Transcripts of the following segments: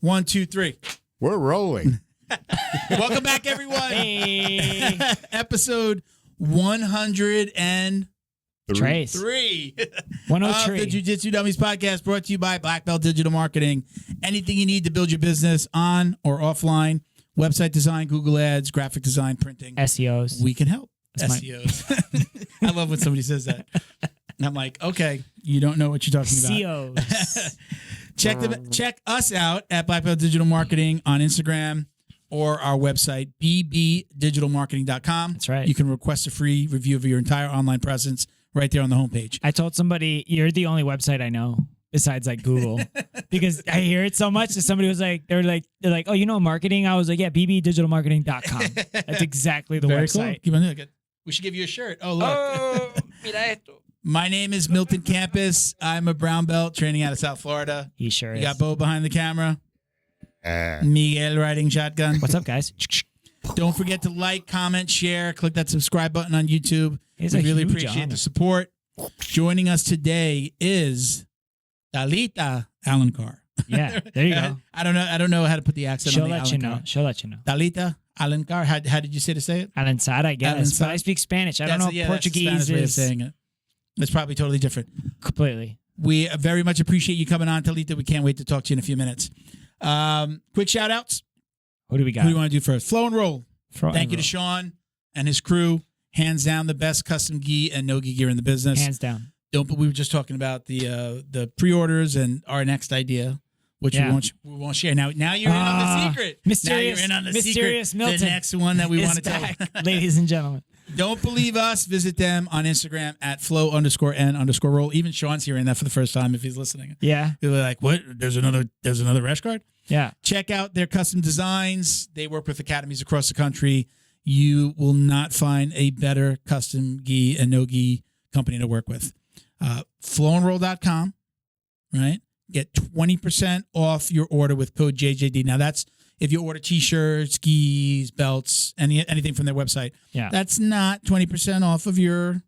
1, 2, 3. We're rolling. Welcome back, everyone. Hey. Episode 103 Trace. 103. of the Jiu-Jitsu Dummies podcast, brought to you by Black Belt Digital Marketing. Anything you need to build your business on or offline, website design, Google Ads, graphic design, printing. SEOs. We can help. That's SEOs. I love when somebody says that. And I'm like, okay, you don't know what you're talking about. SEOs. Check us out at Black Belt Digital Marketing on Instagram or our website, bbdigitalmarketing.com. That's right. You can request a free review of your entire online presence right there on the homepage. I told somebody, you're the only website I know besides like Google because I hear it so much that somebody was like, they're like, oh, you know marketing? I was like, yeah, bbdigitalmarketing.com. That's exactly the Very website. Cool. Keep on doing it. We should give you a shirt. Oh, look. Oh, mira esto. My name is Milton Campus. I'm a brown belt training out of South Florida. He sure We is. got Bo behind the camera. Miguel riding shotgun. What's up, guys? Don't forget to like, comment, share, click that subscribe button on YouTube. It's We a really huge appreciate honor. the support. Joining us today is Talita Alencar. Yeah, there you go. I don't know how to put the accent She'll on the let you Alencar. know. She'll let you know. Talita Alencar. How did you say to say it? Alencar, I guess. But Alencar? I speak Spanish. I don't know if Portuguese that's the Spanish way of is saying it. It's probably totally different. completely. We very much appreciate you coming on, Talita. We can't wait to talk to you in a few minutes. Quick shout outs. Who do we got? Who do you want to do first? Flow and roll. Throw Thank you to Sean and his crew. Hands down, the best custom gi and no gi gear in the business. Hands down. We were just talking about the pre-orders and our next idea, which Yeah. we won't share. Now you're in on the secret. Mysterious- now you're in on the Mysterious secret. Milton The next one that we is want to tell. back, ladies and gentlemen. Don't believe us. Visit them on Instagram at flow_n_roll. Even Sean's hearing that for the first time if he's listening. Yeah. He'll be like, what? There's another rash guard? Yeah. Check out their custom designs. They work with academies across the country. You will not find a better custom gi and no gi company to work with. Flowandroll.com, right? Get 20% off your order with code JJD. Now that's if you order t-shirts, skis, belts, anything from their website. Yeah. That's not 20% off of your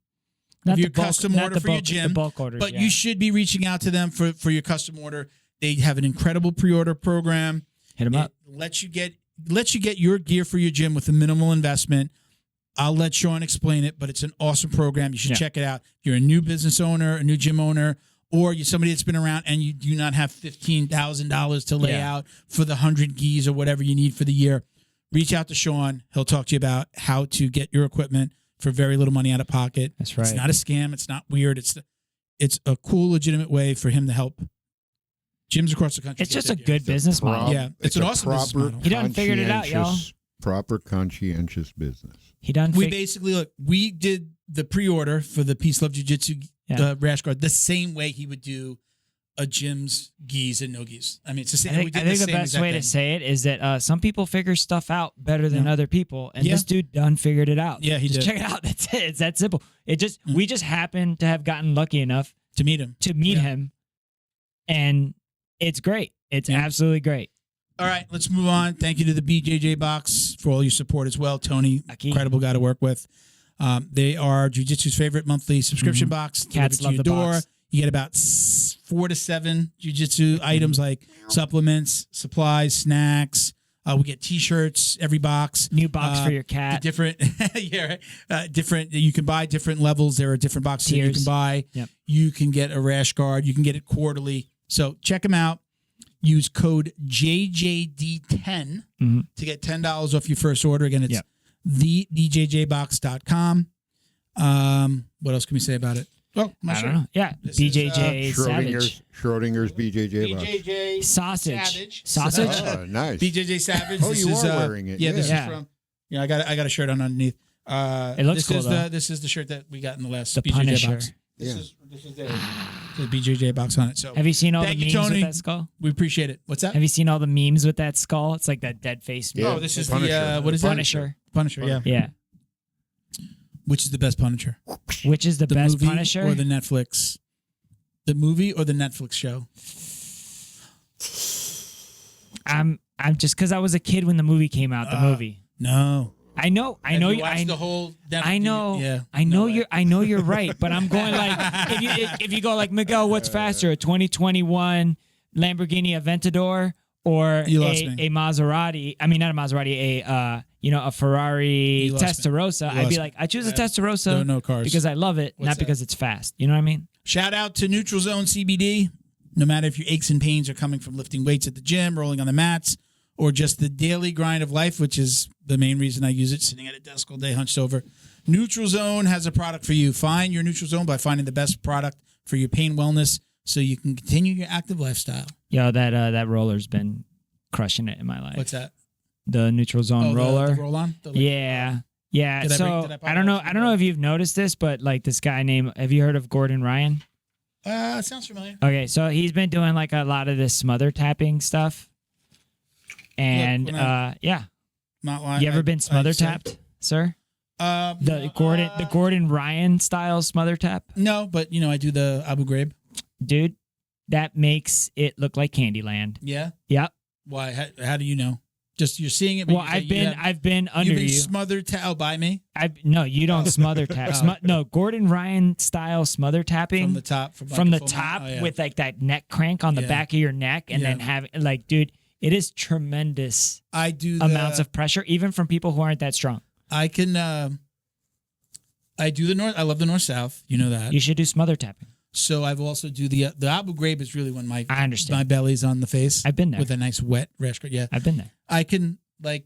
the custom bulk- order not for the your bulk- gym. The bulk orders, But yeah. you should be reaching out to them for your custom order. They have an incredible pre-order program. Hit them up. It lets you get your gear for your gym with a minimal investment. I'll let Sean explain it, but it's an awesome program. You should check it out. If you're a new business owner, a new gym owner, or you're somebody that's been around and you do not have $15,000 to lay out for the 100 gis or whatever you need for the year, reach out to Sean. He'll talk to you about how to get your equipment for very little money out of pocket. That's right. It's not a scam. It's not weird. It's a cool, legitimate way for him to help gyms across the country. It's get just their a gear. good business model. Yeah, it's an awesome business model. He done figured it out, y'all. Proper conscientious business. He done. We basically we did the pre-order for the Peace Love Jiu-Jitsu rash guard the same way he would do a gym's gis and no gis. I mean, it's the same. I think the best way to say it is that some people figure stuff out better than other people, and this dude done figured it out. Yeah, he just did. check it out. That's it. It's that simple. We just happened to have gotten lucky enough to meet him, and it's great. It's absolutely great. All right, let's move on. Thank you to the BJJ Box for all your support as well. Tony, incredible guy to work with. They are Jiu-Jitsu's favorite monthly subscription box. Cats love the box. You get about 4 to 7 Jiu-Jitsu items like supplements, supplies, snacks. We get T-shirts every box. New box for your cat. Different, different. You can buy different levels. There are different boxes that you can buy. Yep. You can get a rash guard. You can get it quarterly. So check them out. Use code JJD10 to get $10 off your first order. Again, it's thedjjbox.com. What else can we say about it? Oh, I don't know. Yeah, This BJJ is, Savage. Schrodinger's BJJ box. BJJ Sausage. Oh, nice. BJJ Savage. Oh, you are wearing it. Yeah, this is from. Yeah, I got a shirt on underneath. It looks cool, though. This is the shirt that we got in the last The BJJ Punisher. box. This is the BJJ box on it. So Have you seen all the thank you, memes Tony. with that skull? We appreciate it. What's that? Have you seen all the memes with that skull? It's like that dead face. Yeah. Oh, this is Punisher. the what is Punisher. that? Punisher. Yeah. Yeah. Which is the best Punisher? Which is the best movie Punisher? or the Netflix? The movie or the Netflix show? I'm just because I was a kid when the movie came out. The movie. No. I know. Have you watched the whole. I know. Yeah. I know No way. I know you're right, but I'm going like if you go like Miguel, what's faster, a 2021 Lamborghini Aventador or You lost me. a Maserati. I mean, not a Maserati, a Ferrari You lost me. Testarossa. You I'd be lost like, I choose a Don't Testarossa know cars. because I love it, What's not that? because it's fast. You know what I mean? Shout out to Neutral Zone CBD. No matter if your aches and pains are coming from lifting weights at the gym, rolling on the mats, or just the daily grind of life, which is the main reason I use it, sitting at a desk all day hunched over. Neutral Zone has a product for you. Find your Neutral Zone by finding the best product for your pain wellness so you can continue your active lifestyle. Yo, that roller's been crushing it in my life. What's that? The Neutral Zone roller. The roll on? Yeah. Yeah. Did I So pop I don't know. out? I don't know if you've noticed this, but like this guy named, have you heard of Gordon Ryan? Sounds familiar. Okay, so he's been doing like a lot of this smother tapping stuff. And Look, when yeah. Not lying. You ever been smother tapped, sir? The Gordon Ryan style smother tap? No, but I do the Abu Ghraib. Dude, that makes it look like Candyland. Yeah. Yep. Why? How do you know? Just you're seeing it. But Well, I've been under you've been you. smothered by me No, you don't smother tap. No, Gordon Ryan style smother tapping from the top. from the top with like that neck crank on the back of your neck, and then have like, dude, it is tremendous. I do amounts of pressure, even from people who aren't that strong. I can. I do the north. I love the north south. You know that. You should do smother tapping. So I've also do the Abu Ghraib is really when I understand. my belly's on the face. I've been there with a nice wet rash. Yeah, I've been there. I can I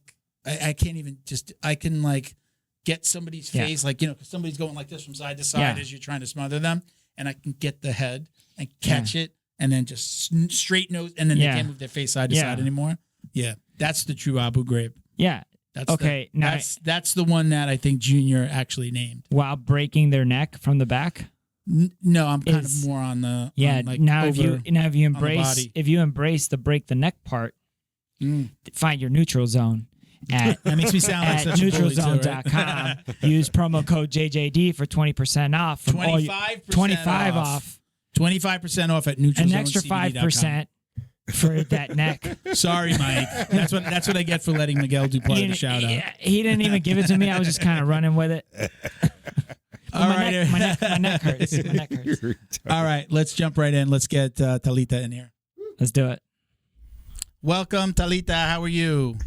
can't even just I can get somebody's face because somebody's going like this from side to side as you're trying to smother them, and I can get the head and catch it and then just straight nose, and then they can't move their face side to side anymore. Yeah, that's the true Abu Ghraib. Yeah. That's okay. That's the one that I think Junior actually named. While breaking their neck from the back. No, I'm kind of more on the if you embrace the break the neck part, find your neutral zone at that makes me sound like such a bully too, right? neutralzone.com. Use promo code JJD for 20% off. 25 off. 25% off at neutralzone. An extra 5% for that neck. Sorry, Mike. That's what I get for letting Miguel do part of the shout out. He didn't even give it to me. I was just kind of running with it. My neck hurts. My neck hurts. All right, let's jump right in. Let's get Talita in here. Let's do it. Welcome, Talita. How are you?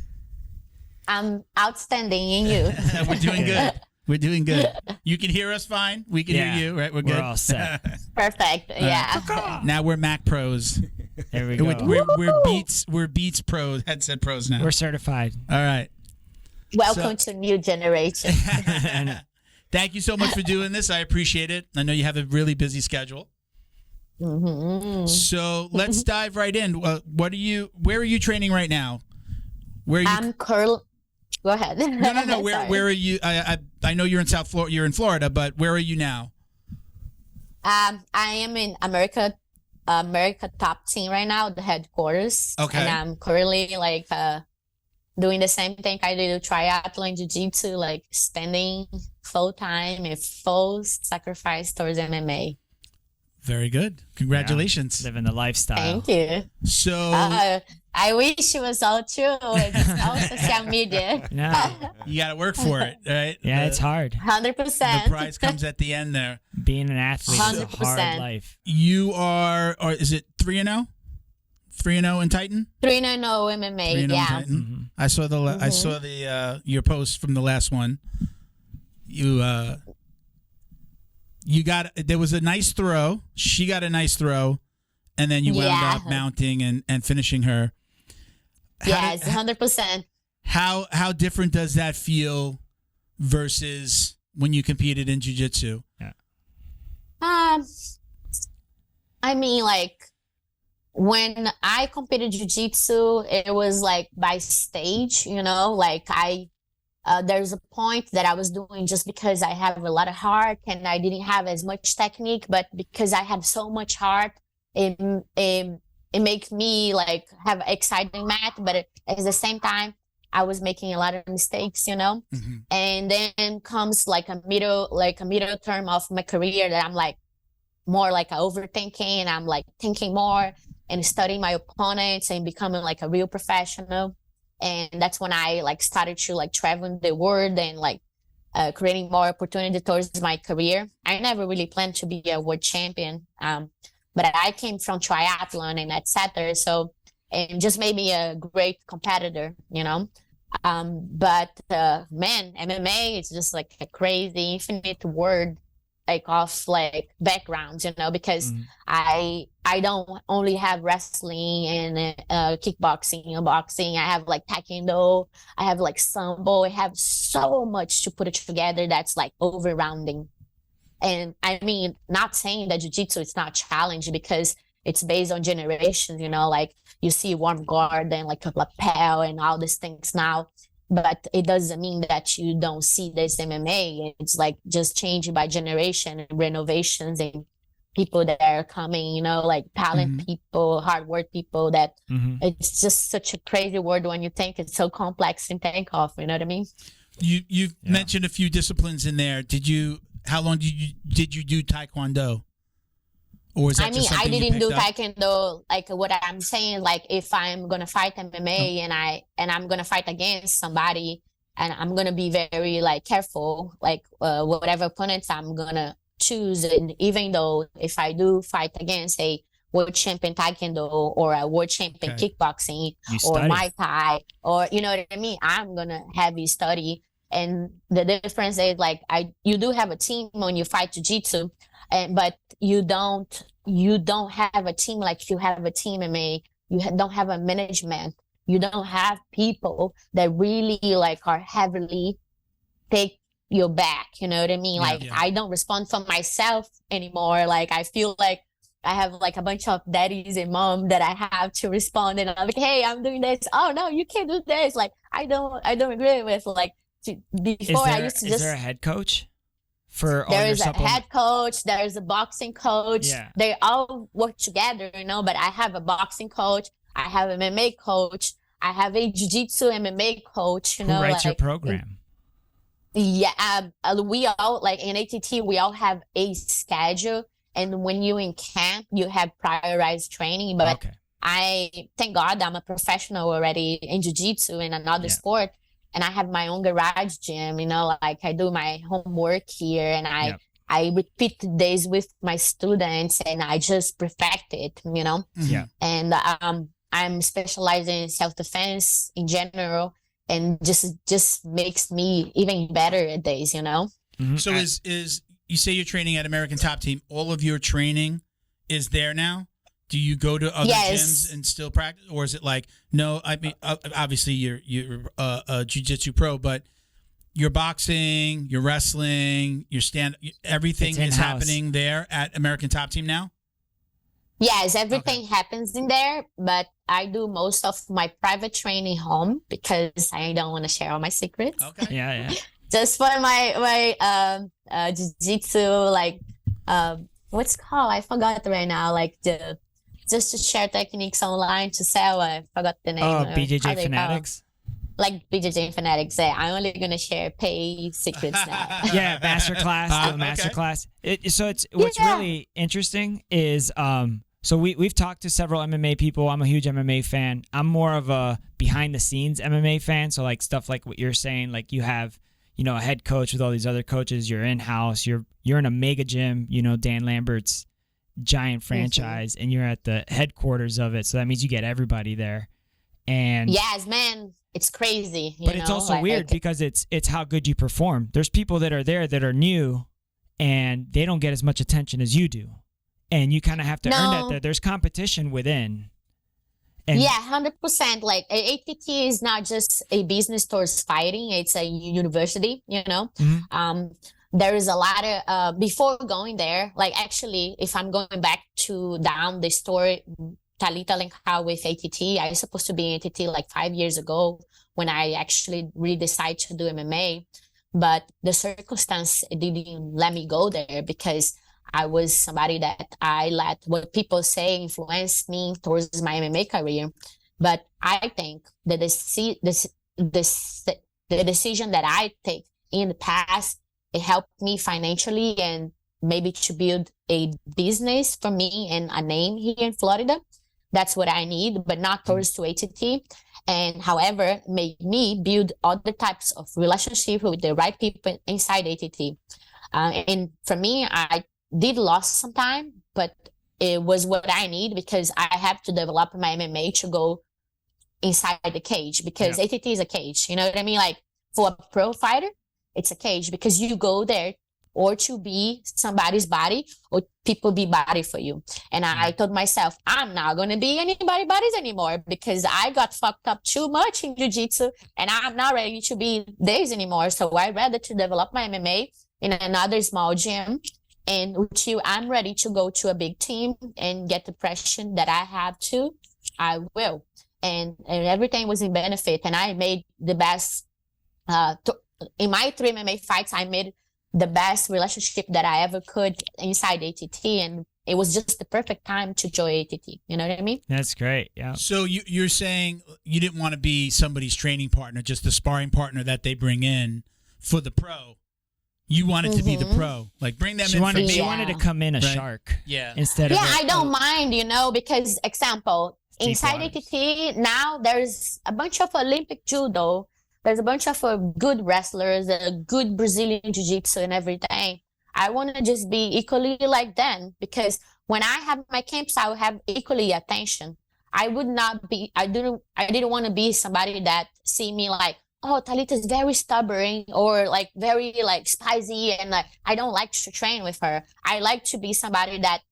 I'm outstanding, and you? We're doing good. We're doing good. You can hear us fine. We can hear you, right? We're good. We're all set. Perfect. Yeah. Now we're Mac pros. There we go. We're Beats pros, headset pros now. We're certified. All right. Welcome to new generation. Thank you so much for doing this. I appreciate it. I know you have a really busy schedule. Mm-hmm. So let's dive right in. Where are you training right now? Where are you? I'm curl. Go ahead. No. Where are you? I know you're in South Florida. You're in Florida, but where are you now? I am in America top team right now, the headquarters. Okay. And I'm currently doing the same thing I do, triathlon, jiu-jitsu, spending full time and full sacrifice towards MMA. Very good. Congratulations. Living the lifestyle. Thank you. So I wish it was all true. It's all social media. No. you got to work for it, right? Yeah, it's hard. 100%. The prize comes at the end there. Being an athlete is a 100%. hard life. You are, or is it 3-0? 3-0 in Titan? 3-0 MMA, 3-0 yeah. Titan. Mm-hmm. I saw the your post from the last one. There was a nice throw. She got a nice throw, and then you wound up mounting and finishing her. Yes, 100%. How different does that feel versus when you competed in jiu-jitsu? Yeah. I mean, when I competed jiu-jitsu, it was by stage, there's a point that I was doing just because I have a lot of heart and I didn't have as much technique, but because I have so much heart, it makes me have exciting match, but at the same time, I was making a lot of mistakes, Mm-hmm. And then comes a middle term of my career that I'm more overthinking, and I'm thinking more and studying my opponents and becoming a real professional. And that's when I started to traveling the world and creating more opportunity towards my career. I never really planned to be a world champion, but I came from triathlon and etc. So and just made me a great competitor, you know. But man, MMA is just like a crazy infinite world like of like backgrounds, you know, because I don't only have wrestling and kickboxing and boxing. I have like taekwondo, I have like sambo. I have so much to put it together that's like overrounding. And I mean, not saying that jiu-jitsu is not challenging, because it's based on generations, you know, like you see warm guard and like a lapel and all these things now. But it doesn't mean that you don't see this MMA. It's like just changing by generation and renovations and people that are coming, you know, like talent people, hard work people, that it's just such a crazy word when you think it's so complex and think of, you know what I mean? You've mentioned a few disciplines in there. How long did you do Taekwondo? Or is that I mean, I didn't do up? Taekwondo. Like what I'm saying, like if I'm gonna fight MMA and I'm gonna fight against somebody, and I'm gonna be very like careful, like whatever opponents I'm gonna choose. And even though if I do fight against a world champion Taekwondo or a world champion kickboxing or Muay Thai, or you know what I mean, I'm gonna have you study. And the difference is like you do have a team when you fight jiu-jitsu. But you don't have a team like you have a team MMA. You don't have a management. You don't have people that really like are heavily take your back. You know what I mean? I don't respond for myself anymore. Like I feel like I have like a bunch of daddies and mom that I have to respond, and I'm like, hey, I'm doing this. Oh no, you can't do this. Like I don't agree with like before. I used to just. Is there a head coach? For all there your is a head coach, there's a boxing coach. They all work together, you know, but I have a boxing coach, I have an MMA coach, I have a jiu-jitsu MMA coach, you know. Who writes your program? Yeah, we all, like in ATT, we all have a schedule, and when you in camp, you have prioritized training, but I thank God I'm a professional already in jiu-jitsu and another sport. And I have my own garage gym, you know, like I do my homework here, and I repeat this with my students, and I just perfect it, you know. And I'm specializing in self-defense in general, and just makes me even better at this, you know. So is you say you're training at American Top Team, all of your training is there now? Do you go to other gyms and still practice, or is it like no? I mean, obviously you're a jiu-jitsu pro, but your boxing, your wrestling, your everything is happening there at American Top Team now. Yes, everything happens in there, but I do most of my private training home because I don't want to share all my secrets. Yeah. Just for my jiu-jitsu, like what's it called? I forgot right now. Like just to share techniques online to sell. I forgot the name. Oh, BJJ Fanatics? Like BJJ Fanatics. I'm only going to share paid secrets now. Yeah, masterclass. Masterclass. What's really interesting is, so we've talked to several MMA people. I'm a huge MMA fan. I'm more of a behind the scenes MMA fan. So like stuff like what you're saying, like you have, you know, a head coach with all these other coaches. You're in-house. You're in a mega gym, you know, Dan Lambert's giant franchise, and you're at the headquarters of it, so that means you get everybody there. And yes, man, it's crazy. But it's also weird because it's how good you perform. There's people that are there that are new, and they don't get as much attention as you do, and you kind of have to earn that. There's competition within. And 100%. Like ATT is not just a business towards fighting; it's a university. You know. There is a lot of, before going there, like actually, if I'm going back down the story, Talita Alencar with ATT, I was supposed to be in ATT like 5 years ago when I actually really decided to do MMA. But the circumstance didn't let me go there because I was somebody that I let what people say influence me towards my MMA career. But I think the decision that I take in the past, it helped me financially and maybe to build a business for me and a name here in Florida. That's what I need, but not towards to ATT. And however, made me build other types of relationship with the right people inside ATT. And for me, I did lose some time, but it was what I need because I have to develop my MMA to go inside the cage because ATT is a cage. You know what I mean? Like for a pro fighter, it's a cage because you go there or to be somebody's body or people be body for you. And I told myself, I'm not going to be anybody's bodies anymore because I got fucked up too much in jiu-jitsu and I'm not ready to be theirs anymore. So I'd rather to develop my MMA in another small gym and until I'm ready to go to a big team and get the pressure that I have to, I will. And everything was in benefit. And I made the best, in my 3 MMA fights, I made the best relationship that I ever could inside ATT. And it was just the perfect time to join ATT. You know what I mean? That's great. Yeah. So you're saying you didn't want to be somebody's training partner, just the sparring partner that they bring in for the pro. You wanted to be the pro. Like bring them in. She wanted to come in a shark. Yeah. Instead of I don't mind, you know, because example, inside ATT now there's a bunch of Olympic judo. There's a bunch of good wrestlers, good Brazilian jiu-jitsu and everything. I want to just be equally like them because when I have my camps, I will have equally attention. I didn't want to be somebody that see me like, oh, Talita is very stubborn or like very like spicy and like I don't like to train with her. I like to be somebody that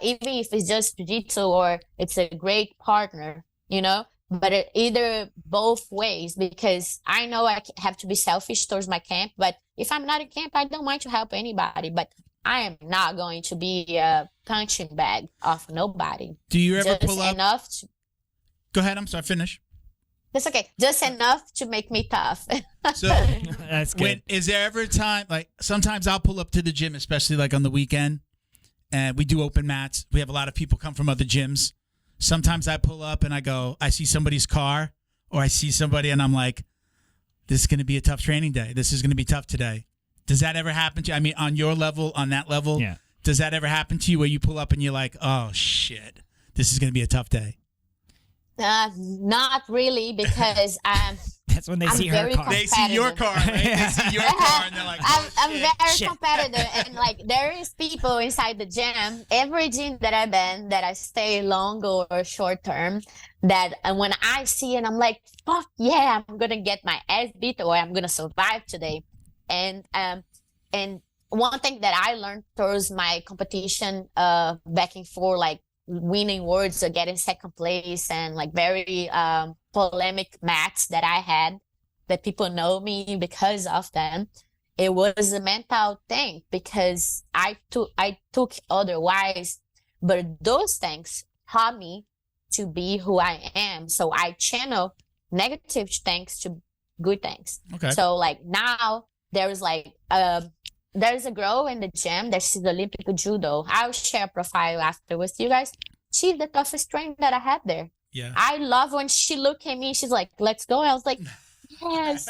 even if it's just jiu-jitsu or it's a great partner, you know, but either both ways because I know I have to be selfish towards my camp. But if I'm not in camp, I don't mind to help anybody. But I am not going to be a punching bag of nobody. Do you ever just pull up? Go ahead. I'm sorry. Finish. That's okay. Just enough to make me tough. So that's good. Is there ever a time, like sometimes I'll pull up to the gym, especially like on the weekend, and we do open mats. We have a lot of people come from other gyms. Sometimes I pull up and I see somebody's car or I see somebody and I'm like, this is going to be a tough training day. This is going to be tough today. Does that ever happen to you? I mean, on your level, on that level, does that ever happen to you where you pull up and you're like, oh shit, this is going to be a tough day? Not really because that's when they see her car. They see your car, right? They see your car and they're like, oh, I'm very competitive and like there is people inside the gym, every gym that I've been that I stay long or short term that when I see it, I'm like, fuck yeah, I'm going to get my ass beat or I'm going to survive today. And one thing that I learned towards my competition back and forth, like winning awards or getting second place and like very polemic matches that I had that people know me because of them. It was a mental thing because I took otherwise, but those things taught me to be who I am. So I channel negative things to good things. Okay. So like now there's like there's a girl in the gym that she's Olympic judo. I'll share a profile afterwards with you guys. She's the toughest trainer that I had there. Yeah. I love when she looked at me. She's like, let's go. I was like, yes,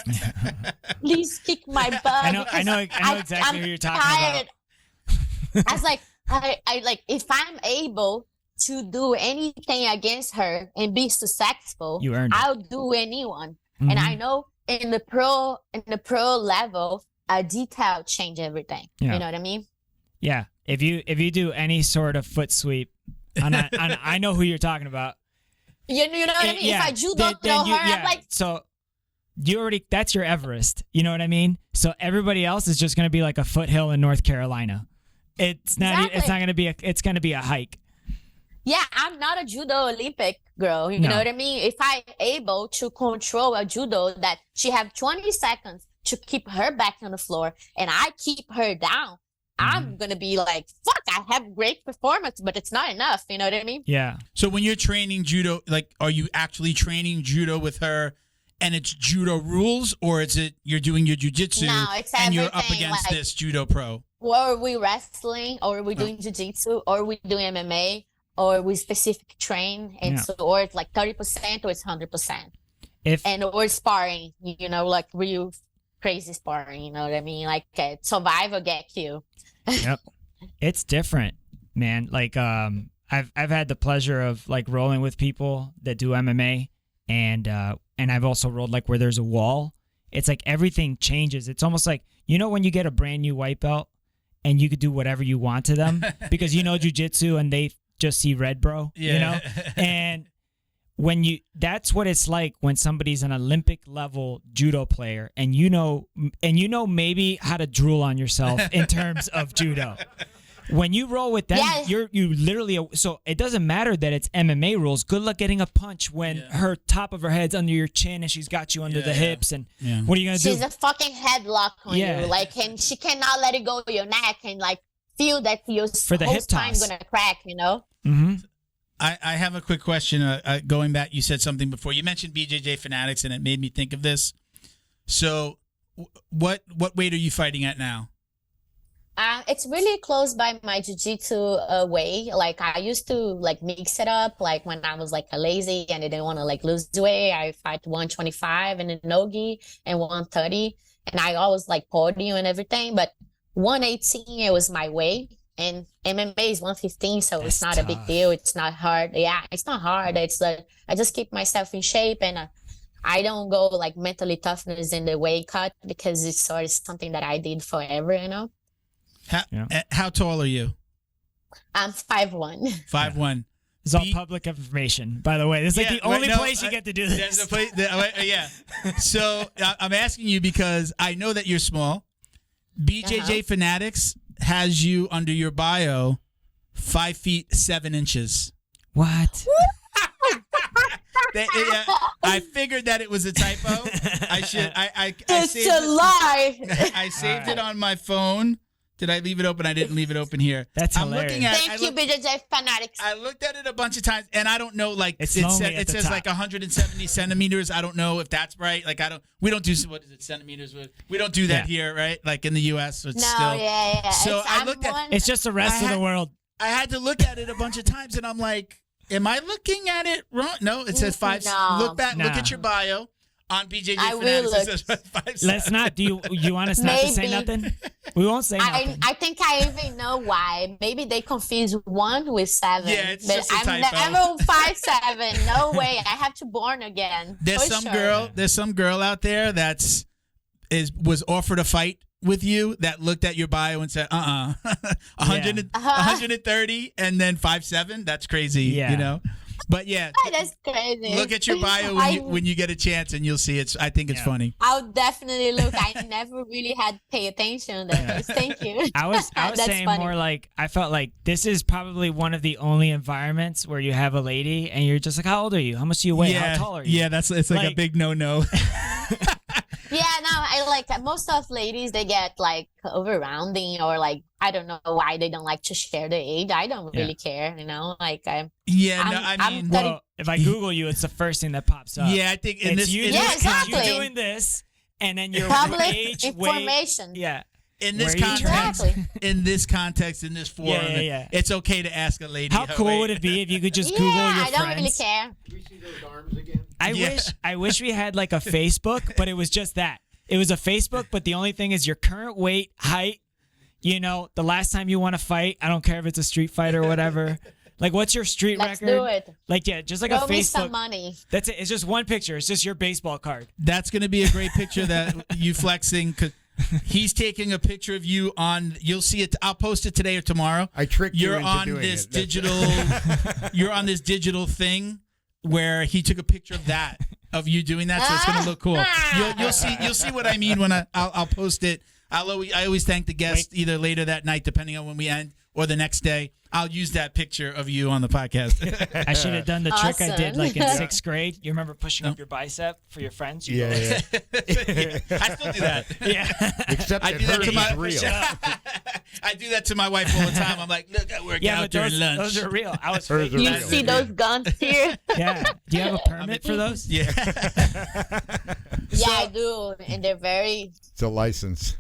please kick my butt. I know exactly who you're talking about. I was like, I like, if I'm able to do anything against her and be successful, I'll do anyone. Mm-hmm. And I know in the pro level, a detail change everything. Yeah. You know what I mean? Yeah. If you do any sort of foot sweep, I know who you're talking about. You know what I mean? Yeah. If I judo her, I'm like, so that's your Everest. You know what I mean? So everybody else is just going to be like a foothill in North Carolina. It's not going to be it's going to be a hike. Yeah, I'm not a judo Olympic girl. You know what I mean? If I'm able to control a judo that she have 20 seconds to keep her back on the floor and I keep her down, I'm going to be like, fuck, I have great performance, but it's not enough. You know what I mean? Yeah. So when you're training judo, like, are you actually training judo with her and it's judo rules, or is it you're doing your jiu-jitsu and you're up against this judo pro? Or are we wrestling, or are we doing jiu-jitsu, or are we doing MMA, or we specific train, and so or it's like 30% or it's 100%. Or sparring, you know, like real crazy sparring, you know what I mean? Like survive or get killed. Yep. It's different, man. Like I've had the pleasure of like rolling with people that do MMA, and I've also rolled like where there's a wall. It's like everything changes. It's almost like, you know, when you get a brand new white belt and you could do whatever you want to them because you know jiu-jitsu and they just see red, bro. You know, and that's what it's like when somebody's an Olympic level judo player, and you know maybe how to drool on yourself in terms of judo. When you roll with them, you literally, so it doesn't matter that it's MMA rules. Good luck getting a punch when her top of her head's under your chin and she's got you under the hips. And what are you gonna do? She's a fucking headlock on you, like, and she cannot let it go your neck and like feel that your whole spine's gonna crack. You know. Mm-hmm. I have a quick question. Going back, you said something before. You mentioned BJJ Fanatics, and it made me think of this. So, what weight are you fighting at now? It's really close by my jiu-jitsu way. Like, I used to like mix it up. Like when I was like lazy and I didn't want to like lose weight, I fight 125 and a nogi and 130, and I always like cardio and everything. But 118, it was my weight, and MMA is 115, so it's not a big deal. It's not hard. Yeah, it's not hard. It's like I just keep myself in shape, and I don't go like mentally toughness in the weight cut because it's sort of something that I did forever. You know. How tall are you? I'm 5'1". 5'1". It's all public information, by the way. This is like the only place you get to do this. There's a place, So I'm asking you because I know that you're small. BJJ Fanatics has you under your bio 5 feet 7 inches. What? I figured that it was a typo. It's a lie. I saved it on my phone. Did I leave it open? I didn't leave it open here. That's hilarious. Thank you, BJJ Fanatics. I looked at it a bunch of times, and I don't know. Like it says top. like 170 centimeters. I don't know if that's right. Like we don't do what is it centimeters? We don't do that here, right? Like in the U.S. So it's So I looked at. It's just the rest of the world. I had to look at it a bunch of times, and I'm like, am I looking at it wrong? No, it says 5. No. Look back. Look at your bio. On BJJ Fanatics, it says 5'7". Let's not. Do you want us not to say nothing? We won't say nothing. I think I even know why. Maybe they confuse 1 with 7. Yeah, it's but just a I'm typo. never 5'7". No way. I have to born again. There's some girl out there was offered a fight with you that looked at your bio and said 130 and then 5'7". That's crazy. You know. But that's crazy. Look at your bio when you get a chance, and you'll see it. I think it's funny. I'll definitely look. I never really had pay attention to this. Thank you. I was saying funny. More like I felt like this is probably one of the only environments where you have a lady and you're just like, how old are you? How much do you weigh? How tall are you? Yeah, it's like a big no. Yeah, no, I like most of ladies, they get like over rounding or like, I don't know why they don't like to share their age. I don't really care, you know, like I mean, well, if I Google you, it's the first thing that pops up. Yeah, I think exactly. You're doing this and then your public age, information. weight, in this context, in this forum, it's okay to ask a lady. How cool would it be if you could just Google your friends? I don't really care. Can we see those arms again? I wish we had like a Facebook, but it was just that. It was a Facebook, but the only thing is your current weight, height, you know, the last time you want to fight. I don't care if it's a street fight or whatever. Like, what's your street record? Let's do it. Like, just like Throw a Facebook. Me some money. That's it. It's just one picture. It's just your baseball card. That's going to be a great picture that you flexing. Cause he's taking a picture of you on. You'll see it. I'll post it today or tomorrow. I tricked you You're into on doing this it. digital. You're on this digigital thing where he took a picture of that. Of you doing that, so it's gonna look cool. You'll see what I mean when I'll post it. I always thank the guest either later that night, depending on when we end, or the next day. I'll use that picture of you on the podcast. I should have done the trick I did like in Awesome. 6th grade. You remember pushing up your bicep for your friends? Yeah. I still do that. Yeah. Except I it do that to hurts my real. I do that to my wife all the time. I'm like, look, I work out during lunch. Those are real. I was Hers are You real. see those guns here? Yeah. Do you have a permit for those? Yeah. Yeah, I do, and they're very. It's a license.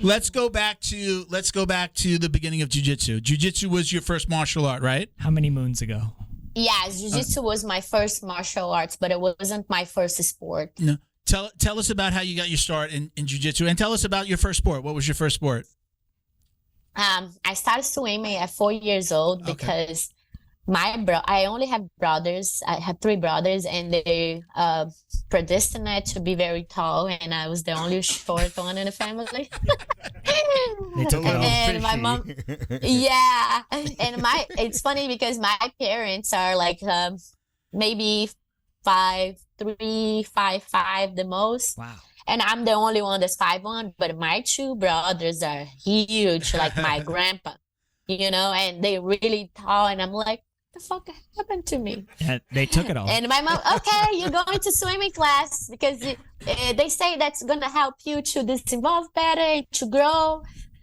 Let's go back to the beginning of jiu-jitsu. Jiu-jitsu was your first martial art, right? How many moons ago? Yeah, jiu-jitsu was my first martial arts, but it wasn't my first sport. No. Tell us about how you got your start in jiu-jitsu, and tell us about your first sport. What was your first sport? I started swimming at 4 years old because I only have brothers. I have 3 brothers, and they predestined to be very tall, and I was the only short one in the family. They took it all. And my mom, yeah. And it's funny because my parents are like maybe 5'3", 5'5" the most. Wow. And I'm the only one that's 5'1", but my two brothers are huge, like my grandpa, and they really tall. And I'm like, the fuck happened to me? Yeah, they took it all. And my mom, okay, you're going to swimming class because they say that's going to help you to disinvolve better and to grow.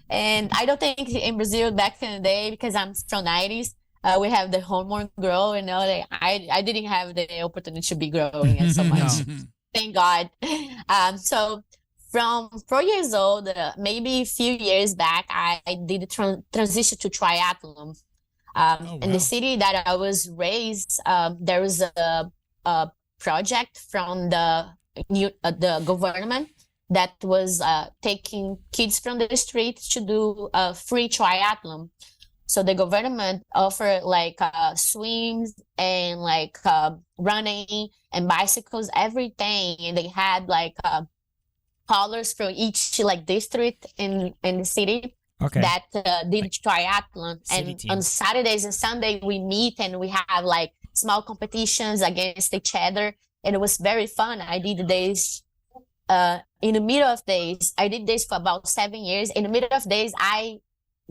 And I don't think in Brazil back in the day, because I'm from 90s, we have the hormone grow, I didn't have the opportunity to be growing so much. Thank God. So from 4 years old, maybe a few years back, I did a transition to triathlon. In the city that I was raised, there was a project from the government that was taking kids from the street to do a free triathlon. So the government offered like swims and like running and bicycles, everything. And they had like callers from each like district in the city that did triathlon. And on Saturdays and Sunday we meet and we have like small competitions against each other. And it was very fun. I did this in the middle of days. I did this for about 7 years. In the middle of days, I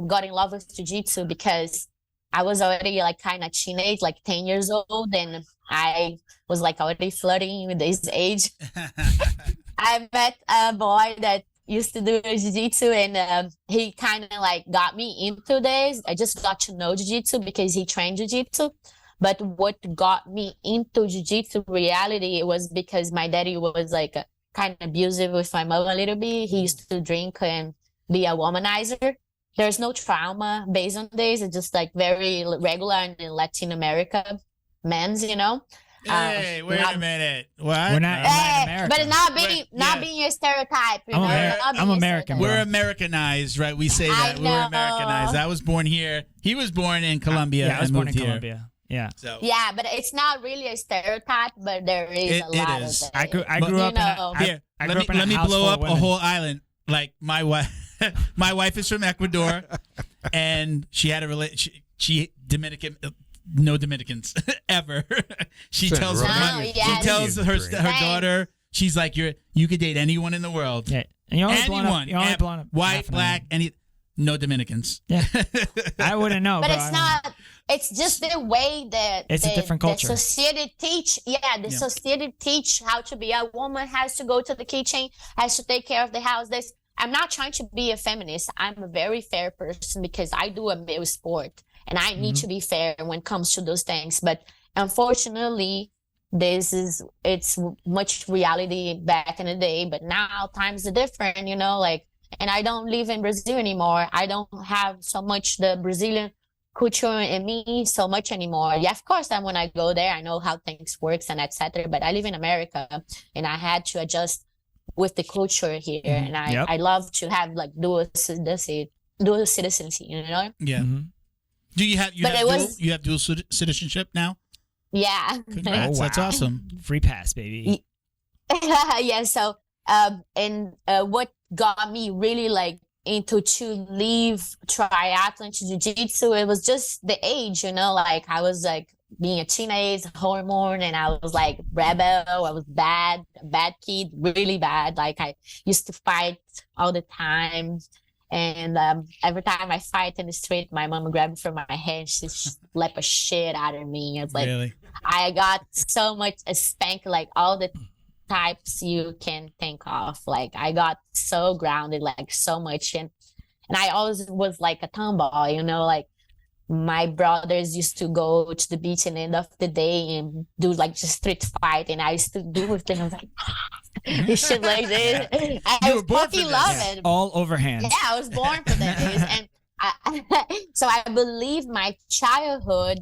got in love with jiu-jitsu because I was already like kind of teenage, like 10 years old, and I was like already flirting with this age. I met a boy that used to do jiu-jitsu, and he kind of like got me into this. I just got to know jiu-jitsu because he trained jiu-jitsu. But what got me into jiu-jitsu reality was because my daddy was like kind of abusive with my mom a little bit. He used to drink and be a womanizer. There's no trauma based on this. It's just like very regular in Latin America men's, Hey, wait a minute. What? We're not in America. But it's not being a stereotype. I'm American. We're Americanized, right? We say that. We're Americanized. I was born here. He was born in Colombia. Yeah, I was born in here. Colombia. Yeah. So. Yeah, but it's not really a stereotype, but there is a lot of it. I grew up in Let me blow up a whole island. Like my wife, my wife is from Ecuador, and she had she Dominican, no Dominicans ever. She tells her daughter, she's like, you could date anyone in the world. Yeah. And you only blown up white, black, no Dominicans. Yeah. I wouldn't know. But it's not. It's just the way that it's a different culture. The society teach. Yeah, the society teach how to be a woman, has to go to the kitchen, has to take care of the house. I'm not trying to be a feminist. I'm a very fair person because I do a male sport and I need to be fair when it comes to those things. But unfortunately, it's much reality back in the day. But now times are different, and I don't live in Brazil anymore. I don't have so much the Brazilian culture in me so much anymore. Yeah, of course, when I go there, I know how things works and etc. But I live in America, and I had to adjust with the culture here, and I love to have like dual citizenship. Yeah. Mm-hmm. Do you have dual citizenship now? Yeah. Congrats. That's awesome. Free pass, baby. Yeah. So, what got me really like into to leave triathlon to jiu-jitsu, it was just the age, like I was like being a teenage hormone, and I was like rebel. I was bad kid, really bad. Like I used to fight all the time, and every time I fight in the street, my mom grabbed me from my hand, she slapped a shit out of me. It's like really? I got so much spank, like all the types you can think of. Like I got so grounded, like so much, and I always was like a tomboy, like my brothers used to go to the beach at the end of the day and do like just street fight, and I used to do with them. I was like shit like this. I fucking love it. All overhand. Yeah, I was born for this. And so I believe my childhood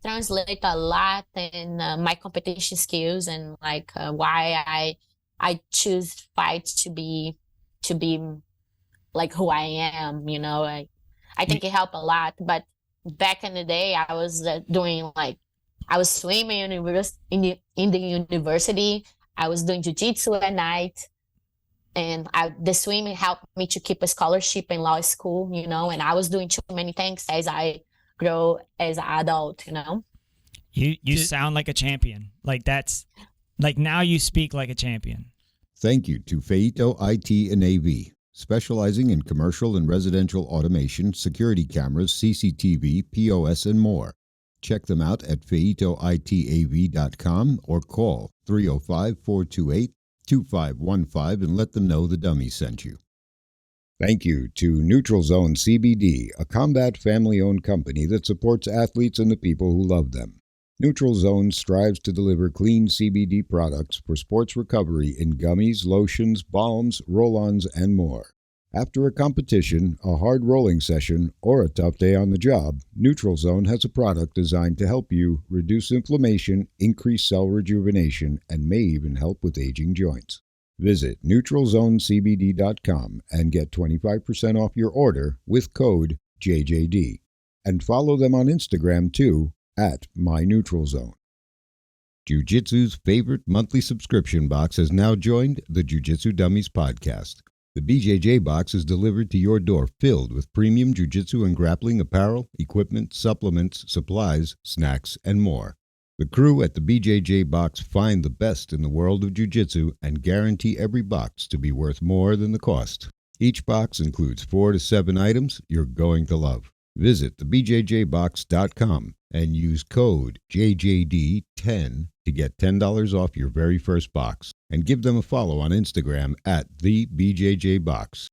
translate a lot in my competition skills, and like why I choose fight to be like who I am. I think it helped a lot. But back in the day, I was I was swimming in the university. I was doing jiu-jitsu at night. the swimming helped me to keep a scholarship in law school, you know, and I was doing too many things as I grow as an adult, you know. You sound like a champion. Like now you speak like a champion. Thank you to Feito IT and AV, specializing in commercial and residential automation, security cameras, CCTV, POS, and more. Check them out at feitoitav.com or call 305-428-2515 and let them know the dummy sent you. Thank you to Neutral Zone CBD, a combat family-owned company that supports athletes and the people who love them. Neutral Zone strives to deliver clean CBD products for sports recovery in gummies, lotions, balms, roll-ons, and more. After a competition, a hard rolling session, or a tough day on the job, Neutral Zone has a product designed to help you reduce inflammation, increase cell rejuvenation, and may even help with aging joints. Visit NeutralZoneCBD.com and get 25% off your order with code JJD. And follow them on Instagram too, at MyNeutralZone. Jiu-Jitsu's favorite monthly subscription box has now joined the Jiu-Jitsu Dummies podcast. The BJJ box is delivered to your door filled with premium jiu-jitsu and grappling apparel, equipment, supplements, supplies, snacks, and more. The crew at the BJJ box find the best in the world of jiu-jitsu and guarantee every box to be worth more than the cost. Each box includes 4 to 7 items you're going to love. Visit thebjjbox.com and use code JJD10 to get $10 off your very first box. And give them a follow on Instagram at TheBJJBox.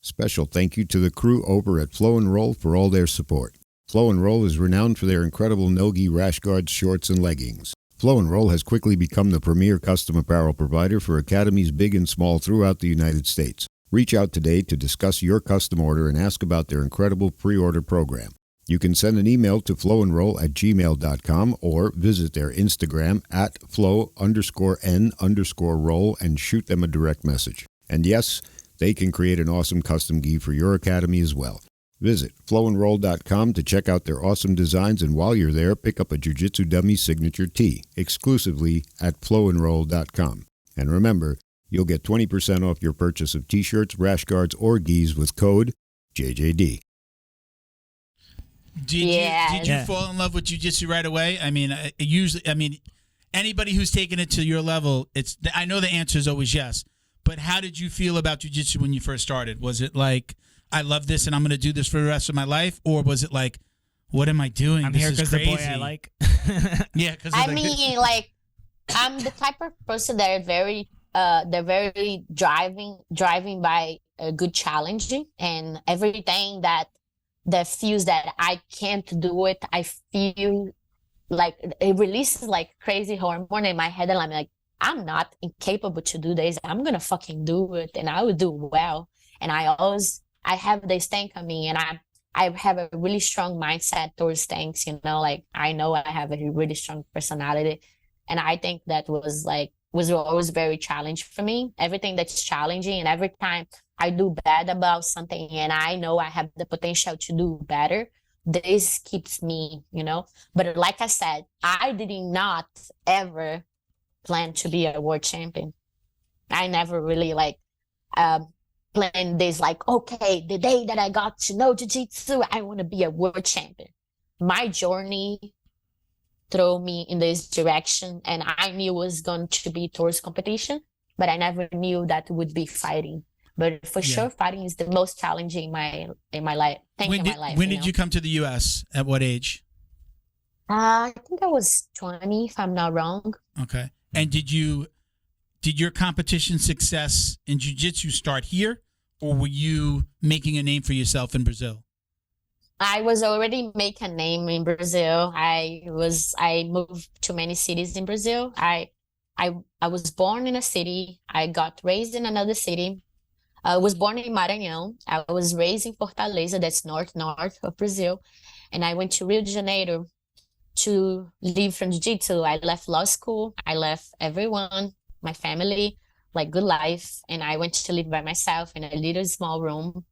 Special thank you to the crew over at Flow and Roll for all their support. Flow and Roll is renowned for their incredible no-gi rash guards, shorts, and leggings. Flow and Roll has quickly become the premier custom apparel provider for academies big and small throughout the United States. Reach out today to discuss your custom order and ask about their incredible pre-order program. You can send an email to flowandroll@gmail.com or visit their Instagram at flow_n_roll and shoot them a direct message. And yes, they can create an awesome custom gi for your academy as well. Visit flowandroll.com to check out their awesome designs, and while you're there, pick up a Jiu-Jitsu Dummy signature tee exclusively at flowandroll.com. And remember, you'll get 20% off your purchase of t-shirts, rash guards, or gis with code JJD. Did you fall in love with jiu-jitsu right away? I mean, anybody who's taken it to your level, I know the answer is always yes. But how did you feel about jiu-jitsu when you first started? Was it like, I love this and I'm going to do this for the rest of my life? Or was it like, what am I doing? I'm here because the boy I like. Yeah, because I'm the type of person that they're very driving by a good challenging, and everything that feels that I can't do it, I feel like it releases like crazy hormone in my head, and I'm like, I'm not incapable to do this. I'm gonna fucking do it, and I will do well. And I have this thing coming, and I have a really strong mindset towards things, you know, like I know I have a really strong personality, and I think that was always very challenging for me. Everything that's challenging, and every time I do bad about something and I know I have the potential to do better, this keeps me, you know. But like I said, I did not ever plan to be a world champion. I never really planned this, like, okay, the day that I got to know jiu-jitsu, I want to be a world champion. My journey threw me in this direction, and I knew it was going to be towards competition, but I never knew that it would be fighting. But for sure, fighting is the most challenging in my life. When did you come to the U.S.? At what age? I think I was 20, if I'm not wrong. Okay. And did your competition success in jiu-jitsu start here, or were you making a name for yourself in Brazil? I was already making a name in Brazil. I moved to many cities in Brazil. I was born in a city. I got raised in another city. I was born in Maranhão. I was raised in Fortaleza, that's north of Brazil. And I went to Rio de Janeiro to live from jiu-jitsu. I left law school. I left everyone, my family, like good life. And I went to live by myself in a little small room,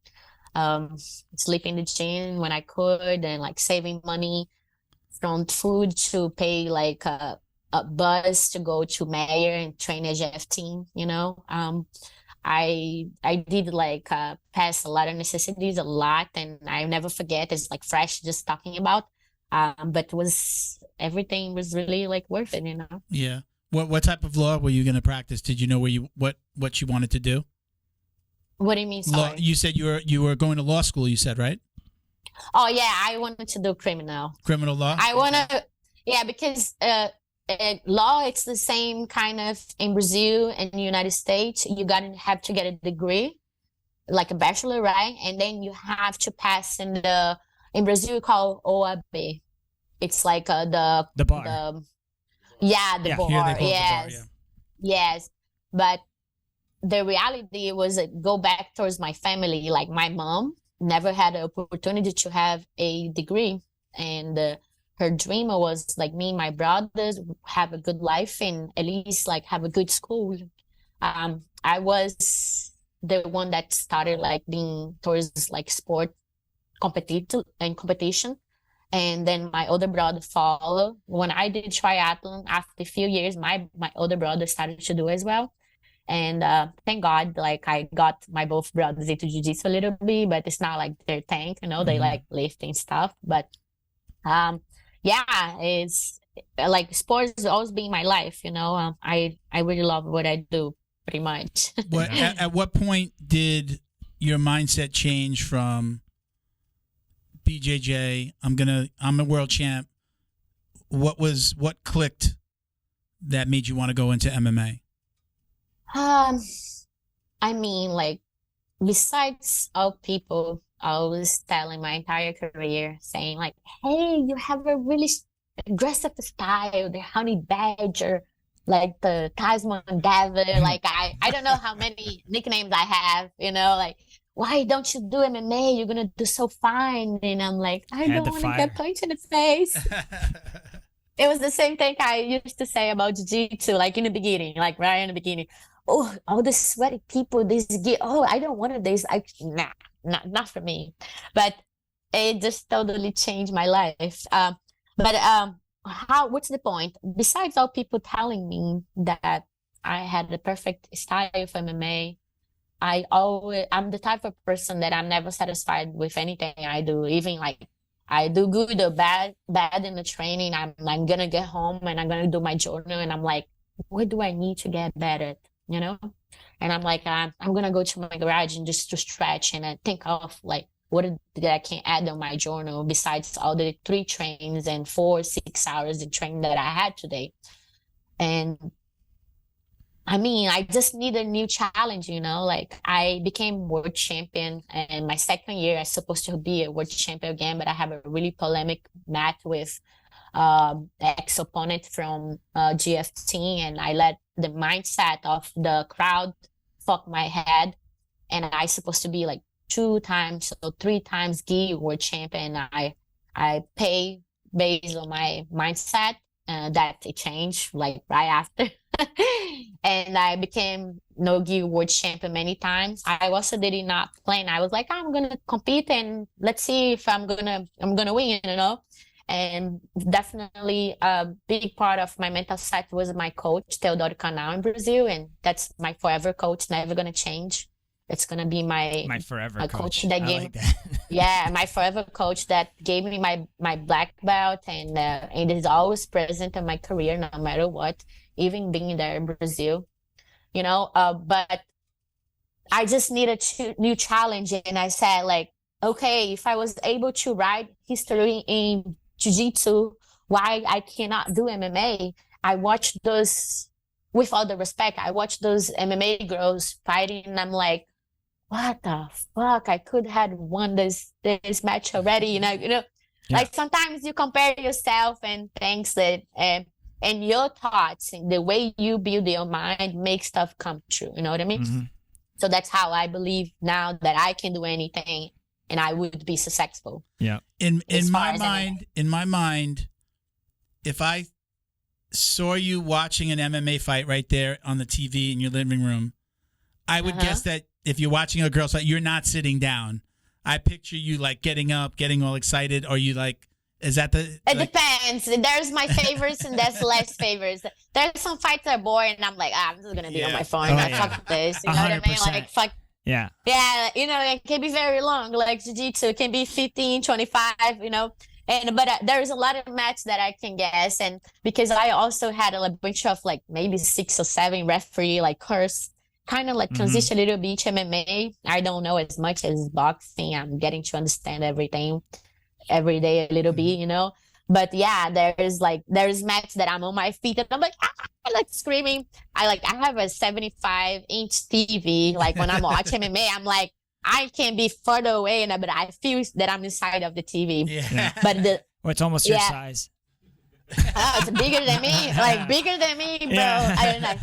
sleep in the gym when I could, and like saving money from food to pay like a bus to go to Mayor and train a JF team, you know. I did like pass a lot of necessities a lot, and I never forget. It's like fresh just talking about. But everything was really like worth it, you know. Yeah. What type of law were you going to practice? Did you know what you wanted to do? What do you mean? Law, Sorry. you said you were going to law school. You said, right? Oh yeah, I wanted to do criminal. Criminal law. I want to, yeah, because law, it's the same kind of in Brazil and the United States. You have to get a degree, like a bachelor, right? And then you have to pass in Brazil called OAB. It's like the bar. The bar. Here they call it the bar, Yes, yeah. yes. But the reality was go back towards my family. Like my mom never had the opportunity to have a degree, and her dream was like me and my brothers have a good life and at least like have a good school. I was the one that started like being towards like sport competition. And then my older brother followed. When I did triathlon, after a few years, my older brother started to do as well. And thank God, like I got my both brothers into jiu-jitsu a little bit, but it's not like their thing, you know, they like lifting stuff. But yeah, it's like sports has always been my life, you know. I really love what I do, pretty much. At what point did your mindset change from BJJ, I'm a world champ? What clicked that made you want to go into MMA? I mean, like, besides all people, I was telling my entire career saying like, hey, you have a really aggressive style, the honey badger, like the Tasman devil. Like I don't know how many nicknames I have, you know, like, why don't you do MMA? You're going to do so fine. And I'm like, I don't want to get punched in the face. It was the same thing I used to say about jiu-jitsu, like in the beginning, like right in the beginning. Oh, all the sweaty people, I don't want this. Nah, not for me. But it just totally changed my life. What's the point? Besides all people telling me that I had the perfect style for MMA, I'm the type of person that I'm never satisfied with anything I do. Even like I do good or bad in the training, I'm gonna get home and I'm gonna do my journal and I'm like, what do I need to get better at? You know? And I'm like, I'm gonna go to my garage and just to stretch and think of like what I can add on my journal besides all the 3 trains and 4-6 hours of training that I had today. And I mean, I just need a new challenge, you know, like I became world champion and my second year, I was supposed to be a world champion again, but I have a really polemic match with ex-opponent from GFT, and I let the mindset of the crowd fuck my head. And I supposed to be like 3 times gi world champion. I pay based on my mindset that it changed like right after. And I became no-gi world champion many times. I also did not plan. I was like, I'm gonna compete and let's see if I'm gonna win, you know. And definitely a big part of my mental set was my coach, Teodoro Canal in Brazil, and that's my forever coach, never gonna change. It's gonna be my forever coach that I gave like that. yeah, my forever coach that gave me my black belt, and is always present in my career no matter what, even being there in Brazil, you know. But I just need a new challenge, and I said like, okay, if I was able to write history in jiu-jitsu, why I cannot do MMA? I watched those, with all the respect, I watched those MMA girls fighting, and I'm like, what the fuck? I could have won this match already, you know. Yeah. Like sometimes you compare yourself and things that and your thoughts and the way you build your mind make stuff come true. You know what I mean? Mm-hmm. So that's how I believe now that I can do anything and I would be successful. Yeah. In my mind, if I saw you watching an MMA fight right there on the TV in your living room, I would guess that if you're watching a girl's fight, you're not sitting down. I picture you like getting up, getting all excited. Are you like Is that the? It depends. There's my favorites and there's less favorites. There's some fights that are boring, and I'm like, I'm just gonna do it on my phone. Fuck this. You know what I mean? Like, fuck. Yeah. Yeah, it can be very long. Like jiu-jitsu, it can be 15, 25, but there's a lot of matches that I can guess. And because I also had a bunch of like maybe 6 or 7 referee like course, kind of like transition a little bit MMA. I don't know as much as boxing. I'm getting to understand everything every day a little bit, But yeah, there's matches that I'm on my feet and I'm like, I like screaming. I have a 75-inch TV. Like when I'm watching MMA, I'm like, I can be further away, but I feel that I'm inside of the TV. Yeah. But it's almost your size. Oh, it's bigger than me, like bigger than me, bro. Yeah. I don't know.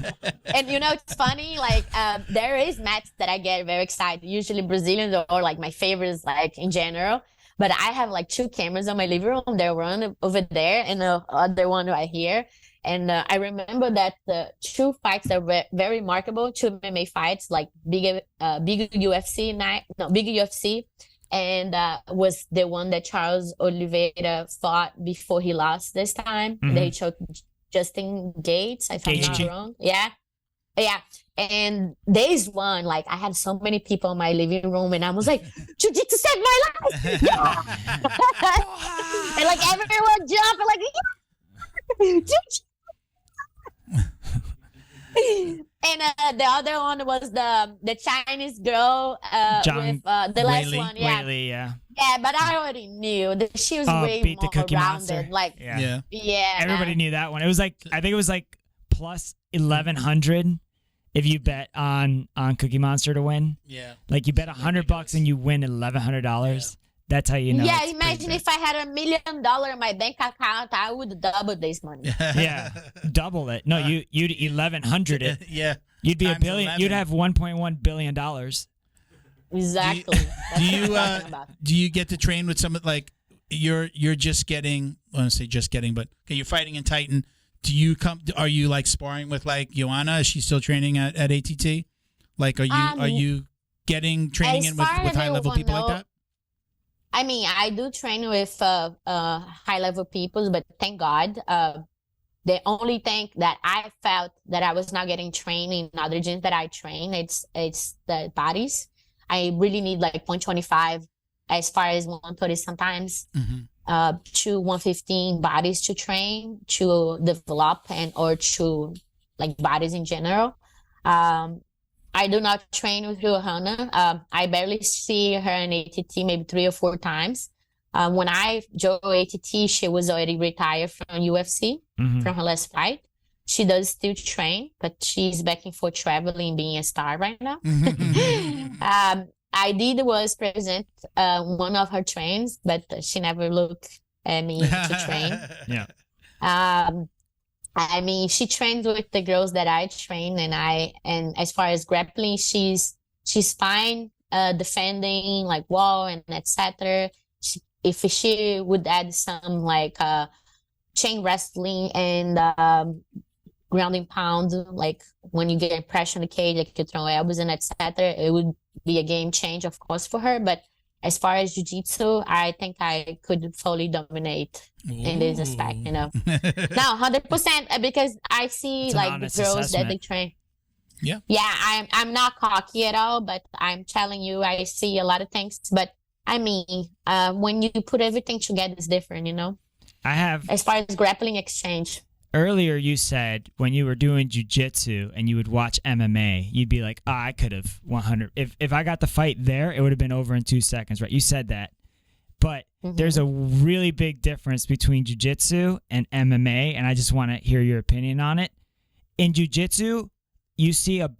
And it's funny, like there is matches that I get very excited. Usually Brazilians or like my favorites, like in general. But I have like 2 cameras on my living room. There's one over there and the other one right here. And I remember that the 2 fights that were very remarkable, 2 MMA fights, like big UFC, and was the one that Charles Oliveira fought before he lost this time. They choked Justin Gates, if I'm not wrong. Yeah. And there's one, like I had so many people in my living room and I was like, jiu-jitsu saved my life. Yeah. And like everyone jumped and like, and the other one was the Chinese girl with the last one. Yeah. Whaley, yeah. Yeah, but I already knew that she was way beat more the Cookie rounded. Monster. Like, yeah. Everybody knew that one. It was like, I think it was like plus 1,100 if you bet on Cookie Monster to win. Yeah. Like you bet $100 and you win $1,100. Yeah. That's how you know. Yeah, imagine if I had $1 million in my bank account, I would double this money. Yeah, double it. No, you'd 1,100 it. Yeah. You'd be $1 billion. 11. You'd have $1.1 billion. Exactly. Do you get to train with some like you're just getting? I don't say just getting, but okay, you're fighting in Titan. Do you are you like sparring with like Joanna? Is she still training at ATT? Like, are you getting training in with high level people like that? I mean, I do train with high level people, but thank God, the only thing that I felt that I was not getting trained in other gyms that I train, it's the bodies. I really need like 0.25 as far as 130 sometimes. To 115 bodies to train, to develop, or to like bodies in general. I do not train with Johanna. I barely see her in ATT maybe 3 or 4 times. When I joined ATT, she was already retired from UFC from her last fight. She does still train, but she's backing for traveling, being a star right now. I was present one of her trains, but she never looked at me to train. Yeah. I mean, she trains with the girls that I train, and as far as grappling, she's fine defending like wall and etc. If she would add some like chain wrestling and grounding pound, like when you get pressure on the cage, like you throw elbows and etc., it would be a game change, of course, for her. But as far as jiu-jitsu, I think I could fully dominate in this aspect, Now, 100%, because I see like the girls that they train. Yeah. Yeah, I'm not cocky at all, but I'm telling you, I see a lot of things. But I mean, when you put everything together, it's different, I have. As far as grappling exchange. Earlier, you said when you were doing jiu-jitsu and you would watch MMA, you'd be like, oh, I could have 100. If I got the fight there, it would have been over in 2 seconds, right? You said that. But there's a really big difference between jiu-jitsu and MMA, and I just want to hear your opinion on it. In jiu-jitsu, you see a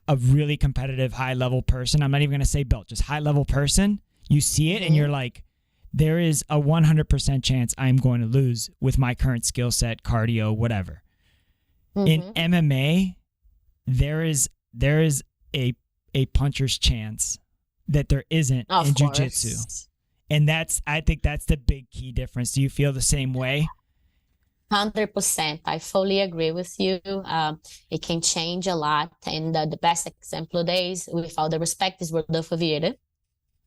really competitive high-level person. I'm not even going to say belt, just high-level person. You see it, and you're like, there is a 100% chance I'm going to lose with my current skill set, cardio, whatever. In MMA, there is a puncher's chance that there isn't in jiu-jitsu. And I think that's the big key difference. Do you feel the same way? 100%. I fully agree with you. It can change a lot. And the best example of days, with all the respect, is Rodolfo Vieira.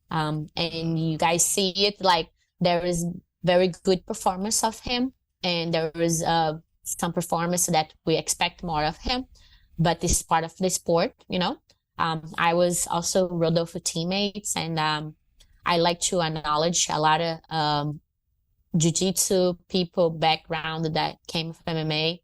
And you guys see it, like there is very good performance of him, and there was some performance that we expect more of him, but this is part of the sport, you know. I was also Rodolfo teammates, and I like to acknowledge a lot of jiu-jitsu people background that came from MMA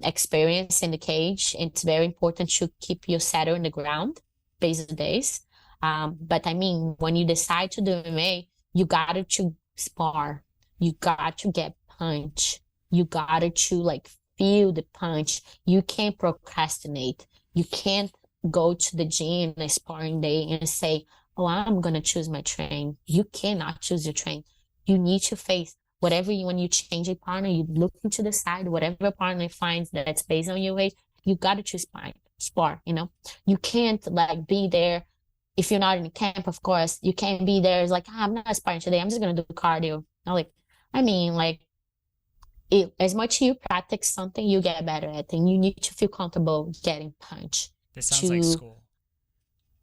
experience in the cage. It's very important to keep your saddle in the ground these days. But I mean, when you decide to do MMA, you got to spar. You got to get punch. You got to like feel the punch. You can't procrastinate. You can't go to the gym a sparring day and say, oh, I'm going to choose my train. You cannot choose your train. You need to face whatever when you change a partner, you look into the side, whatever partner finds that's based on your weight, you got to choose spar, you know. You can't like be there if you're not in camp, of course. You can't be there. It's like, I'm not sparring today. I'm just going to do cardio. I mean, as much as you practice something, you get better at it. And you need to feel comfortable getting punched. This sounds like school.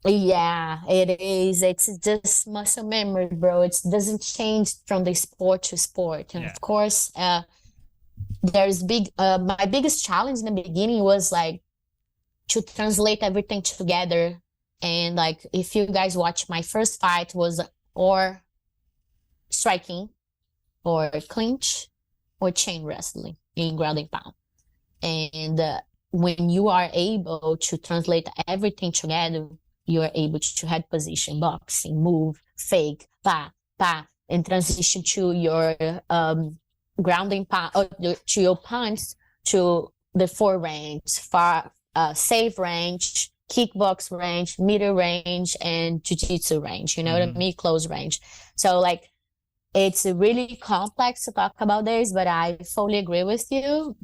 Yeah, it is. It's just muscle memory, bro. It doesn't change from the sport to sport. And of course, there's my biggest challenge in the beginning was like to translate everything together. And like, if you guys watch, my first fight was or striking or clinch or chain wrestling in ground and pound. And when you are able to translate everything together, you are able to head position, boxing, move, fake, and transition to your grounding pound, to your punch, to the 4 range, safe range, kickbox range, middle range, and jiu-jitsu range, you know what I mean? Close range. So like, it's really complex to talk about this, but I fully agree with you.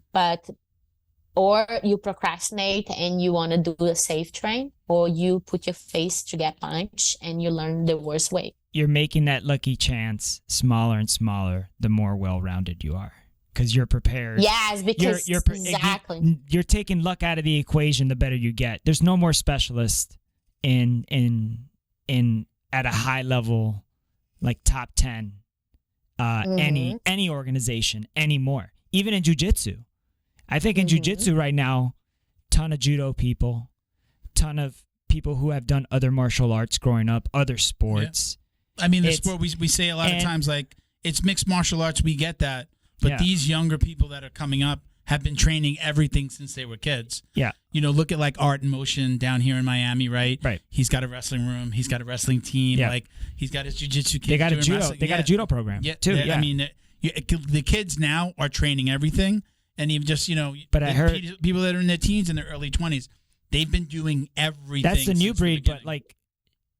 Or you procrastinate and you want to do a safe train, or you put your face to get punched and you learn the worst way. You're making that lucky chance smaller and smaller the more well-rounded you are, because you're prepared. Yes, because exactly. You're taking luck out of the equation the better you get. There's no more specialists in at a high level, like top 10, any organization anymore. Even in jiu-jitsu. I think in jiu-jitsu right now, ton of judo people, ton of people who have done other martial arts growing up, other sports. Yeah. I mean, the sport, we say a lot of times, like, it's mixed martial arts, we get that. But these younger people that are coming up have been training everything since they were kids. Yeah. You know, look at like Art in Motion down here in Miami, right? Right. He's got a wrestling room. He's got a wrestling team. Yeah. Like, he's got his jiu-jitsu kids. They got a judo. Wrestling. They got a judo program too. I mean, the kids now are training everything. And even just, you know, but I heard people that are in their teens and their early 20s, they've been doing everything. That's the new breed, but like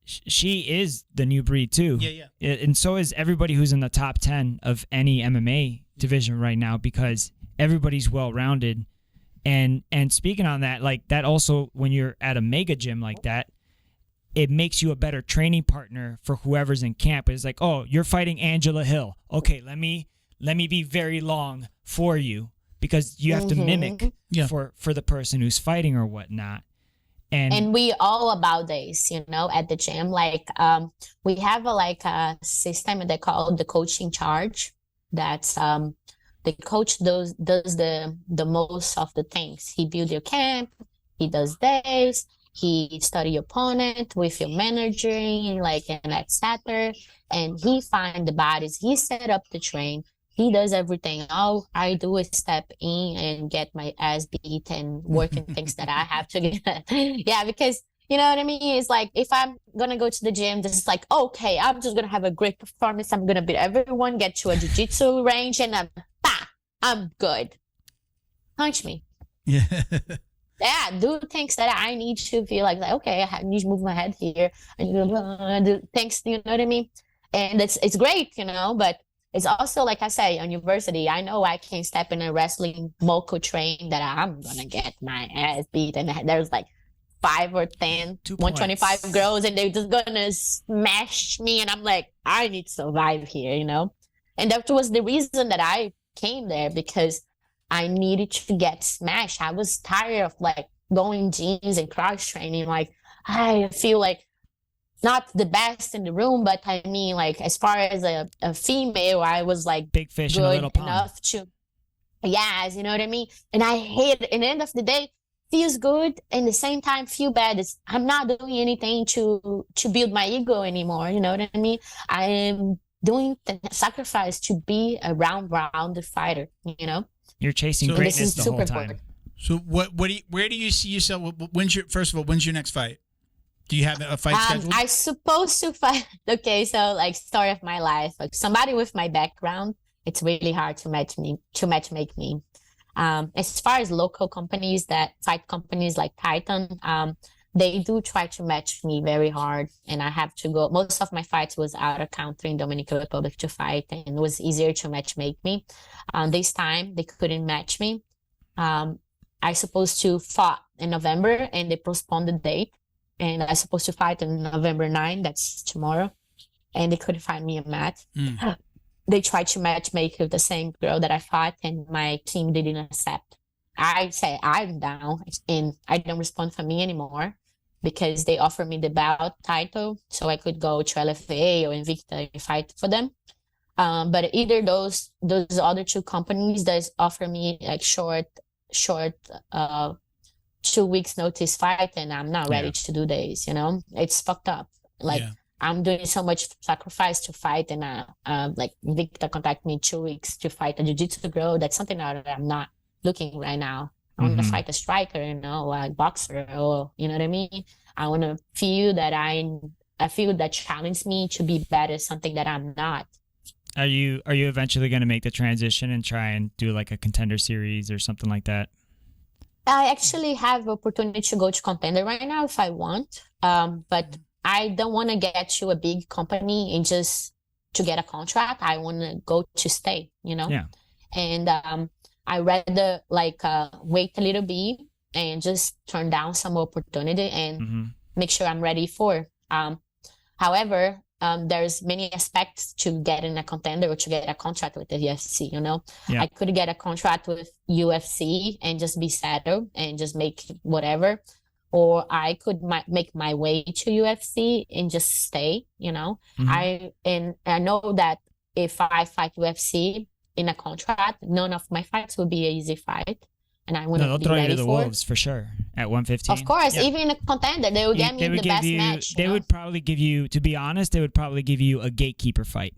she is the new breed too. Yeah. And so is everybody who's in the top 10 of any MMA division right now, because everybody's well-rounded. And speaking on that, like that also, when you're at a mega gym like that, it makes you a better training partner for whoever's in camp. It's like, oh, you're fighting Angela Hill. Okay, let me be very long for you. Because you have to mimic for the person who's fighting or whatnot. And we all about this, you know, at the gym. Like we have a system they call the coaching charge. That's the coach does the most of the things. He builds your camp, he does this, he study your opponent with your manager, like and etc. And he find the bodies, he set up the train. He does everything. All I do is step in and get my ass beat and working things that I have to get. Yeah, because you know what I mean? It's like, if I'm going to go to the gym, this is like, okay, I'm just going to have a great performance. I'm going to beat everyone, get to a jiu-jitsu range, and I'm good. Punch me. Yeah. Yeah, do things that I need to feel like okay, I need to move my head here. I need to do things, you know what I mean? And it's great, you know, but it's also, like I say, on university, I know I can't step in a wrestling local train that I'm going to get my ass beat. And there's like 5 or 10, 125 girls, and they're just going to smash me. And I'm like, I need to survive here, you know? And that was the reason that I came there, because I needed to get smashed. I was tired of like going gyms and cross training. Like, I feel like not the best in the room, but I mean, like, as far as a female, I was like big fish in a little pond. Enough to, yes, you know what I mean? And I hate it. And at the end of the day, feels good and the same time feel bad. I'm not doing anything to build my ego anymore. You know what I mean? I am doing the sacrifice to be a round fighter, you know? You're chasing greatness the whole time. Important. So where do you see yourself? First of all, when's your next fight? Do you have a fight scheduled? I'm supposed to fight. Okay, so like story of my life, like somebody with my background, it's really hard to matchmake me. As far as local companies that fight companies like Titan, they do try to match me very hard, and I have to go. Most of my fights was out of country in Dominican Republic to fight, and it was easier to matchmake me. This time they couldn't match me. I supposed to fight in November, and they postponed the date, and I supposed to fight on November 9. That's tomorrow, and they couldn't find me a match. They tried to matchmake with the same girl that I fought, and my team didn't accept. I said I'm down, and I don't respond for me anymore because they offered me the belt title, so I could go to LFA or Invicta and fight for them. But either those other two companies that offer me like short 2 weeks notice fight, and I'm not ready to do this. You know, it's fucked up. Like. Yeah. I'm doing so much sacrifice to fight, and like Victor contact me 2 weeks to fight a jiu-jitsu girl. That's something that I'm not looking right now. I want to fight a striker, you know, a boxer, or you know what I mean. I want to feel that I feel that challenge me to be better, something that I'm not. Are you eventually going to make the transition and try and do like a contender series or something like that? I actually have opportunity to go to contender right now if I want, but. I don't want to get to a big company and just to get a contract. I want to go to stay, you know? Yeah. And I rather wait a little bit and just turn down some opportunity and make sure I'm ready for. However, there's many aspects to getting a contender or to get a contract with the UFC, you know? Yeah. I could get a contract with UFC and just be settled and just make whatever. Or I could make my way to UFC and just stay, you know. I know that if I fight UFC in a contract, none of my fights will be an easy fight, and I wouldn't be ready for it. They'll throw you to the wolves for sure at 115. Of course, even in a contender, they will get me the best match. They would probably give you, to be honest, they would probably give you a gatekeeper fight,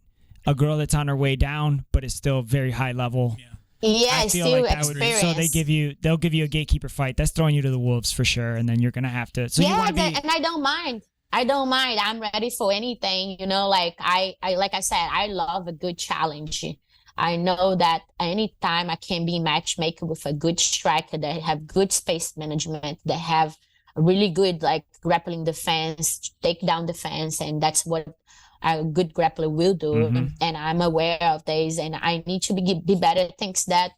a girl that's on her way down but is still very high level. Yeah. Yeah, still like experience. So they'll give you a gatekeeper fight. That's throwing you to the wolves for sure, and then you're gonna have to. So and I don't mind. I'm ready for anything. You know, like I said, I love a good challenge. I know that anytime I can be matchmaker with a good striker that have good space management, that have a really good like grappling defense, takedown defense, and that's what a good grappler will do. And I'm aware of this, and I need to be better at things that,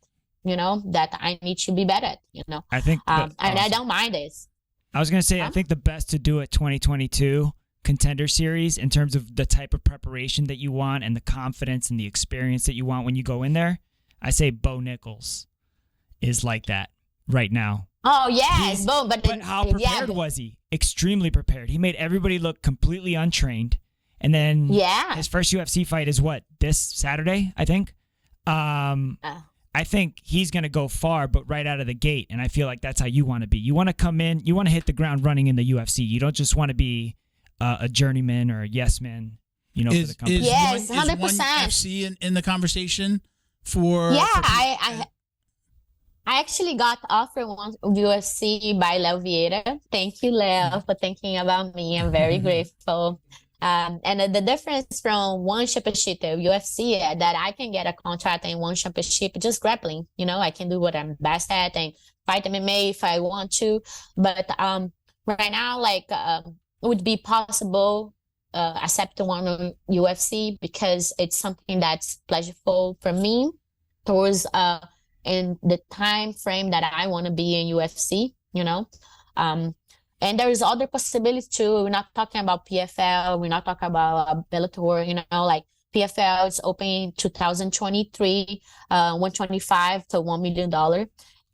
you know, that I need to be better at, you know. I think and I don't mind this. I was going to say, I think the best to do at 2022 contender series in terms of the type of preparation that you want and the confidence and the experience that you want when you go in there, I say Bo Nichols is like that right now. Oh, yes, Bo. But how prepared was he? Extremely prepared. He made everybody look completely untrained. And then his first UFC fight is what? This Saturday, I think. I think he's going to go far, but right out of the gate. And I feel like that's how you want to be. You want to come in, you want to hit the ground running in the UFC. You don't just want to be a journeyman or a yes man, you know, for the company. Yes, 100%. Is one UFC in the conversation for... Yeah, I actually got offered one UFC by Leo Vieira. Thank you, Leo, for thinking about me. I'm very grateful. And the difference from one championship to UFC that I can get a contract in one championship, just grappling. You know, I can do what I'm best at and fight MMA if I want to. But right now, like, it would be possible accept one on UFC because it's something that's pleasurable for me towards in the time frame that I want to be in UFC. You know. And there is other possibilities too. We're not talking about PFL. We're not talking about Bellator. You know, like PFL is open in 2023, $125 to $1 million.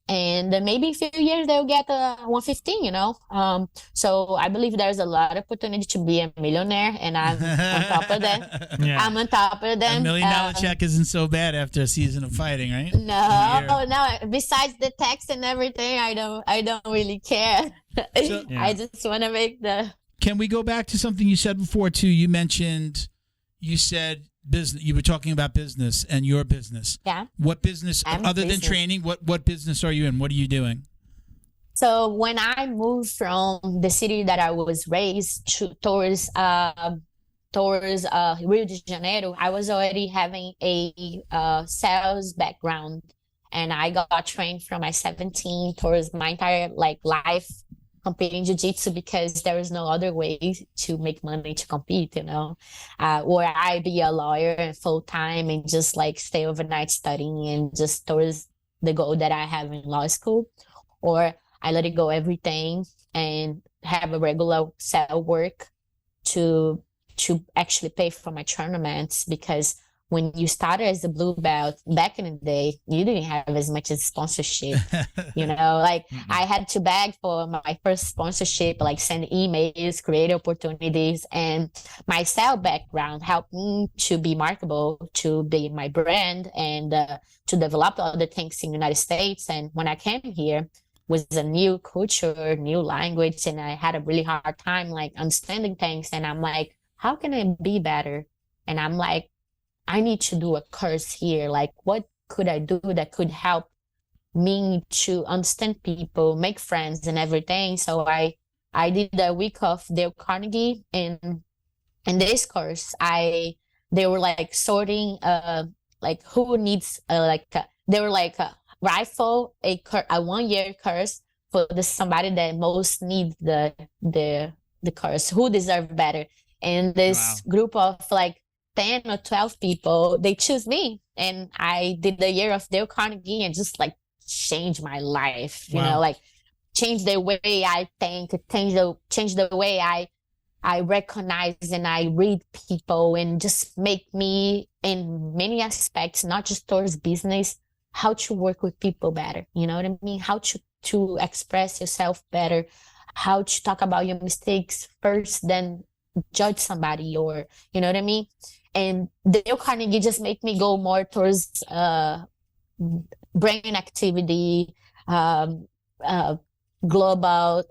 and then maybe in a few years they'll get 115, so I believe there's a lot of opportunity to be a millionaire, and I'm on top of that. Yeah. I'm on top of them. $1 million check isn't so bad after a season of fighting, right? No, besides the tax and everything, I don't really care. So- Yeah. I just want to make the Can we go back to something you said before too? You said business. You were talking about business and your business. yeah. What business, I'm other than business. training, what business are you in? What are you doing? So when I moved from the city that I was raised towards Rio de Janeiro, I was already having a sales background, and I got trained from my 17 towards my entire life competing jiu-jitsu, because there is no other way to make money to compete, or I be a lawyer full time and just stay overnight studying and just towards the goal that I have in law school, or I let it go everything and have a regular sell work to actually pay for my tournaments, because when you started as a blue belt back in the day, you didn't have as much as sponsorship. I had to beg for my first sponsorship, send emails, create opportunities, and my sales background helped me to be marketable, to be my brand, and to develop other things in the United States. And when I came here, was a new culture, new language, and I had a really hard time understanding things. And I'm like, how can I be better? And I'm like, I need to do a course here. What could I do that could help me to understand people, make friends and everything? So I did a week of Dale Carnegie, and in this course, they were sorting who needs they were rifle a 1-year course for somebody that most need the course, who deserve better. And this group of 10 or 12 people, they choose me, and I did the year of Dale Carnegie and just changed my life. Change the way I think, change the way I recognize and I read people, and just make me in many aspects, not just towards business, how to work with people better. You know what I mean? How to express yourself better, how to talk about your mistakes first, then judge somebody, or you know what I mean? And Dale Carnegie just made me go more towards brain activity, global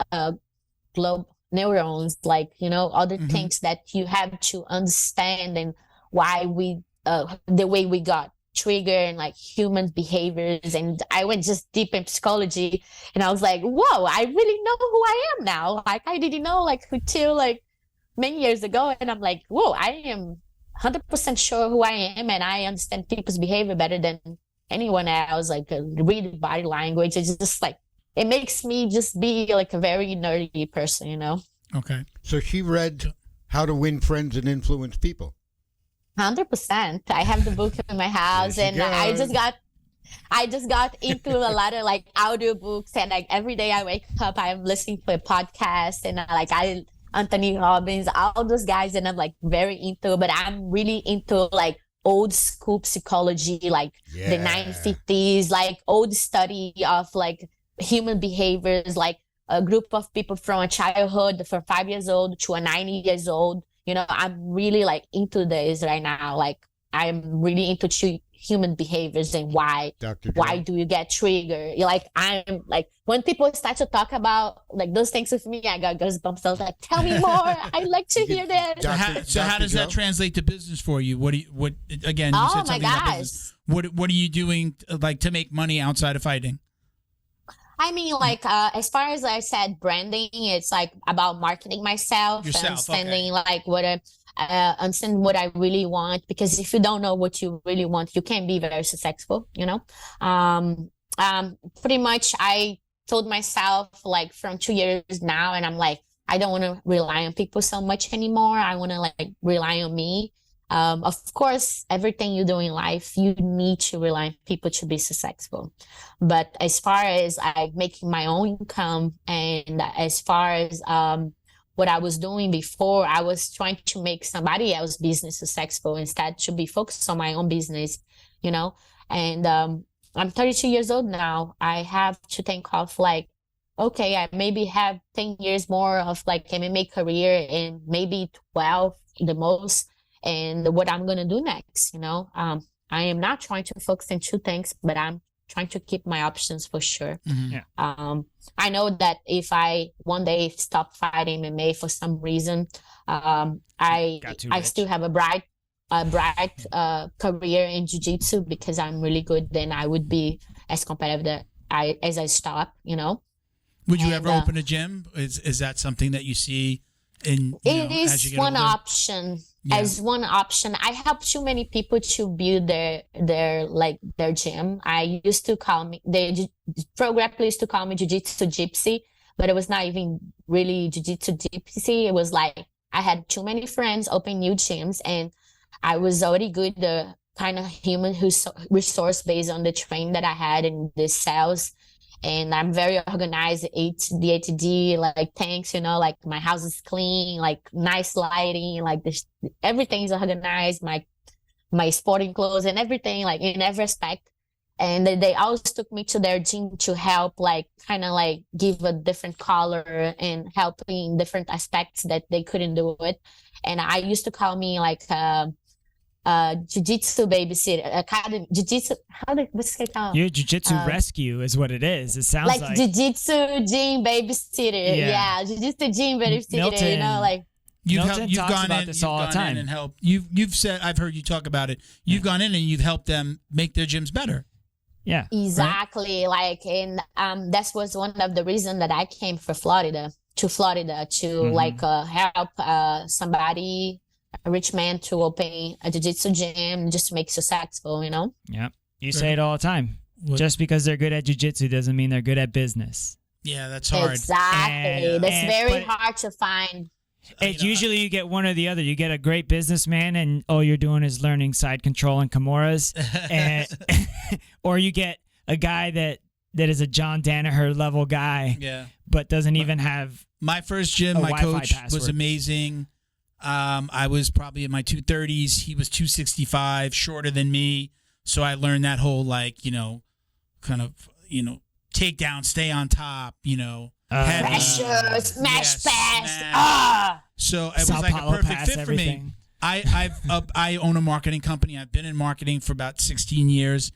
neurons, other things that you have to understand, and why we the way we got triggered, and human behaviors. And I went just deep in psychology, and I was like, whoa, I really know who I am now. I didn't know until many years ago. And I'm like, whoa, I am 100% sure who I am, and I understand people's behavior better than anyone else. Read body language. It's just it makes me just be a very nerdy person, Okay. So she read How to Win Friends and Influence People. 100%. I have the book in my house, There she and I goes. just got into a lot of audio books, and every day I wake up, I'm listening to a podcast, and Anthony Robbins, all those guys, and I'm very into, but I'm really into old school psychology, the 1950s, old study of human behaviors, a group of people from a childhood, from 5 years old to 90 years old. I'm really into this right now. I'm really into human behaviors and why do you get triggered. I'm when people start to talk about those things with me, I got goosebumps. I was like, tell me more. I like to hear that. So how does that translate to business for you? What again, you said something about business. What are you doing to make money outside of fighting? I mean, as far as I said, branding, it's about marketing myself, understanding understand what I really want. Because if you don't know what you really want, you can't be very successful, pretty much I told myself from 2 years now, and I'm I don't want to rely on people so much anymore. I want to rely on me. Of course, everything you do in life, you need to rely on people to be successful. But as far as making my own income, and as far as what I was doing before, I was trying to make somebody else's business successful instead to be focused on my own business, And I'm 32 years old now. I have to think of like, okay, I maybe have 10 years more of like MMA career and maybe 12 the most, and what I'm gonna do next, I am not trying to focus on two things, but I'm trying to keep my options for sure. Mm-hmm. Yeah. I know that if I one day stop fighting MMA for some reason, I still have a bright career in jiu-jitsu because I'm really good. Then I would be as competitive as I stop. Would you ever open a gym? Is that something that you see in? It is as you get one older? option. Yeah. As one option, I help too many people to build their gym. I used to call me pro grappler used to call me jiu-jitsu gypsy, but it was not even really jiu-jitsu gypsy. It was like I had too many friends open new gyms, and I was already good, the kind of human who's resource based on the training that I had in the cells. And I'm very organized, the ATD, like tanks, like my house is clean, like nice lighting, like everything's organized, my sporting clothes and everything, like in every aspect. And they always took me to their gym to help, like kind of like give a different color and help in different aspects that they couldn't do it. And I used to call me like jiu-jitsu babysitter, academy, jiu-jitsu, what's it called? Your jiu-jitsu rescue is what it is. It sounds like jiu-jitsu gym babysitter. Yeah, jiu-jitsu gym babysitter, Milton, like. You've talks gone about in, this you've all the gone time. in and helped. You've said, I've heard you talk about it. You've gone in and you've helped them make their gyms better. Yeah. Exactly. Right? Like, and that was one of the reasons that I came to Florida to like help somebody, a rich man, to open a jiu-jitsu gym just to make it successful, Yeah. You say it all the time. Just because they're good at jiu-jitsu doesn't mean they're good at business. Yeah, that's hard. Exactly. That's very hard to find. It's usually you get one or the other. You get a great businessman and all you're doing is learning side control and Kimuras. Or you get a guy that is a John Danaher level guy, but doesn't even have my first gym. My coach was amazing. I was probably in my 230s. He was 265, shorter than me. So I learned that whole kind of takedown, stay on top, pressure, smash pass. So it was like a perfect fit for me. I own a marketing company. I've been in marketing for about 16 years,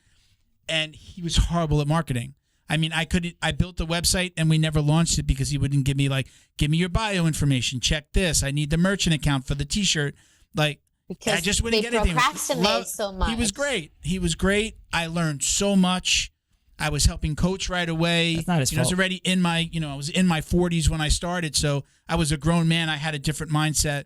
and he was horrible at marketing. I mean, I built the website and we never launched it because he wouldn't give me your bio information. Check this. I need the merchant account for the T-shirt. Because I just wouldn't get anything. Procrastinate so much. He was great. I learned so much. I was helping coach right away. That's not his fault. I was already in my, I was in my 40s when I started, so I was a grown man. I had a different mindset,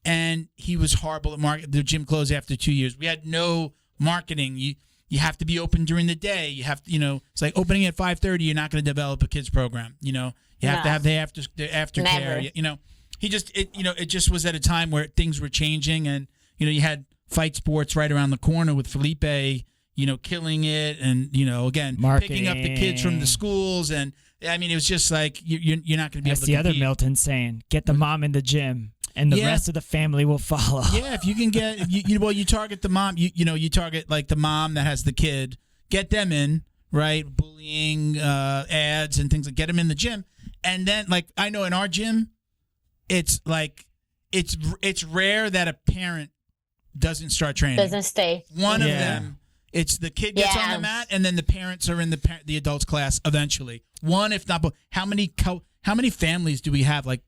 and he was horrible at marketing. The gym closed after 2 years. We had no marketing. You have to be open during the day. You have to, it's like opening at 5:30. You're not going to develop a kids program. You have to have the aftercare. Never. It just was at a time where things were changing, and you had Fight Sports right around the corner with Felipe. Killing it, and again, marketing. Picking up the kids from the schools, and I mean, it was just like you're not going to be able to. That's the other Milton saying, "Get the mom in the gym, and the rest of the family will follow." Yeah, if you can get, you target the mom. You target like the mom that has the kid. Get them in, right? Bullying ads and things like get them in the gym, and then I know in our gym, it's rare that a parent doesn't start training. Doesn't stay. One of them. It's the kid gets on the mat, and then the parents are in the adults class eventually. One, if not both. How many families do we have? Like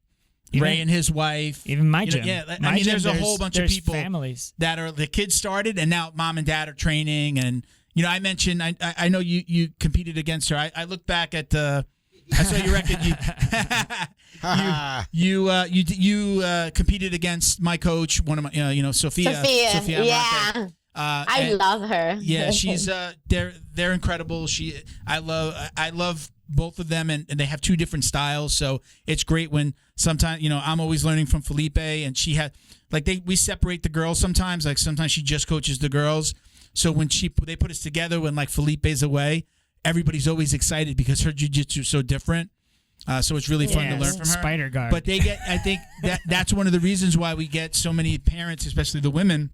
Ray and his wife. Even my gym. There's a whole bunch of people families that are the kids started, and now mom and dad are training. And I mentioned I know you competed against her. I look back at I saw your record. You competed against my coach, one of my Sophia. Yeah. I love her. Yeah, she's they're incredible. I love both of them, and they have two different styles. So it's great when sometimes I'm always learning from Felipe, and she had we separate the girls sometimes. Like sometimes she just coaches the girls. So when they put us together when Felipe's away, everybody's always excited because her jiu-jitsu is so different. So it's really fun to learn from her. Spider guard. But I think that's one of the reasons why we get so many parents, especially the women,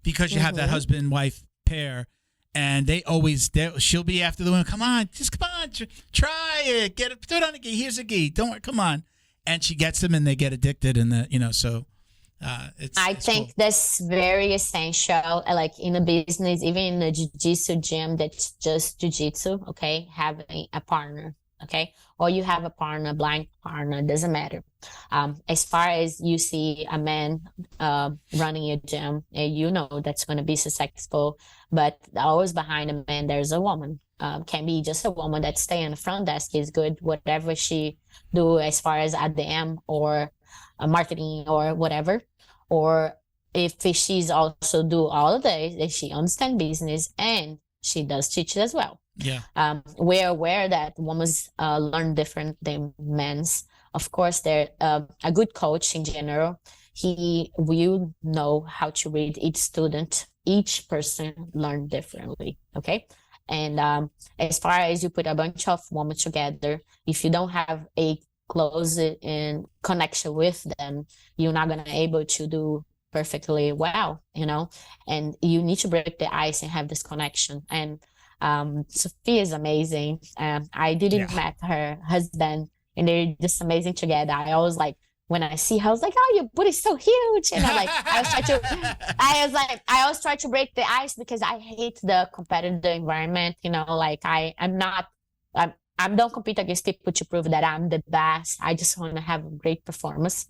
because you have that husband-wife pair, And she'll be after the women. Come on, try it. Get it, put it on a gi. Here's a gi. Don't worry, come on. And she gets them, and they get addicted, and I think cool. That's very essential. Like in a business, even in a jiu-jitsu gym that's just jiu-jitsu. Okay, having a partner. Okay, or you have a partner, blind partner, doesn't matter. As far as you see a man running a gym, you know that's going to be successful. But always behind a man, there's a woman. Can be just a woman that stay on the front desk is good. Whatever she do as far as ADM or marketing or whatever, or if she's also do all of this, she understand business and she does teach it as well. Yeah. We're aware that women learn different than men's. Of course, they're a good coach in general. He will know how to read each student. Each person learn differently. Okay. And as far as you put a bunch of women together, if you don't have a close in connection with them, you're not going to be able to do perfectly well, and you need to break the ice and have this connection. And Sophia is amazing. I didn't met her husband, and they're just amazing together. I always when I see her, I was like, "Oh, your booty's so huge!" And I always try to break the ice because I hate the competitive environment. I don't compete against people to prove that I'm the best. I just want to have a great performance.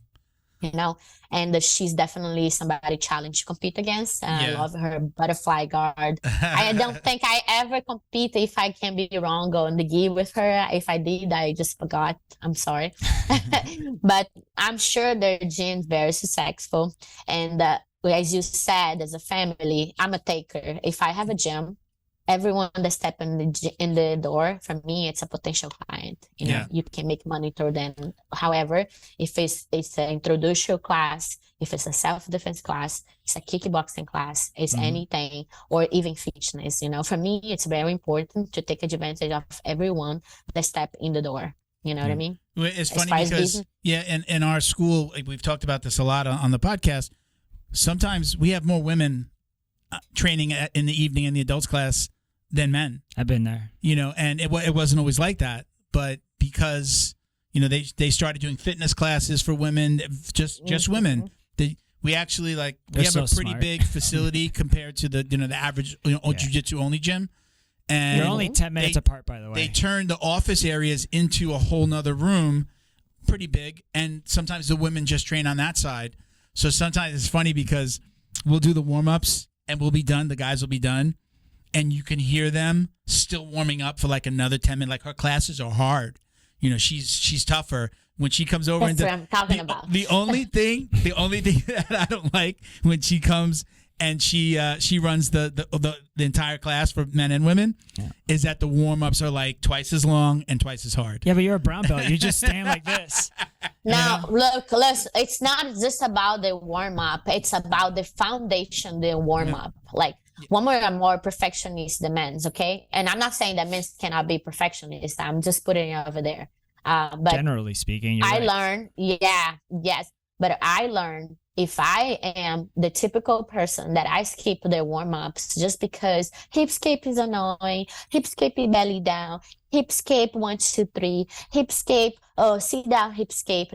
And she's definitely somebody challenge to compete against. I love her butterfly guard. I don't think I ever compete if I can be wrong on the gi with her. If I did, I just forgot. I'm sorry. But I'm sure their gym's very successful. And as you said, as a family, I'm a taker. If I have a gym, everyone that step in the door, for me, it's a potential client. You can make money through them. However, if it's an introductory class, if it's a self-defense class, it's a kickboxing class, it's anything, or even fitness, for me, it's very important to take advantage of everyone that step in the door. You know what I mean? It's funny because, in our school, we've talked about this a lot on the podcast. Sometimes we have more women training in the evening in the adults class than men. I've been there. And it wasn't always like that, but because they started doing fitness classes for women, just women. We actually we have a pretty big facility compared to the average jiu-jitsu only gym. And you're only 10 minutes apart, by the way. They turned the office areas into a whole nother room, pretty big, and sometimes the women just train on that side. So sometimes it's funny because we'll do the warm-ups and we'll be done, the guys will be done, and you can hear them still warming up for another 10 minutes. Her classes are hard. She's tougher. When she comes over, that's what I'm talking about. The only thing that I don't like when she comes and she runs the entire class for men and women is that the warm-ups are twice as long and twice as hard. Yeah, but you're a brown belt. You just stand like this. Now, look, it's not just about the warm-up. It's about the foundation, the warm-up. Women are more perfectionist than men, okay? And I'm not saying that men cannot be perfectionists. I'm just putting it over there. But generally speaking, I learned, but I learned if I am the typical person that I skip the warm-ups just because hip escape is annoying, hip escape is belly down, hip escape 1, 2, 3, hip escape, sit down, hip escape,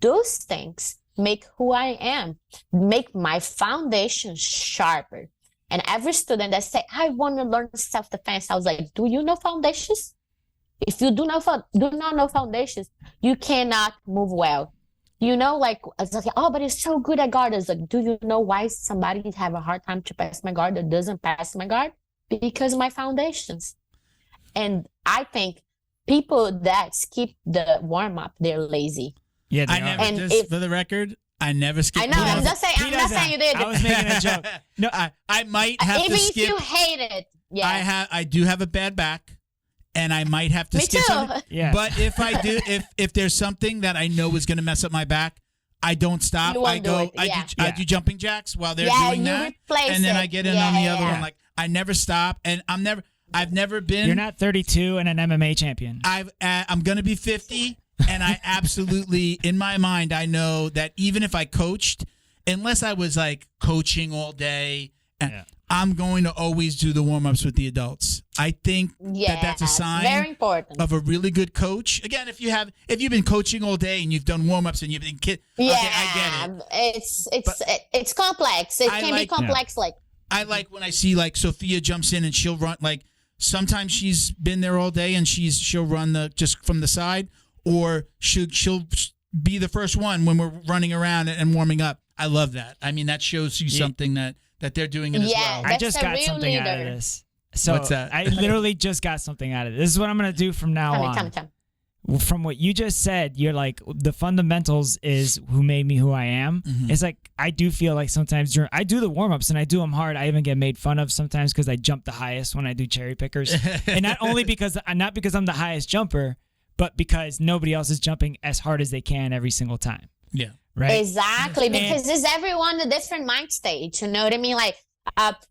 those things make who I am, make my foundation sharper. And every student that say, I want to learn self-defense, I was like, do you know foundations? If you do not know foundations, you cannot move well. It's like, oh, but it's so good at guard. It's like, do you know why somebody have a hard time to pass my guard that doesn't pass my guard? Because of my foundations. And I think people that skip the warm-up, they're lazy. Yeah, they are. For the record, I never skip. I know. I'm not saying you did. I was making a joke. No, I might have to skip. Even if you hate it. Yeah. I do have a bad back. And I might have to skip something. Yeah. But if I do, if there's something that I know is going to mess up my back, I don't stop. I do jumping jacks while they're doing that, and then I get in on the other one. I never stop, and I've never been. You're not 32 and an MMA champion. I'm going to be 50, and I absolutely, in my mind, I know that even if I coached, unless I was coaching all day, I'm going to always do the warm-ups with the adults. I think that's a sign very important. of a really good coach. Again, if you've been coaching all day and you've done warm-ups and you've been okay, I get it. It's complex. It can be complex. Like I like when I see like Sophia jumps in and she'll run. Like sometimes she's been there all day and she'll run just from the side, or she'll be the first one when we're running around and warming up. I love that. I mean, that shows you something that they're doing it as well. I just got something out of this. So what's that? I literally just got something out of it. This is what I'm going to do from now on. Tell me. From what you just said, you're like, the fundamentals is who made me who I am. Mm-hmm. It's like, I do feel like sometimes I do the warm-ups and I do them hard. I even get made fun of sometimes because I jump the highest when I do cherry pickers. And not because I'm the highest jumper, but because nobody else is jumping as hard as they can every single time. Yeah. Right. Exactly. Because it's everyone a different mind state. You know what I mean? Like,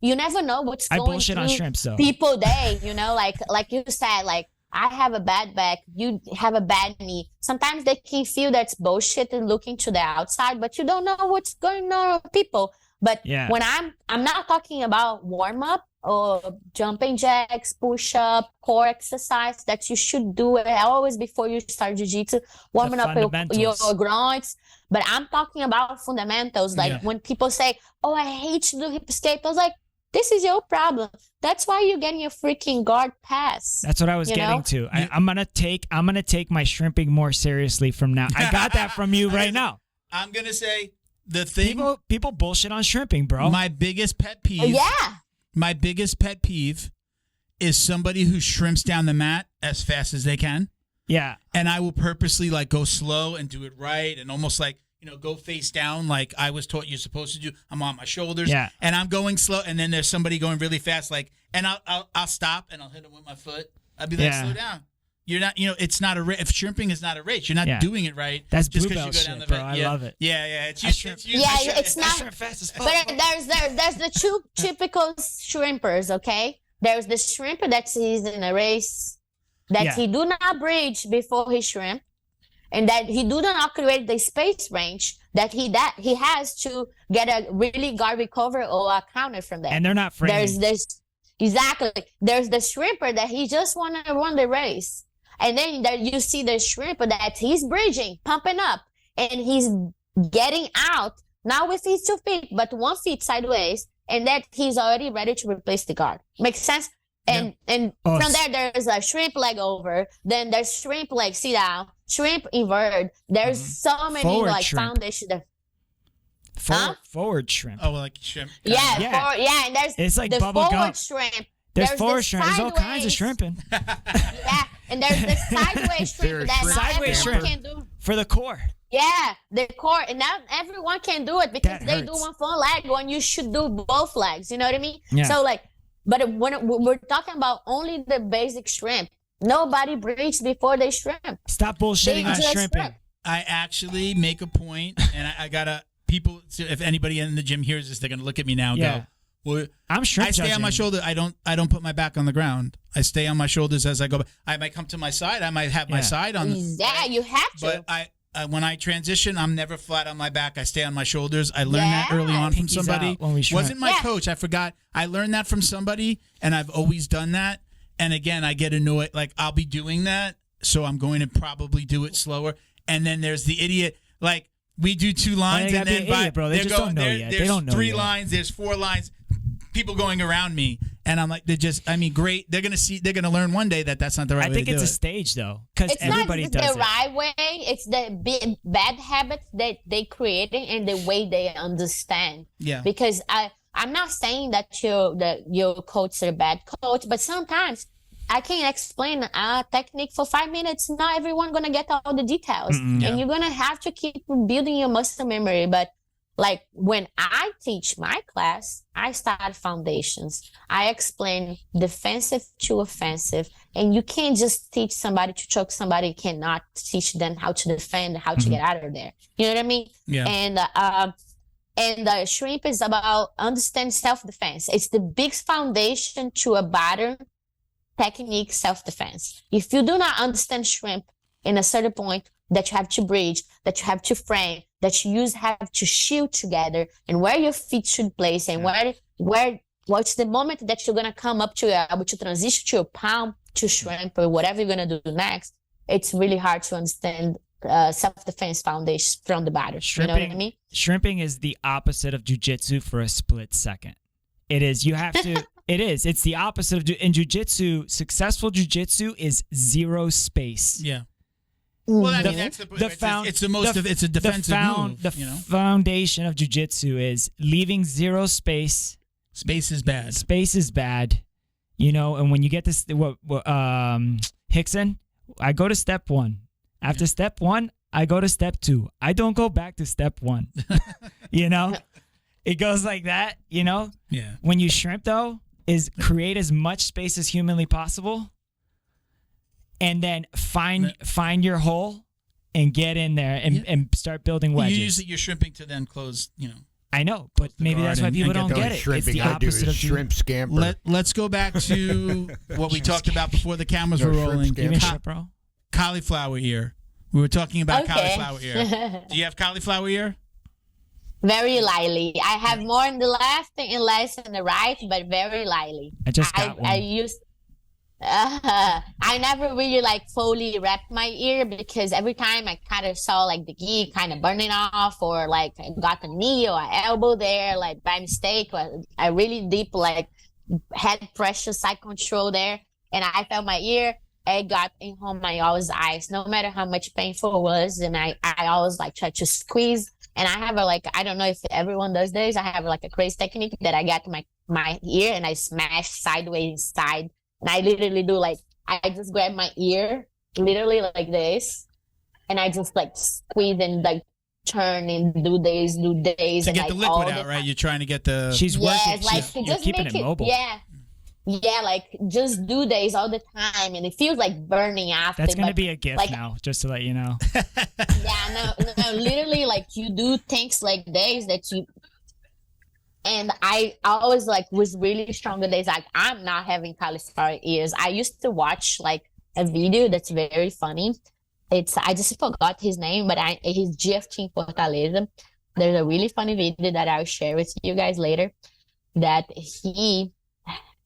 you never know what's going on. I bullshit on shrimps, though. People day, you know, like you said, like, I have a bad back, you have a bad knee. Sometimes they can feel that's bullshit and looking to the outside, but you don't know what's going on with people. But when I'm not talking about warm up or jumping jacks, push up, core exercise that you should do always before you start jiu-jitsu, warming up your groins. But I'm talking about fundamentals. Like when people say, "Oh, I hate to do hip escape," I was like, this is your problem. That's why you're getting a freaking guard pass. That's what I was getting to. I'm gonna take my shrimping more seriously from now. I got that from you right now. I'm gonna say the thing. People bullshit on shrimping, bro. My biggest pet peeve. My biggest pet peeve is somebody who shrimps down the mat as fast as they can. Yeah. And I will purposely like go slow and do it right and almost like, go face down like I was taught you're supposed to do. I'm on my shoulders. Yeah. And I'm going slow, and then there's somebody going really fast, like, and I'll stop and I'll hit them with my foot. I'll be like, slow down. You're not, it's not a race. If shrimping is not a race, you're not doing it right. That's just blue belt shit, bro. I love it. Yeah. It's not. Fast as fuck. But there's the two typical shrimpers. Okay, there's the shrimper that sees in a race that he do not bridge before he shrimp, and that he do not create the space range that he has to get a really guard recover or a counter from that. And they're not framing. There's the shrimper that he just want to run the race. And then you see the shrimper that he's bridging, pumping up, and he's getting out, not with his 2 feet, but 1 foot sideways, and that he's already ready to replace the guard. Makes sense? And from there, there's a shrimp leg over. Then there's shrimp leg sit down, shrimp invert. There's so many forward foundation. Forward shrimp. Oh, like shrimp. And there's it's like the bubble forward gum. shrimp. There's forward shrimp. There's all kinds of shrimping. And there's the sideways shrimp that not everyone can do. For the core. Yeah, the core, and not everyone can do it because they do one full leg when you should do both legs. You know what I mean? Yeah. So but when we're talking about only the basic shrimp, nobody breathes before they shrimp. Stop bullshitting on shrimping. I actually make a point, and I gotta people. If anybody in the gym hears this, they're gonna look at me now and go, "Well, I'm shrimp. I stay on my shoulder. I don't put my back on the ground. I stay on my shoulders as I go. I might come to my side. I might have my side on. You have to. But when I transition, I'm never flat on my back. I stay on my shoulders. I learned that early on from somebody. Wasn't my coach. I forgot. I learned that from somebody, and I've always done that. And again, I get annoyed. Like, I'll be doing that, so I'm going to probably do it slower. And then there's the idiot. Like, we do 2 lines, and then they just don't know yet. They don't know 3 yet. lines. There's 4 lines. People going around me, and I'm like, great. They're gonna learn one day that that's not the right way to do it. I think it's a stage though, because everybody does it. It's not the right way. It's the bad habits that they created and the way they understand. Yeah. Because I'm not saying that your coach is a bad coach, but sometimes I can explain a technique for 5 minutes. Not everyone gonna get all the details, and you're gonna have to keep building your muscle memory. But like when I teach my class, I start foundations. I explain defensive to offensive. And you can't just teach somebody to choke somebody. You cannot teach them how to defend, how to get out of there. You know what I mean? Yeah. And the shrimp is about understand self-defense. It's the biggest foundation to a better technique self-defense. If you do not understand shrimp in a certain point, that you have to bridge, that you have to frame, that you have to shield together, and where your feet should place, and where what's the moment that you're gonna come up to your elbow to transition to your palm to shrimp or whatever you're gonna do next. It's really hard to understand self-defense foundation from the batter. You know what I mean? Shrimping is the opposite of jiu-jitsu for a split second. It is. You have to. It is. It's the opposite of in jiu-jitsu. Successful jiu-jitsu is zero space. Yeah. Well, I mean, The- that's the, the found- it's the most the- of it's a defensive move. The foundation of jiu-jitsu is leaving zero space. Space is bad. Space is bad, and when you get this, Hickson, I go to step 1. After step 1, I go to step 2. I don't go back to step 1. It goes like that, Yeah. When you shrimp, though, is create as much space as humanly possible and then find your hole and get in there and start building wedges. Usually you're shrimping to then close, I know, but maybe that's why people don't get it. It's the opposite of shrimp scamper. Let's go back to what we talked about before the cameras were rolling. Give me a shot, bro. Cauliflower ear. We were talking about Okay. cauliflower ear. Do you have cauliflower ear? Very lightly. I have more in the left and less in the right, but very lightly. I just got one. I used. I never really fully wrapped my ear because every time I kind of saw the gi kind of burning off, or I got a knee or an elbow there by mistake. I really deep head pressure, side control there, and I felt my ear. It got in on my always eyes, no matter how much painful it was, and I always try to squeeze. And I have I don't know if everyone does this. I have a crazy technique that I got my ear and I smash sideways inside. And I literally do I just grab my ear, literally like this, and I just squeeze and turn and do this. To and, get the liquid out, right? You're trying to get the... She's working. Yes, You're just keeping make it mobile. Yeah, just do this all the time, and it feels burning after. That's going to but, be a gift now, just to let you know. Yeah, no, literally, you do things like this that you... And I always was really strong days. I'm not having cauliflower ears. I used to watch a video that's very funny. I just forgot his name, but he's GFT in Fortaleza. There's a really funny video that I'll share with you guys later. That he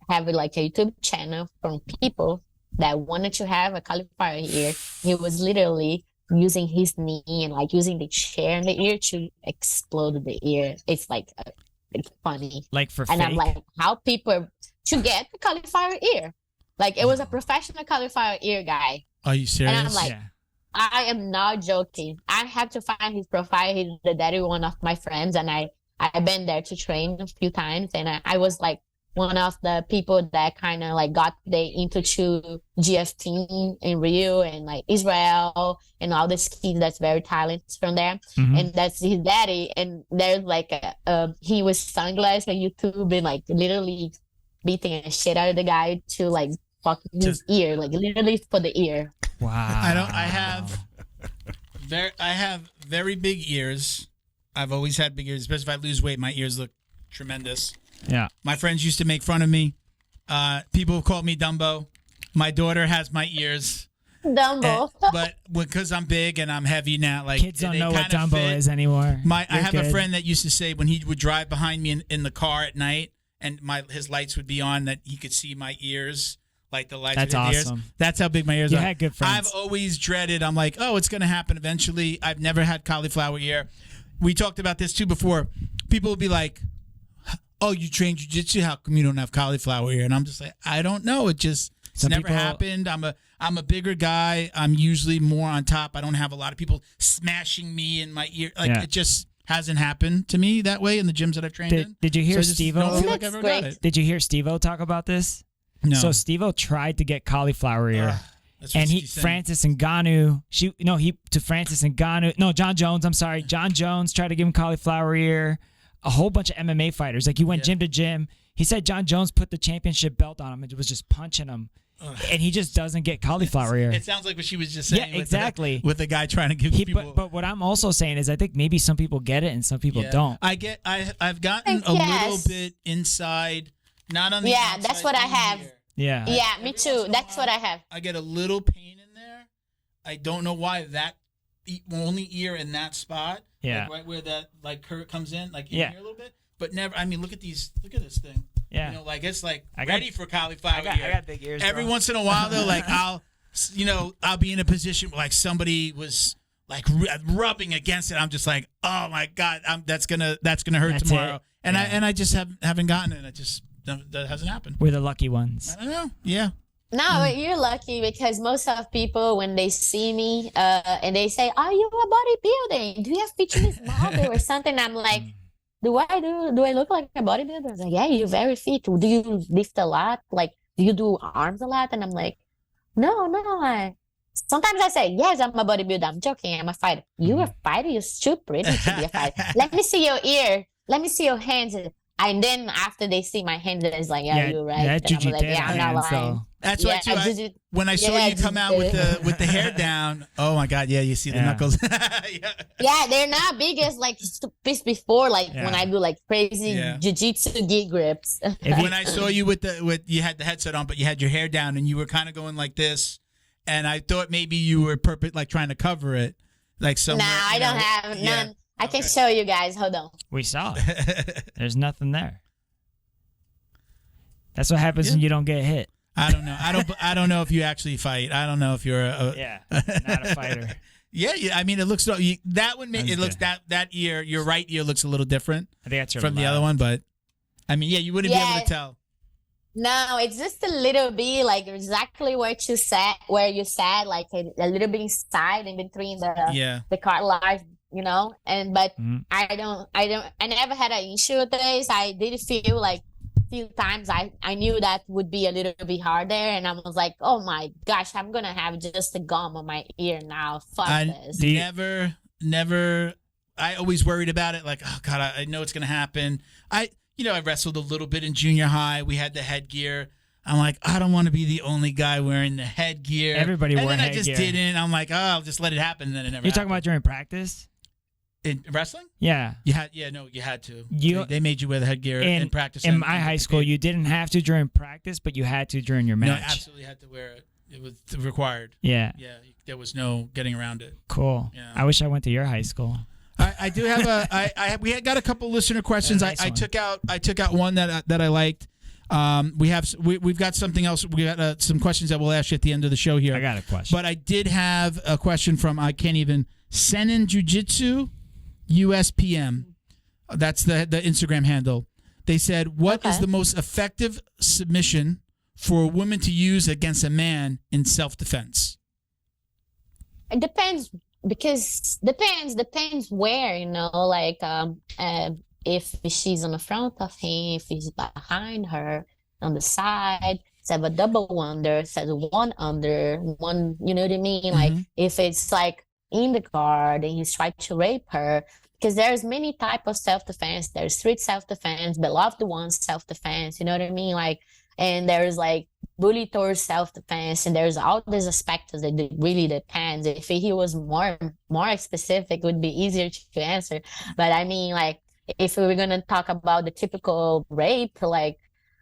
have a YouTube channel from people that wanted to have a cauliflower ear. He was literally using his knee and using the chair in the ear to explode the ear. It's it's funny. For and fake? I'm how people to get a cauliflower ear. It was a professional cauliflower ear guy. Are you serious? And I'm Yeah. I am not joking. I have to find his profile. He's the daddy one of my friends, and I've been there to train a few times, and I was one of the people that kind of got into GFT in Rio and Israel and all the kids that's very talented from there. Mhm. And that's his daddy. And there's he was sunglasses on YouTube and literally beating the shit out of the guy to fuck his ear, literally for the ear. Wow. I have very big ears. I've always had big ears, especially if I lose weight. My ears look tremendous. Yeah. My friends used to make fun of me. People have called me Dumbo. My daughter has my ears. Dumbo. But because I'm big and I'm heavy now, Kids don't they know what kinda Dumbo fit. is anymore. I You're have good. a friend that used to say when he would drive behind me in the car at night and his lights would be on, that he could see my ears, the lights That's would hit the ears. awesome. That's how big my ears You are. had good friends. I've always dreaded, I'm it's going to happen eventually. I've never had cauliflower ear. We talked about this too before. People would be like, oh, you train jiu-jitsu? How come you don't have cauliflower ear? And I'm just I don't know. It's never happened. I'm a bigger guy. I'm usually more on top. I don't have a lot of people smashing me in my ear. It just hasn't happened to me that way in the gyms that I've trained in. Did you hear So I just Steve-O? don't feel like That's I've ever got great. it. Did you hear Steve-O talk about this? No. So Steve-O tried to get cauliflower ear. That's what And she's saying. Francis Ngannou, John Jones, I'm sorry. John Jones tried to give him cauliflower ear. A whole bunch of MMA fighters. He went gym to gym. He said John Jones put the championship belt on him and was just punching him. And he just doesn't get cauliflower ear. It sounds like what she was just saying. Yeah, exactly. With the guy trying to give people. But what I'm also saying is I think maybe some people get it and some people don't. I've gotten a little bit inside, not on the outside. That's what I in have. here. Yeah. Yeah, me too. That's what I have. I get a little pain in there. I don't know why that only ear in that spot. Yeah. Right where that curve comes in, in Yeah. here a little bit. But never. I mean, look at this thing. Yeah. You know, like it's like I got- ready for cauliflower I ear. got big ears. Every bro. once in a while, though, like I'll be in a position where like somebody was like rubbing against it. I'm just like, oh my god, that's gonna hurt That's tomorrow. it. And Yeah. I just haven't gotten it. That hasn't happened. We're the lucky ones. I don't know. Yeah. No, but you're lucky because most of people when they see me and they say, "Are you a bodybuilding? Do you have fitness model or something?" I'm like, "Do I look like a bodybuilder?" It's like, "Yeah, you're very fit. Do you lift a lot? Like, do you do arms a lot?" And I'm like, "No. Sometimes I say, yes, I'm a bodybuilder. I'm joking. I'm a fighter. You're a fighter. You're too pretty to be a fighter. Let me see your ear. Let me see your hands." And then after they see my hands, it's like, yeah, you're right. That And I'm like, jiu-jitsu yeah, I'm not hands, lying. so- That's why too. When I saw you come out with the hair down, oh my god, yeah, you see the knuckles. Yeah. Yeah, they're not big as like before, like Yeah. when I do like crazy jiu-jitsu gi grips. When I saw you with you had the headset on, but you had your hair down and you were kind of going like this, and I thought maybe you were like trying to cover it, like somewhere. Nah, I don't have none. I can show you guys. Hold on. We saw it. There's nothing there. That's what happens when you don't get hit. I don't know. I don't know if you actually fight. I don't know if you're not a fighter. Yeah. I mean, it looks that one. It looks that ear. Your right ear looks a little different. I think that's from the other one, but I mean, you wouldn't be able to tell. No, it's just a little bit like exactly where you said, like a little bit inside in between the cartilage, you know. But I never had an issue with this. I did feel like a few times I knew that would be a little bit harder, and I was like, oh my gosh, I'm gonna have just a gum on my ear now. Fuck this. Never. I always worried about it. Like, oh god, I know it's gonna happen. I wrestled a little bit in junior high. We had the headgear. I'm like, I don't want to be the only guy wearing the headgear. Everybody wore headgear. And then I just didn't. I'm like, oh, I'll just let it happen. And then it never You're talking about during practice? In wrestling? Yeah. You had to. They made you wear the headgear in practice. In my high school, you didn't have to during practice, but you had to during your match. No, absolutely had to wear it. It was required. Yeah. Yeah. There was no getting around it. Cool. Yeah. I wish I went to your high school. I do have we had got a couple listener questions. Nice I took out one that I liked. We've got something else. We got some questions that we'll ask you at the end of the show here. I got a question, but I did have a question from Senin Jiu-Jitsu USPM. That's the Instagram handle. They said, "What is the most effective submission for a woman to use against a man in self-defense?" It depends. Because depends where, you know, like if she's on the front of him, if he's behind her, on the side, instead of a double under, instead of one under, one, you know what I mean? Like if it's like in the guard and he's trying to rape her, because there's many type of self-defense. There's street self-defense, beloved ones self-defense, you know what I mean? Like, and there's like bully towards self-defense, and there's all these aspects that it really depends. If he was more specific, it would be easier to answer. But I mean, like, if we were gonna talk about the typical rape, like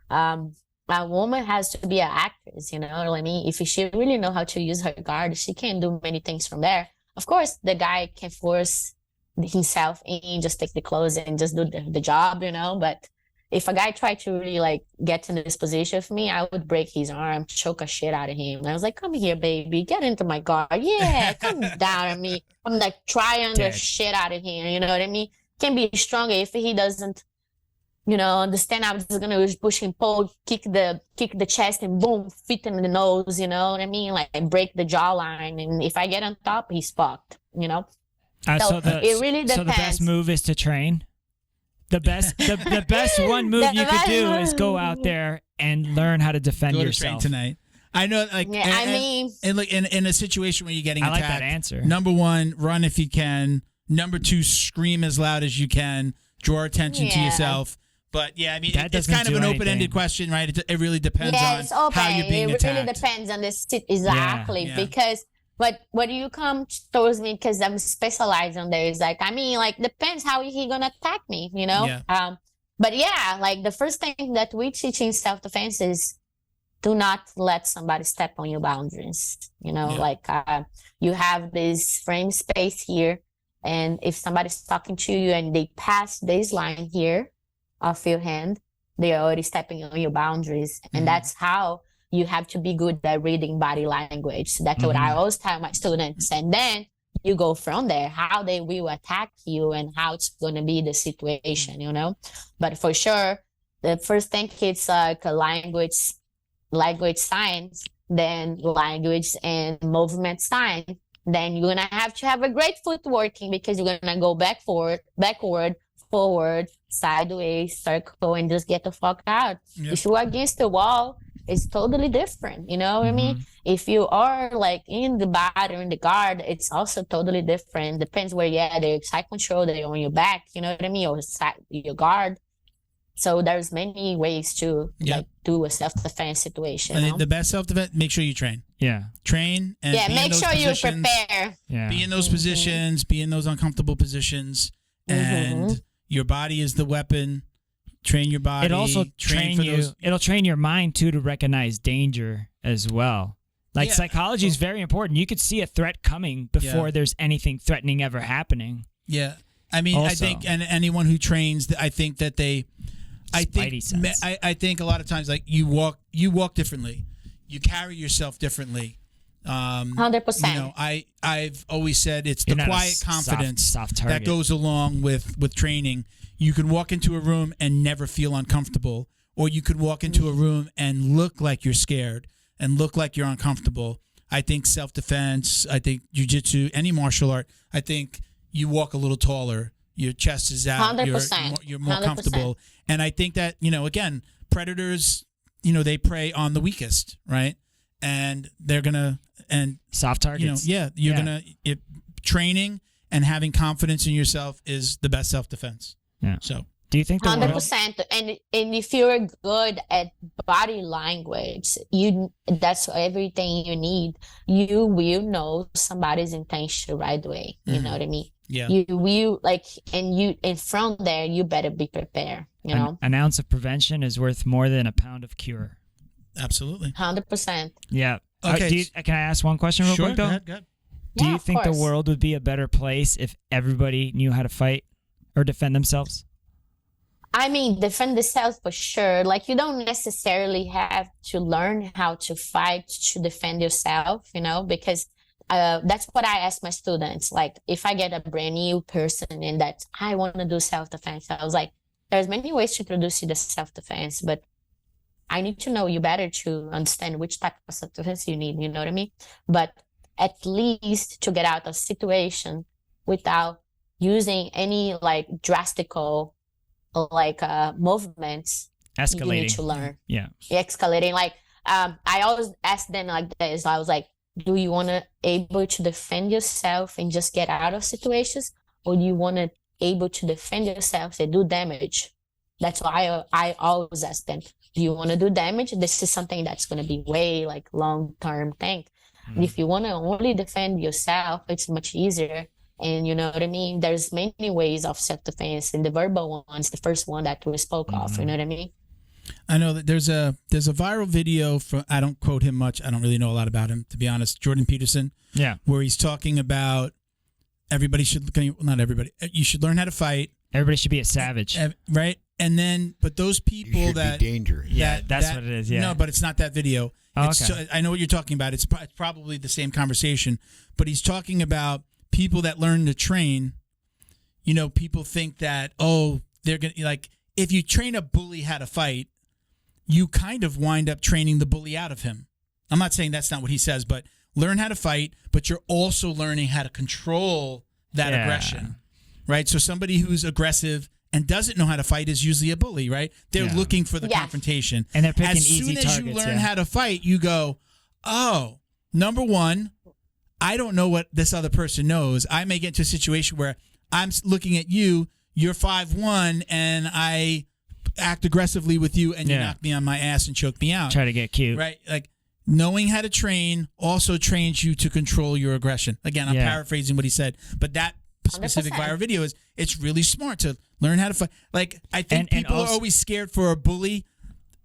a woman has to be an actress, you know what I mean? If she really know how to use her guard, she can do many things from there. Of course, the guy can force himself in, just take the clothes and just do the job, you know. But if a guy tried to really like get in this position for me, I would break his arm, choke a shit out of him. And I was like, come here, baby, get into my guard. Yeah, come down on me. I'm like trying the shit out of him. You know what I mean? Can be stronger if he doesn't, you know, understand. I'm just gonna push and pull, kick the chest, and boom, feet in the nose. You know what I mean? Like break the jawline. And if I get on top, he's fucked. You know. So it really depends. So the best move is to train. The best one move you could do is go out there and learn how to defend yourself. Train tonight. I know, like, in a situation where you're getting attacked. I like that answer. Number one, run if you can. Number two, scream as loud as you can. Draw attention to yourself. But yeah, I mean, it's kind of an open-ended question, right? It really depends on how you're being attacked. It really depends on this exactly because. But what you come towards me, because I'm specialized on this, like, I mean, like, depends how he gonna attack me, you know? Yeah. But yeah, like, the first thing that we teach in self-defense is do not let somebody step on your boundaries, you know? Like, you have this frame space here, and if somebody's talking to you and they pass this line here of your hand, They are already stepping on your boundaries. And that's how you have to be good at reading body language. That's what I always tell my students. And then you go from there, how they will attack you and how it's going to be the situation, you know? But for sure, the first thing it's like a language signs, then language and movement sign. Then you're going to have a great footworking because you're going to go backward, forward, sideways, circle, and just get the fuck out. Yep. If you're against the wall, it's totally different. You know what I mean? If you are like in the body or in the guard, it's also totally different. Depends where you're at. They're side control, they're on your back, you know what I mean? Or your guard. So there's many ways to like do a self-defense situation. And the best self-defense, make sure you train. Yeah. Train and be make in those sure you positions. prepare. Yeah. Be in those positions, be in those uncomfortable positions, and your body is the weapon. Train your body. It also train you. It'll train your mind too to recognize danger as well. Like psychology is very important. You could see a threat coming before there's anything threatening ever happening. Yeah, I mean, I think, and anyone who trains, I think that I think a lot of times, like you walk differently, you carry yourself differently. 100%. You know, I've always said it's the quiet confidence soft that goes along with training. You can walk into a room and never feel uncomfortable, or you could walk into a room and look like you're scared and look like you're uncomfortable. I think self-defense, I think jiu-jitsu, any martial art, I think you walk a little taller, your chest is out, 100%. you're more 100%. comfortable. And I think that, you know, again, predators, you know, they prey on the weakest, right? And they're going to, and soft targets. You know, you're going to, training and having confidence in yourself is the best self-defense. Yeah. So, do you think 100%? And if you're good at body language, that's everything you need. You will know somebody's intention right away. You know what I mean? Yeah. You will and from there you better be prepared. You know, an ounce of prevention is worth more than a pound of cure. Absolutely. 100%. Yeah. Okay. Can I ask one question real quick though? Go ahead. Do you think the world would be a better place if everybody knew how to fight or defend themselves? I mean, defend themselves for sure. Like, you don't necessarily have to learn how to fight to defend yourself, you know, because that's what I ask my students. Like, if I get a brand new person and that I want to do self-defense, I was like, there's many ways to introduce you to self-defense, but I need to know you better to understand which type of self-defense you need, you know what I mean? But at least to get out of situation without using any like drastical movements, escalating. You need to learn. Yeah. Escalating. Like, I always ask them like this. I was like, do you want to able to defend yourself and just get out of situations? Or do you want to able to defend yourself and do damage? That's why I always ask them, do you want to do damage? This is something that's going to be way like long-term thing. If you want to only defend yourself, it's much easier. And you know what I mean? There's many ways of self-defense, and the verbal one's the first one that we spoke of. You know what I mean? I know that there's a viral video from, I don't quote him much. I don't really know a lot about him, to be honest. Jordan Peterson. Yeah. Where he's talking about everybody should, not everybody, you should learn how to fight. Everybody should be a savage. Right? And then, but those people that be dangerous. Yeah, that's what it is. Yeah. No, but it's not that video. Oh, okay. I know what you're talking about. It's probably the same conversation, but he's talking about people that learn to train. You know, people think that, oh, they're going to, like, if you train a bully how to fight, you kind of wind up training the bully out of him. I'm not saying that's not what he says, but learn how to fight, but you're also learning how to control that aggression, right? So somebody who's aggressive and doesn't know how to fight is usually a bully, right? They're looking for the confrontation. And they're picking as easy soon as targets, you learn how to fight, you go, oh, number one, I don't know what this other person knows. I may get into a situation where I'm looking at you, you're 5'1", and I act aggressively with you, and you knock me on my ass and choke me out. Try to get cute. Right? Like, knowing how to train also trains you to control your aggression. Again, I'm paraphrasing what he said, but that specific 100%. viral video is, it's really smart to learn how to fight. Like, I think people are always scared for a bully.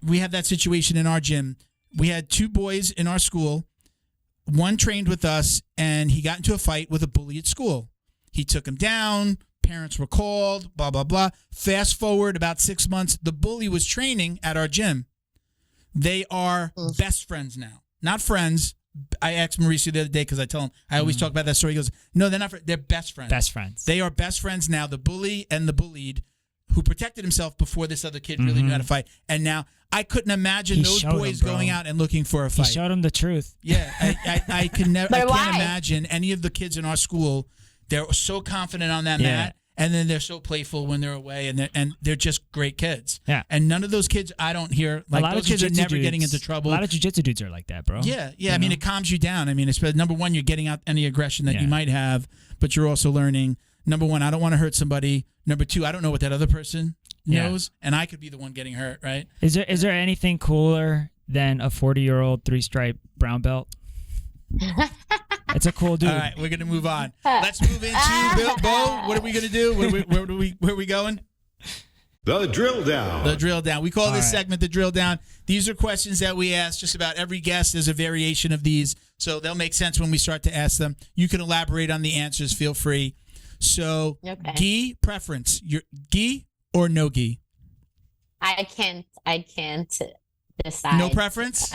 We have that situation in our gym. We had two boys in our school. One trained with us, and he got into a fight with a bully at school. He took him down, parents were called, blah, blah, blah. Fast forward about 6 months, the bully was training at our gym. They are best friends now. Not friends. I asked Mauricio the other day because I tell him, I always talk about that story. He goes, no, they're not friends. They're best friends. Best friends. They are best friends now. The bully and the bullied, who protected himself before this other kid really knew how to fight. And now I couldn't imagine those boys going out and looking for a fight. He showed him the truth. Yeah, I can never. I But can't why? imagine any of the kids in our school. They're so confident on that mat, and then they're so playful when they're away, and they're just great kids. Yeah. And none of those kids, I don't hear like those kids are never getting into trouble. A lot of jiu-jitsu dudes are like that, bro. Yeah. I mean, it calms you down. I mean, it's number one, you're getting out any aggression that you might have, but you're also learning. Number one, I don't want to hurt somebody. Number two, I don't know what that other person knows, and I could be the one getting hurt, right? Is there anything cooler than a 40-year-old 3-stripe brown belt? It's a cool dude. All right, we're gonna move on. Let's move into Bo. What are we gonna do? Where are we going? The drill down. The drill down. We call this right. segment the drill down. These are questions that we ask just about every guest. There's a variation of these, so they'll make sense when we start to ask them. You can elaborate on the answers. Feel free. So, gi preference. Your gi or no gi? I can't decide. No preference?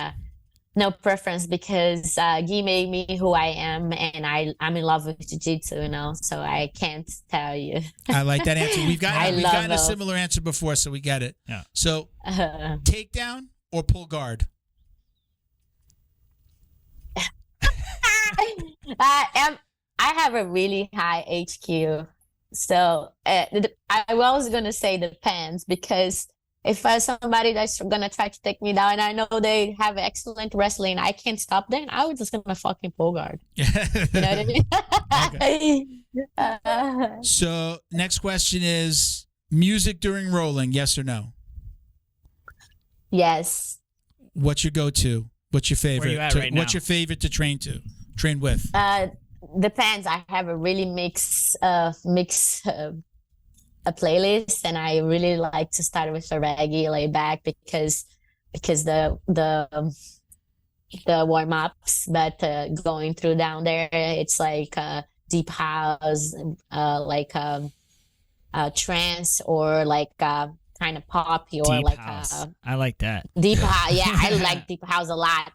No preference because gi made me who I am, and I'm in love with jiu-jitsu, so I can't tell you. I like that answer. We've gotten a both. similar answer before, so we get it. Yeah. So, takedown or pull guard? I have a really high HQ, so I was gonna say depends because if somebody that's gonna try to take me down and I know they have excellent wrestling, I can't stop them. I was just gonna fucking pull guard. You know what I mean? So next question is music during rolling, yes or no? Yes. What's your go-to? What's your favorite? Where you at right now? What's your favorite to train with? Depends. I have a really mix a playlist, and I really like to start with a reggae laid back because the warm-ups, but going through down there, it's like deep house, like trance, or like kind of poppy, or Deep like house. I like that. deep house. Yeah, I like deep house a lot.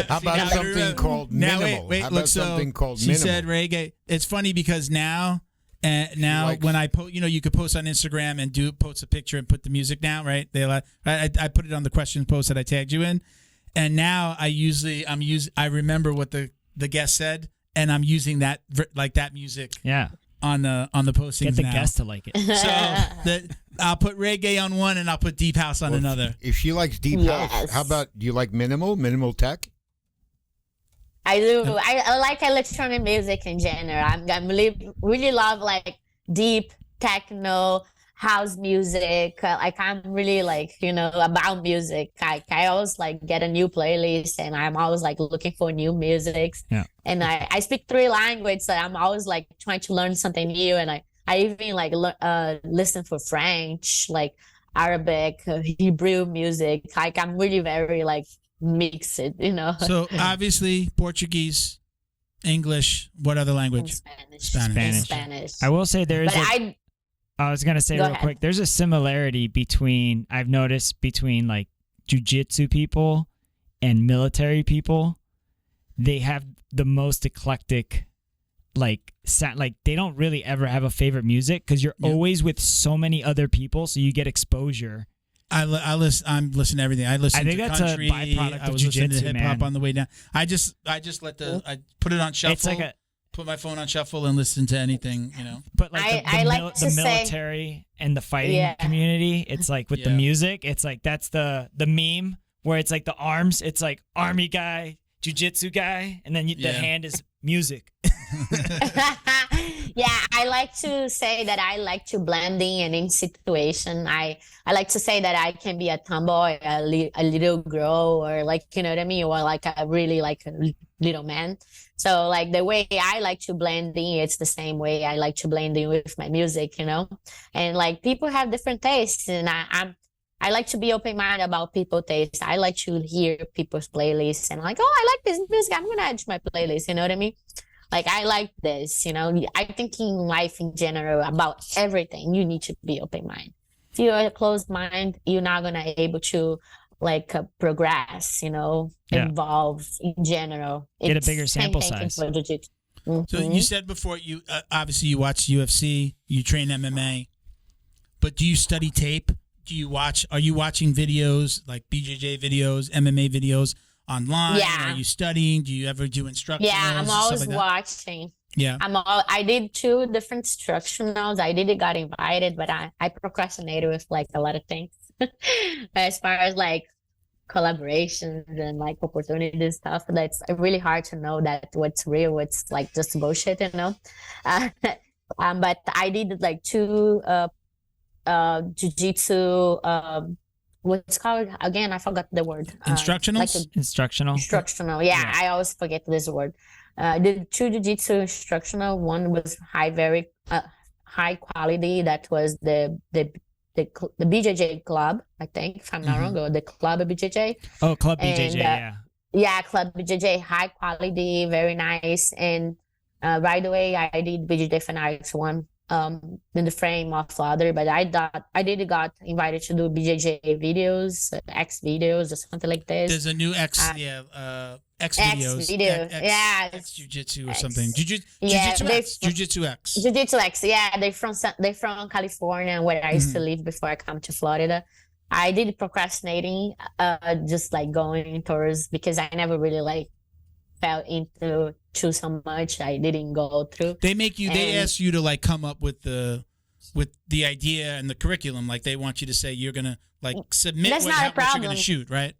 How about something called minimal? Wait, How look, about something called she minimal? said reggae. It's funny because now when I post, you could post on Instagram and post a picture and put the music down, right? I put it on the question post that I tagged you in, and now I remember what the guest said, and I'm using that music. Yeah. On the postings. Get the now. guest to like it. So I'll put reggae on one and I'll put deep house on another. If she likes deep house, how about, do you like minimal tech? I do. I like electronic music in general. I'm really love like deep techno, house music. Like I'm really about music. I always get a new playlist, and I'm always looking for new music. Yeah. And I speak 3 languages, so I'm always trying to learn something new. And I even listen for French, Arabic, Hebrew music. I'm really very mix it, So obviously Portuguese, English, what other language? Spanish. I will say I was gonna say Go real ahead. quick. There's a similarity I've noticed between jiu-jitsu people and military people. They have the most eclectic, sound. They don't really ever have a favorite music because you're always with so many other people, so you get exposure. I'm listening to everything. I listen think to that's country. a byproduct I of was listening to jiu-jitsu, hip hop man. on the way down. I just I put it on shuffle. It's put my phone on shuffle and listen to anything, But I like to the say- military and the fighting community, it's with the music, it's that's the meme where it's the arms, it's army guy, jiu-jitsu guy, and then the hand is music. Yeah, I like to say that I like to blending and in situation. I like to say that I can be a tomboy, a little girl, or you know what I mean, or a really a little man. So the way I like to blend in, it's the same way I like to blend in with my music, and people have different tastes, and I like to be open-minded about people's tastes. I like to hear people's playlists and oh, I like this music, I'm gonna add to my playlist, you know what I mean? Like, I like this, I think in life in general about everything, you need to be open-minded. If you're a closed mind, you're not going to able to progress, evolve in general. Get a bigger sample size. So you said before, you obviously you watch UFC, you train MMA, but do you study tape? Are you watching videos like BJJ videos, MMA videos online? Yeah. Are you studying? Do you ever do instructionals? Yeah, I'm always like watching. Yeah. I did 2 different instructionals. I did got invited, but I procrastinated with a lot of things. As far as collaborations and opportunities and stuff, that's really hard to know that what's real, what's just bullshit, but I did 2 jiu-jitsu, what's called again, I forgot the word. Instructionals? Instructional. Yeah, I always forget this word. I did 2 jiu-jitsu instructional. One was very high quality. That was the BJJ club, I think, if I'm not wrong, or the club BJJ. Oh, club BJJ, yeah. Yeah, club BJJ, high quality, very nice. And right away, I did BJJ Fanatics one in the frame of the other, but I got invited to do BJJ videos, X videos, or something like this. There's a new X videos. X jiu-jitsu or something. Jiu-jitsu X. Jiu-jitsu X. Yeah, they're from California, where I used to live before I come to Florida. I did procrastinating, just going towards, because I never really fell into so much. I didn't go through. They ask you to come up with the idea and the curriculum. They want you to say you're gonna submit what you're gonna shoot, right?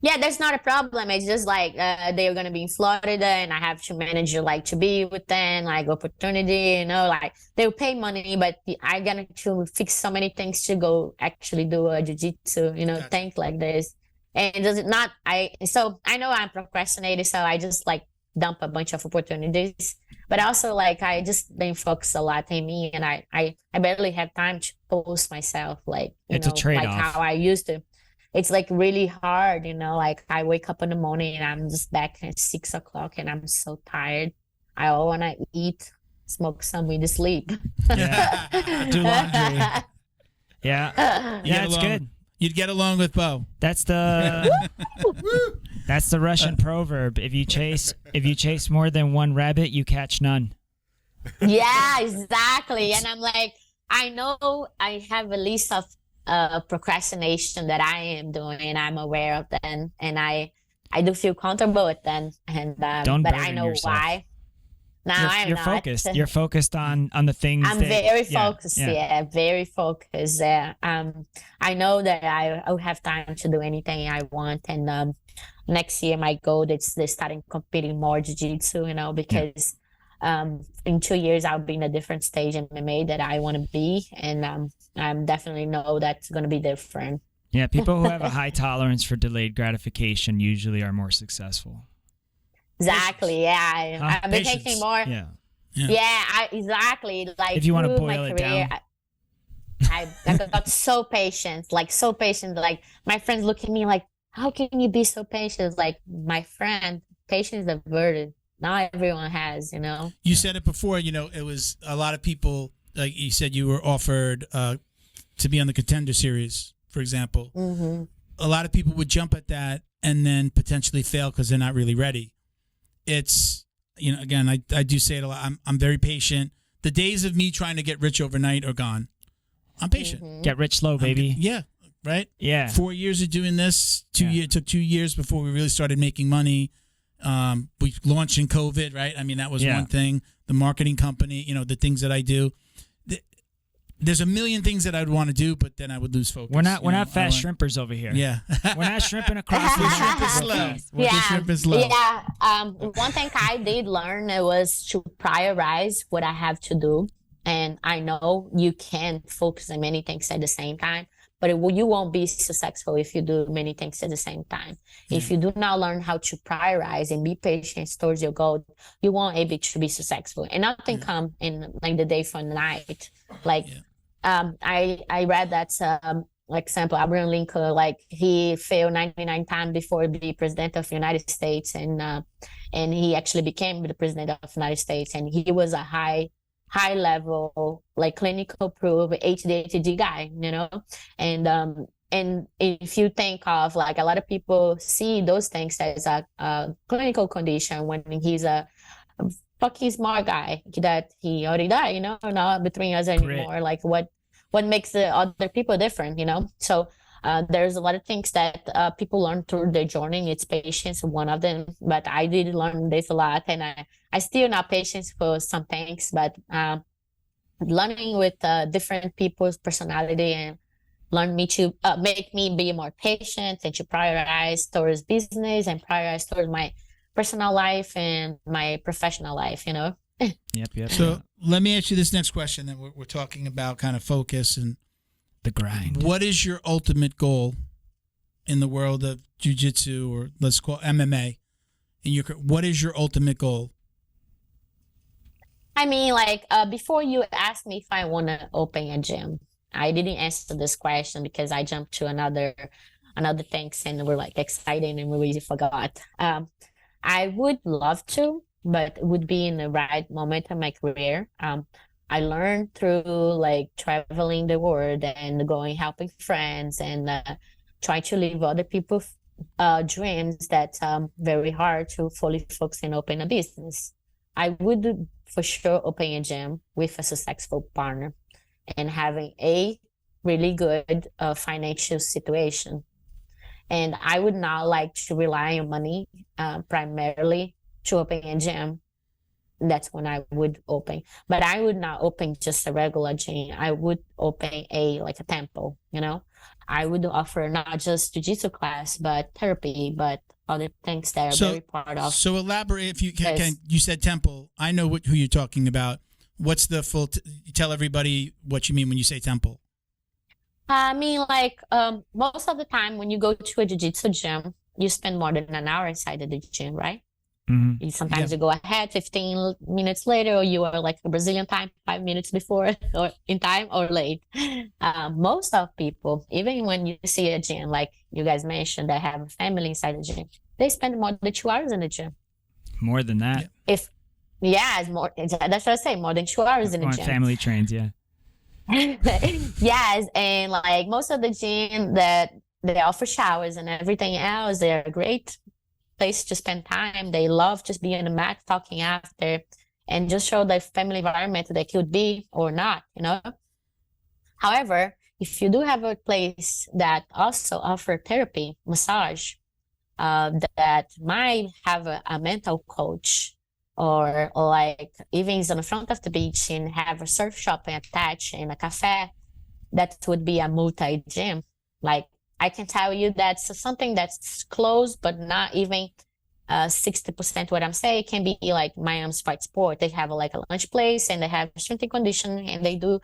Yeah, that's not a problem. It's just they're gonna be in Florida, and I have to manage to be with them, opportunity, they'll pay money, but I got to fix so many things to go actually do a jiu-jitsu, Gotcha. things like this. And does it not? So I know I'm procrastinating, so I just dump a bunch of opportunities. But also I just been focused a lot in me, and I barely have time to post myself it's a trade-off. how I used to. It's really hard, I wake up in the morning and I'm just back at 6 o'clock and I'm so tired. I all want to eat, smoke some weed, sleep. Yeah. Do laundry. Yeah. Yeah, it's good. You'd get along with Bo. That's the Russian proverb. If you chase more than one rabbit, you catch none. Yeah, exactly. And I'm I know I have a list of procrastination that I am doing, and I'm aware of them, and I do feel comfortable with them. And but I know yourself. Why. Now you're focused. You're focused on the things. I'm very focused. Yeah, very focused. I know that I'll have time to do anything I want. And next year, my goal is to start competing more jiu-jitsu. Because in 2 years I'll be in a different stage in MMA that I want to be, and I definitely know that's going to be different. Yeah, people who have a high tolerance for delayed gratification usually are more successful. Exactly. Yeah, I've been thinking more. Yeah. Exactly. If you want to boil it down, I got so patient. My friends look at me how can you be so patient? My friend, patience is a virtue. Not everyone has, You said it before, it was a lot of people, like you said, you were offered to be on the Contender Series, for example. Mm-hmm. A lot of people would jump at that and then potentially fail because they're not really ready. It's, again, I do say it a lot. I'm very patient. The days of me trying to get rich overnight are gone. I'm patient. Mm-hmm. Get rich slow, baby. Yeah. Right? Yeah. 4 years of doing this. It took 2 years before we really started making money. We launched in COVID, right? I mean, that was one thing. The marketing company, the things that I do. There's a million things that I'd want to do, but then I would lose focus. We're not fast shrimpers over here. Yeah. We're not shrimping across the shrimp is slow. Yeah. Shrimp is slow. Yeah. One thing I did learn was to prioritize what I have to do. And I know you can focus on many things at the same time, but you won't be successful if you do many things at the same time. If you do not learn how to prioritize and be patient towards your goal, you won't able to be successful. And nothing come in the day from the night. I read that example, Abraham Lincoln, like he failed 99 times before be president of the United States, and he actually became the president of the United States, and he was a high level, like clinical proof HDHD guy, and if you think of, like, a lot of people see those things as a clinical condition when he's a fucking smart guy that he already died, not between us anymore. Like what makes the other people different, So there's a lot of things that people learn through their journey. It's patience, one of them, but I did learn this a lot, and I still not patience for some things, but learning with different people's personality and learn me to make me be more patient and to prioritize towards business and prioritize towards my personal life and my professional life, Yep. So let me ask you this next question that we're talking about, kind of focus and the grind. What is your ultimate goal in the world of jiu-jitsu, or let's call MMA? What is your ultimate goal? I mean, like, before you asked me if I want to open a gym, I didn't answer this question because I jumped to another things, and we're like excited and we really forgot. I would love to, but it would be in the right moment of my career. I learned through, like, traveling the world and going helping friends and trying to live other people's dreams. That's very hard to fully focus and open a business. I would for sure open a gym with a successful partner and having a really good financial situation. And I would not like to rely on money primarily to open a gym. That's when I would open. But I would not open just a regular gym. I would open a temple, I would offer not just jiu-jitsu class, but therapy, but other things that are very part of. So elaborate, if you can. You said temple. I know who you're talking about. What's the full? Tell everybody what you mean when you say temple. I mean, like, most of the time when you go to a jiu-jitsu gym, you spend more than an hour inside of the gym, right? Mm-hmm. Sometimes you go ahead 15 minutes later, or you are like a Brazilian time 5 minutes before or in time or late. Most of people, even when you see a gym, like you guys mentioned, that have a family inside the gym, they spend more than 2 hours in the gym. More than that. It's more. That's what I say. More than 2 hours in the gym. Family trains, yeah. Yes, and like most of the gym that they offer showers and everything else, they're a great place to spend time. They love just being on the mat, talking after, and just show the family environment they could be or not, However, if you do have a place that also offer therapy, massage, that might have a mental coach, or like even is on the front of the beach and have a surf shop attached and a cafe, that would be a multi-gym. Like, I can tell you that's something that's close, but not even 60% what I'm saying. It can be like Miami's Fight Sport. They have like a lunch place, and they have strength and conditioning, and they do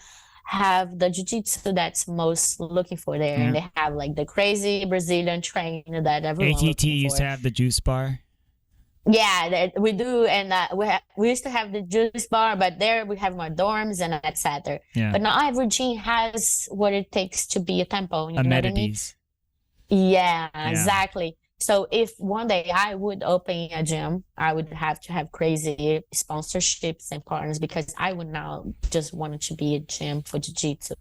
have the jiu-jitsu that's most looking for there. And they have like the crazy Brazilian trainer that everyone ATT used to have the juice bar. Yeah, we do, and we used to have the juice bar, but there we have more dorms and etc. Yeah. But not every gym has what it takes to be a temple. You know what I mean? Yeah, exactly. So if one day I would open a gym, I would have to have crazy sponsorships and partners, because I would not just want it to be a gym for jiu-jitsu.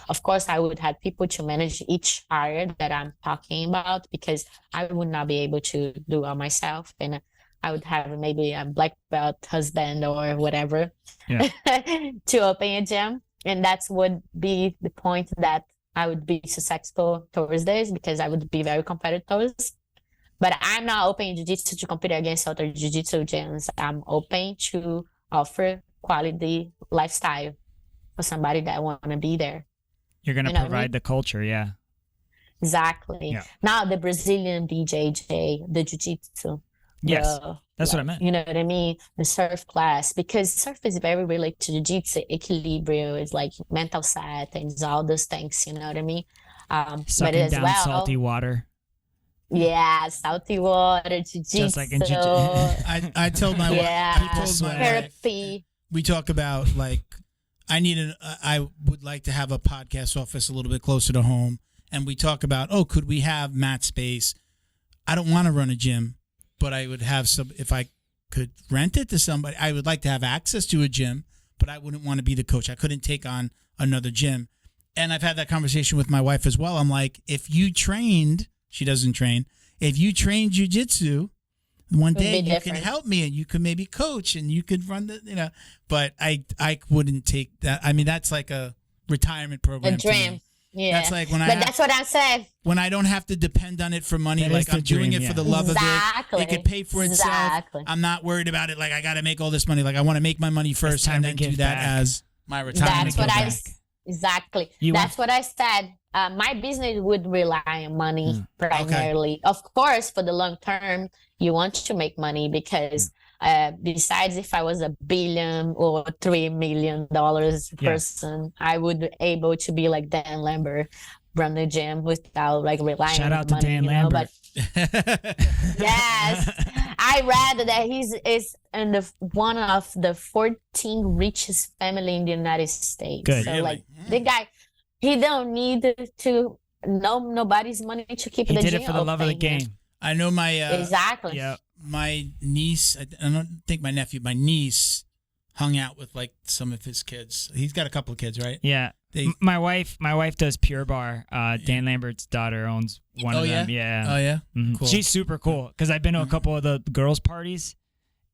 Of course, I would have people to manage each area that I'm talking about, because I would not be able to do it myself, and I would have maybe a black belt husband or whatever to open a gym. And that would be the point that I would be successful towards this, because I would be very competitive. But I'm not open jiu-jitsu to compete against other jiu-jitsu gyms. I'm open to offer quality lifestyle for somebody that want to be there. You're going to provide the culture, yeah. Exactly. Yeah. Now the Brazilian BJJ, the jiu-jitsu. Yes, that's what I meant. You know what I mean? The surf class, because surf is very related to jiu-jitsu. Equilibrium is like mental set and all those things. You know what I mean? Sucking down salty water. Yeah, salty water, jiu-jitsu. Just like in jiu-jitsu. I told my wife. Therapy. We talk about, like, I would like to have a podcast office a little bit closer to home, and we talk about, oh, could we have mat space? I don't want to run a gym, but I would have some, if I could rent it to somebody, I would like to have access to a gym, but I wouldn't want to be the coach. I couldn't take on another gym. And I've had that conversation with my wife as well. I'm like, if you trained, she doesn't train, if you train jiu-jitsu, one day you can help me and you could maybe coach and you could run the, but I wouldn't take that. I mean, that's like a retirement program. A dream. Yeah. That's like that's what I said. When I don't have to depend on it for money, that like I'm doing it for the love of it. It could pay for itself. I'm not worried about it. Like I got to make all this money. Like I want to make my money first and then do that as my retirement. Exactly. That's what I said. My business would rely on money primarily. Okay. Of course, for the long term, you want to make money because besides if I was $1 billion or $3 million person, I would be able to be like Dan Lambert, run the gym without like relying Shout on out money. to Dan Lambert. Yes, I read that he's in one of the 14 richest family in the United States. Good. So like the guy, he don't need to nobody's money to keep the gym. He did it for the love of the game. I know my exactly. Yeah, my niece. I don't think my nephew. My niece hung out with like some of his kids. He's got a couple of kids, right? Yeah. My wife does Pure Bar. Dan Lambert's daughter owns one of them. Yeah. Oh yeah. Mm-hmm. Cool. She's super cool because I've been to a couple of the girls' parties,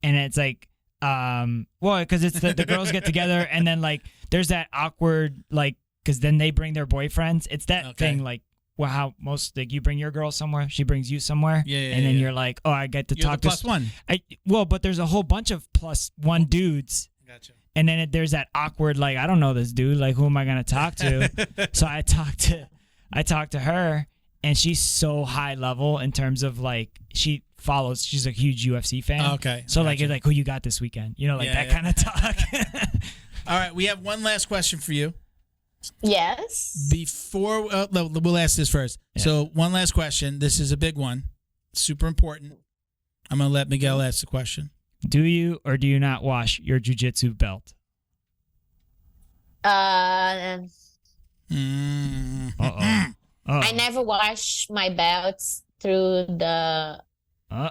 and it's like, because it's the girls get together, and then like there's that awkward like because then they bring their boyfriends. It's that thing like. Well, how most like you bring your girl somewhere, she brings you somewhere, and then you're like, oh, I get to talk to +1. But there's a whole bunch of +1 dudes. Gotcha. And then there's that awkward like I don't know this dude, like who am I gonna talk to? So I talked to her, and she's so high level in terms of like she follows. She's a huge UFC fan. Okay. So like you're like, who you got this weekend? That kind of talk. All right, we have one last question for you. Yes. Before we'll ask this first. Yeah. So one last question. This is a big one, super important. I'm gonna let Miguel ask the question. Do you or do you not wash your jiu-jitsu belt? I never wash my belts through the. I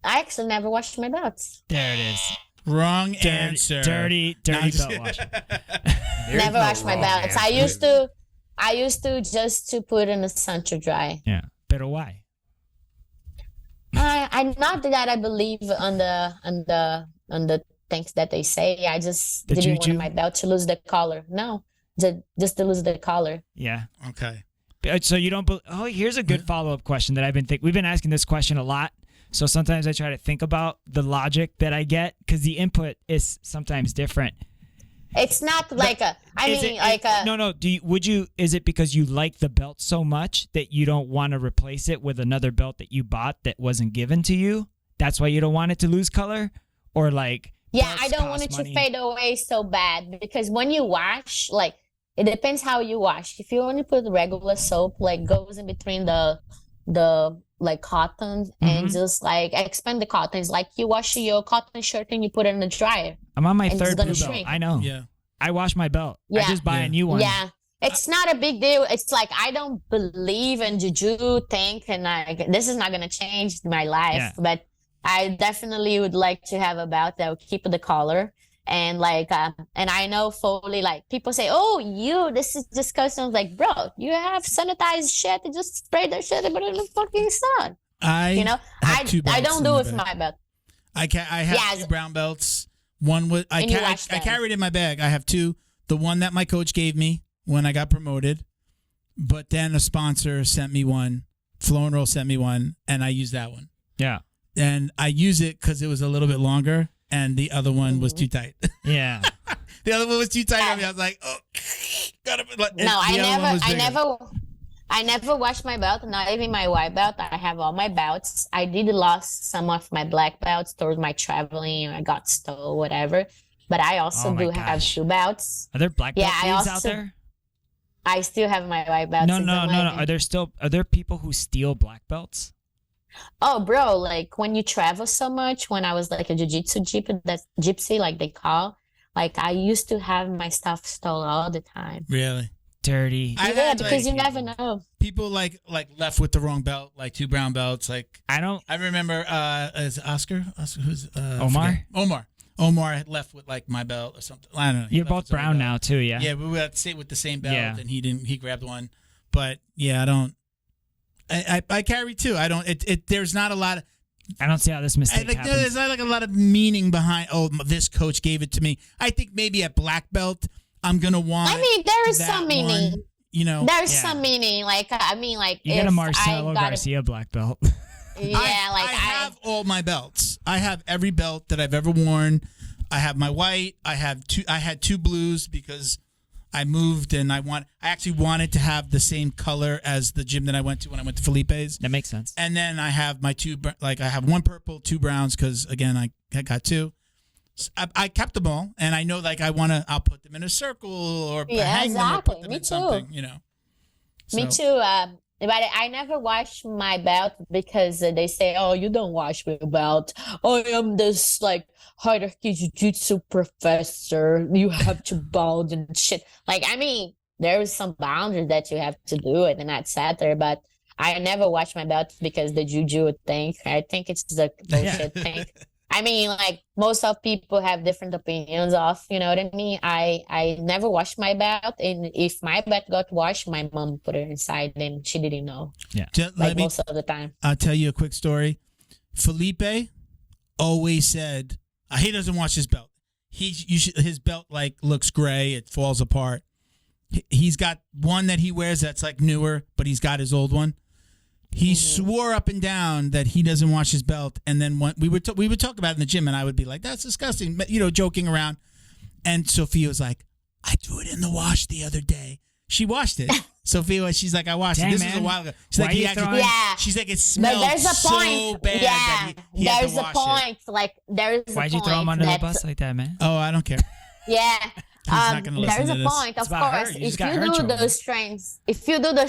actually never washed my belts. There it is. Wrong answer. Dirty belt wash. Never wash my belts. I used to just to put in the sun to dry. Yeah. But why? I not that I believe on the things that they say. I just didn't want my belt to lose the color. No, just to lose the color. Yeah. Okay. So you don't. Here's a good follow-up question that I've been thinking. We've been asking this question a lot. So sometimes I try to think about the logic that I get because the input is sometimes different. It's not like No. Is it because you like the belt so much that you don't want to replace it with another belt that you bought that wasn't given to you? That's why you don't want it to lose color? Or like... Yeah, I don't want it to fade away so bad because when you wash, like, it depends how you wash. If you only put regular soap, like, goes in between the like cotton and just like expand the cotton. It's like you wash your cotton shirt and you put it in the dryer. I'm on my third blue belt. I know. Yeah. I wash my belt. Yeah. I just buy a new one. Yeah. It's not a big deal. It's like I don't believe in juju think and this is not gonna change my life. But I definitely would like to have a belt that will keep the color. And like, and I know fully, like, people say, oh, this is disgusting. I was like, bro, you have sanitized shit and just spray that shit and put it in the fucking sun. I don't do it with my belt. I have 2 brown belts. One was, I carried in my bag. I have 2. The one that my coach gave me when I got promoted, but then a sponsor sent me one. Flow and Roll sent me one, and I used that one. Yeah. And I use it because it was a little bit longer. And the other one was too tight. Yeah. The other one was too tight on me. I was like, oh, gotta. No, I never washed my belt. Not even my white belt. I have all my belts. I did lost some of my black belts towards my traveling. I got stole, whatever. But I also have 2 belts. Are there black belt thieves out there? I still have my white belts. No. Are there people who steal black belts? Oh, bro, like when you travel so much, when I was like a jiu-jitsu gypsy, like they call, like I used to have my stuff stolen all the time. Really? dirty. Yeah, because you never know. People like left with the wrong belt, like 2 brown belts. Like I remember is Oscar who's Omar? Omar had left with like my belt or something. I don't know. You're both brown now too, yeah. Yeah, we were with the same belt, Yeah. and he grabbed one. But yeah, I carry 2. I don't. There's not a lot of. I don't see how this mistake happens. There's not like a lot of meaning behind. Oh, this coach gave it to me. I think maybe at black belt, I'm gonna want. I mean, there is that some meaning. one, you know, There's some meaning. Like, I mean, like, You if get a Marcelo I got Garcia black belt. yeah, I have all my belts. I have every belt that I've ever worn. I have my white. I had 2 blues because I moved and I actually wanted to have the same color as the gym that I went to when I went to Felipe's. That makes sense. And then I have my 2, like I have 1 purple, 2 browns because again I got 2. So I kept them all, and I know like I'll put them in a circle or hang them or put them Me in too. something, you know. Me So- too. But I never wash my belt because they say, "Oh, you don't wash your belt. Oh, I'm this like hierarchy jiu-jitsu professor. You have to bald and shit." Like, I mean, there is some boundaries that you have to do it, and that's sad there. But I never wash my belt because the juju thing. I think it's the bullshit thing. I mean, like, most of people have different opinions of, you know what I mean? I never washed my belt, and if my belt got washed, my mom put it inside, and she didn't know. Yeah. Like, most of the time. I'll tell you a quick story. Felipe always said he doesn't wash his belt. His belt like looks gray. It falls apart. He's got one that he wears that's like newer, but he's got his old one. He swore up and down that he doesn't wash his belt, and then we would talk about it in the gym, and I would be like, "That's disgusting," you know, joking around. And Sophia was like, "I threw it in the wash the other day." She washed it. Sophia, she's like, "I washed it. This was a while ago." She's like, she's like, "It smells there's a so point. bad that he had There's to a wash point. it." Like, there's a Why'd point. you throw him under the that- bus like that, man? Oh, I don't care. Yeah. not gonna listen There's to a this. point, It's of about her. course. You just If got you her do trouble. those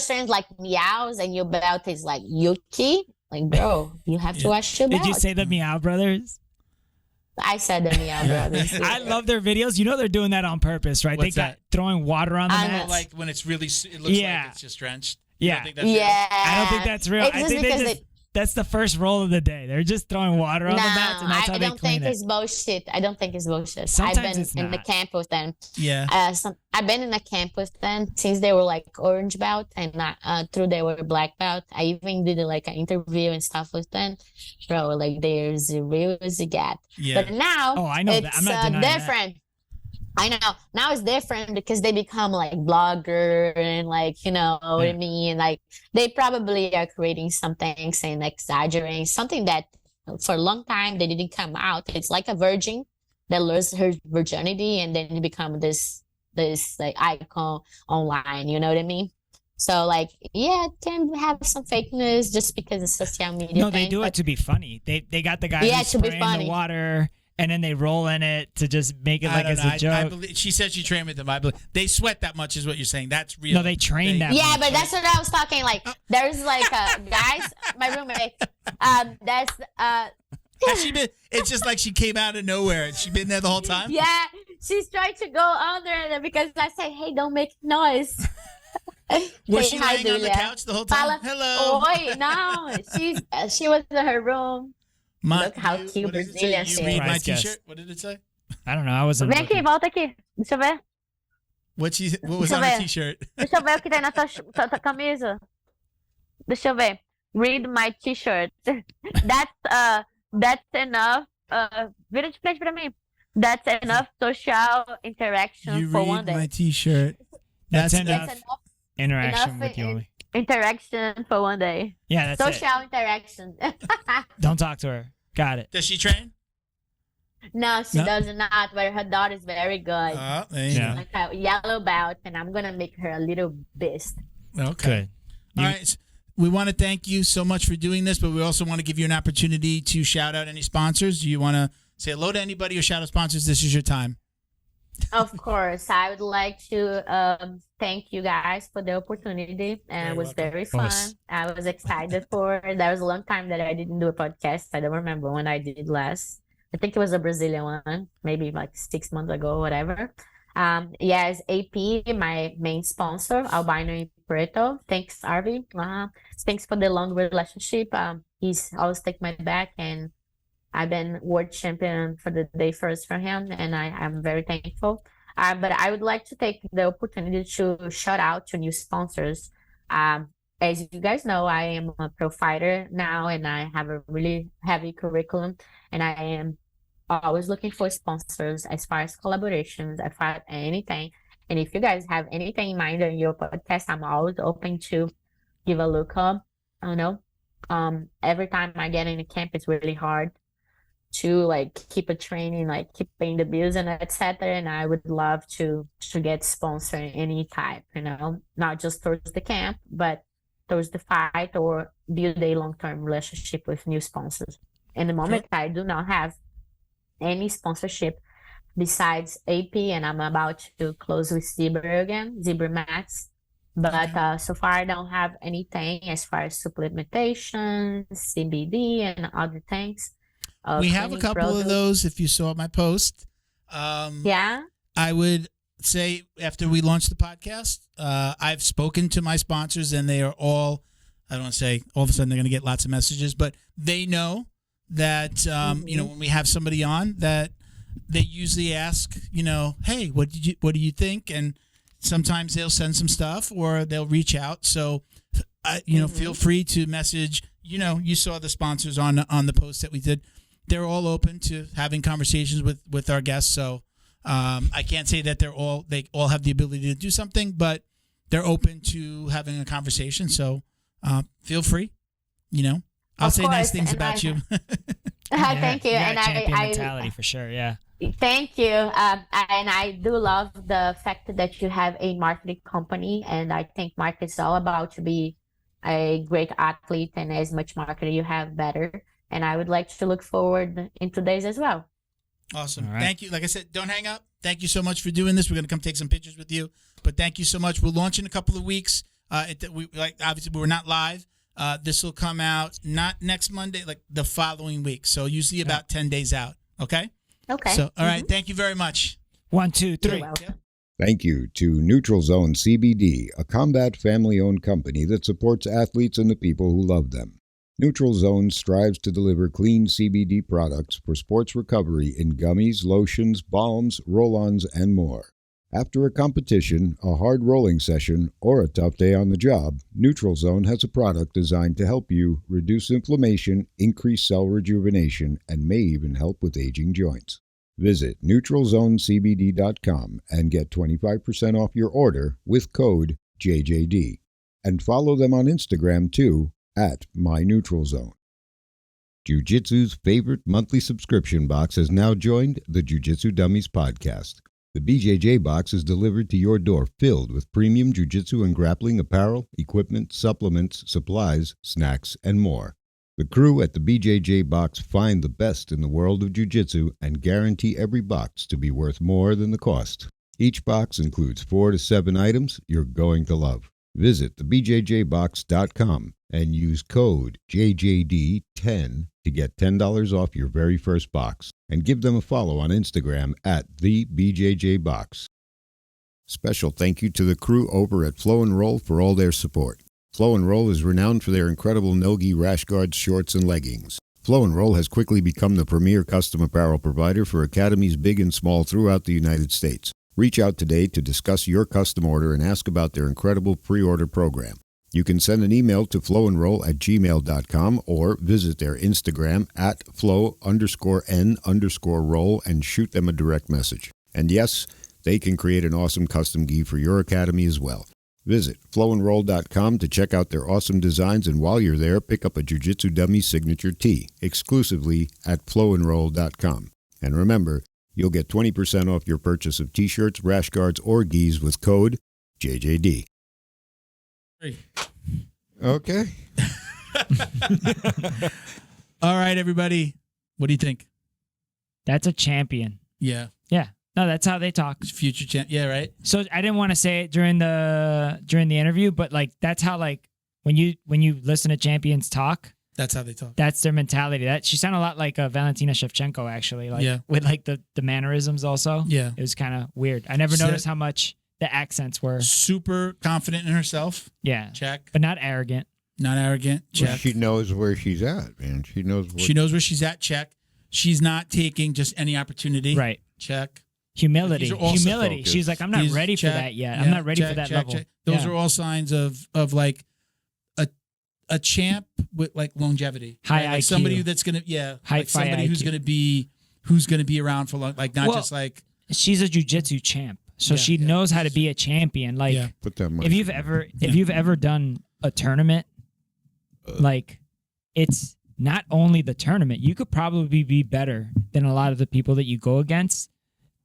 strains like meows and your belt is like yucky, like, bro, you have to wash your belt. Did you say the Meow Brothers? I said the meow brothers. I love their videos. You know they're doing that on purpose, right? What's they got that? throwing water on the I know. mats. Like when it's really, it looks Yeah. like it's just drenched. Yeah. You don't think that's real? Yeah. I don't think that's real. It's I just think because that's the first roll of the day. They're just throwing water on the mats, and that's how I they don't clean think it. it's bullshit. I don't think it's bullshit. Sometimes I've been it's in the not. camp with them. Yeah. I've been in a camp with them since they were like orange belt and through they were black belt. I even did like an interview and stuff with them. Bro, like there's a real gap. Yeah. But now Oh, I know that. it's I'm not denying that. different. I know now it's different because they become like blogger and like, you know what I mean? Like they probably are creating some things and exaggerating something that for a long time they didn't come out. It's like a virgin that loses her virginity and then you become this like icon online, you know what I mean? So like, yeah, it can have some fake news just because it's social media. No, they do it to be funny. They got the guy Yeah, who's to be spraying the funny. water, and then they roll in it to just make it I like don't it's know. a joke. I believe, she said she trained with them. I believe they sweat that much, is what you're saying. That's real. No, they train that Yeah, much. but that's what I was talking. Like, there's like guys, my roommate. That's Has she been? It's just like she came out of nowhere. She's been there the whole time. yeah. She's trying to go under there because I say, hey, don't make noise. Was Hey, she hi, laying on the Julia. couch the whole time? Fala, Hello. Oi, no, she was in her room. Look how cute what did it say? Brazilian You she read is. my Surprise guest. T-shirt. What did it say? I don't know. I wasn't. Vem aqui, looking. volta aqui. Deixa eu ver. What was Deixa on eu her ver. T-shirt? Deixa eu ver o que tem na tua camisa. Deixa eu ver. Read my T-shirt. That's enough. Vira de frente pra mim. That's enough social interaction You for read one day. my T-shirt. That's That's enough. That's enough Interaction enough with Yoli. interaction for one day. Yeah, that's it. Social interaction. Don't talk to her. Got it. Does she train? No, she No? does not, but her daughter is very good. There you Yeah. Like a yellow belt, and I'm gonna make her a little beast. go. Okay. Good. All right. We want to thank you so much for doing this, but we also want to give you an opportunity to shout out any sponsors. Do you want to say hello to anybody or shout out sponsors? This is your time. Of course, I would like to thank you guys for the opportunity, and You're it was welcome. very Of course. fun. I was excited for it. There was a long time that I didn't do a podcast. I don't remember when I did last. I think it was a Brazilian one, maybe like 6 months ago, whatever. Yes, AP, my main sponsor, Albino in Puerto. Thanks, Arvi. Thanks for the long relationship. He's always take my back, and I've been world champion for the day first for him, and I'm very thankful. But I would like to take the opportunity to shout out to new sponsors. As you guys know, I am a pro fighter now, and I have a really heavy curriculum, and I am always looking for sponsors as far as collaborations, as far as anything. And if you guys have anything in mind on your podcast, I'm always open to give a look up. I don't know. Every time I get in a camp, it's really hard to like keep a training, like keep paying the bills and etc. And I would love to get sponsor any type, not just towards the camp, but towards the fight or build a long-term relationship with new sponsors. In the moment, I do not have any sponsorship besides AP, and I'm about to close with Zebra again, Zebra Mats. But so far, I don't have anything as far as supplementation, CBD, and other things. We have a couple of those. If you saw my post, yeah, I would say after we launch the podcast, I've spoken to my sponsors, and they are all. I don't want to say all of a sudden they're going to get lots of messages, but they know that when we have somebody on, that they usually ask, hey, what do you think? And sometimes they'll send some stuff or they'll reach out. So, feel free to message. You saw the sponsors on the post that we did. They're all open to having conversations with our guests. So I can't say that they all have the ability to do something, but they're open to having a conversation. So feel free. I'll say nice things about you. Thank you. And champion mentality for sure. Yeah. Thank you. And I do love the fact that you have a marketing company, and I think marketing is all about to be a great athlete, and as much marketing you have, better. And I would like to look forward into days as well. Awesome. Right. Thank you. Like I said, don't hang up. Thank you so much for doing this. We're going to come take some pictures with you, but thank you so much. We'll launch in a couple of weeks. Obviously we're not live. This will come out not next Monday, like the following week. So usually about 10 days out. Okay. Okay. So, all right. Thank you very much. 1, 2, 3. Yep. Thank you to Neutral Zone CBD, a combat family-owned company that supports athletes and the people who love them. Neutral Zone strives to deliver clean CBD products for sports recovery in gummies, lotions, balms, roll-ons, and more. After a competition, a hard rolling session, or a tough day on the job, Neutral Zone has a product designed to help you reduce inflammation, increase cell rejuvenation, and may even help with aging joints. Visit NeutralZoneCBD.com and get 25% off your order with code JJD. And follow them on Instagram too, @MyNeutralZone. Jiu-Jitsu's favorite monthly subscription box has now joined the Jiu-Jitsu Dummies podcast. The BJJ box is delivered to your door filled with premium jiu-jitsu and grappling apparel, equipment, supplements, supplies, snacks, and more. The crew at the BJJ box find the best in the world of jiu-jitsu and guarantee every box to be worth more than the cost. Each box includes 4 to 7 items you're going to love. Visit thebjjbox.com and use code JJD10 to get $10 off your very first box. And give them a follow on Instagram @thebjjbox. Special thank you to the crew over at Flow and Roll for all their support. Flow and Roll is renowned for their incredible no-gi rash guards, shorts, and leggings. Flow and Roll has quickly become the premier custom apparel provider for academies big and small throughout the United States. Reach out today to discuss your custom order and ask about their incredible pre-order program. You can send an email to flowandroll@gmail.com or visit their Instagram @flow_n_roll and shoot them a direct message. And yes, they can create an awesome custom gi for your academy as well. Visit flowandroll.com to check out their awesome designs, and while you're there, pick up a Jiu-Jitsu Dummy signature tee exclusively at flowandroll.com. And remember, you'll get 20% off your purchase of t-shirts, rash guards, or gis with code JJD. Okay. All right, everybody. What do you think? That's a champion. Yeah. Yeah. No, that's how they talk. Future champ. Yeah, right. So I didn't want to say it during the interview, but like that's how, like when you listen to champions talk, That's how they talk. That's their mentality. That she sounded a lot like Valentina Shevchenko, actually. Like with like the mannerisms also. Yeah. It was kind of weird. I never noticed how much the accents were. Super confident in herself. Yeah. Check. But not arrogant. Not arrogant. Well, Check. she knows where she's at, man. She knows where she's at. Check. She's not taking just any opportunity. Right. Check. Humility. Focused. She's like, I'm not ready for that yet. I'm not ready for that level. Those are all signs of like a champ with like longevity. High right? Like IQ. somebody that's gonna like somebody IQ. who's gonna be around for long, like not just like she's a jiu-jitsu champ. So she knows how to be a champion. Like Put that money. if you've ever done a tournament, like it's not only the tournament, you could probably be better than a lot of the people that you go against,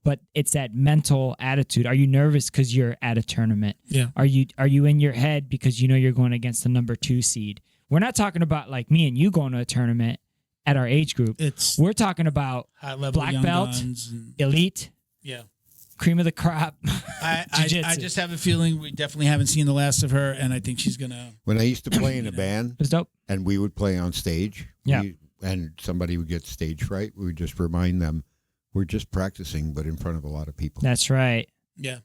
but it's that mental attitude. Are you nervous because you're at a tournament? Yeah. Are you in your head because you know you're going against the number 2 seed? We're not talking about like me and you going to a tournament at our age group. We're talking about high level black young belt, guns and, elite, cream of the crop. I just have a feeling we definitely haven't seen the last of her, and I think she's gonna. When I used to play in a band, it was dope. And we would play on stage. And somebody would get stage fright. We would just remind them, we're just practicing, but in front of a lot of people. That's right. Yeah.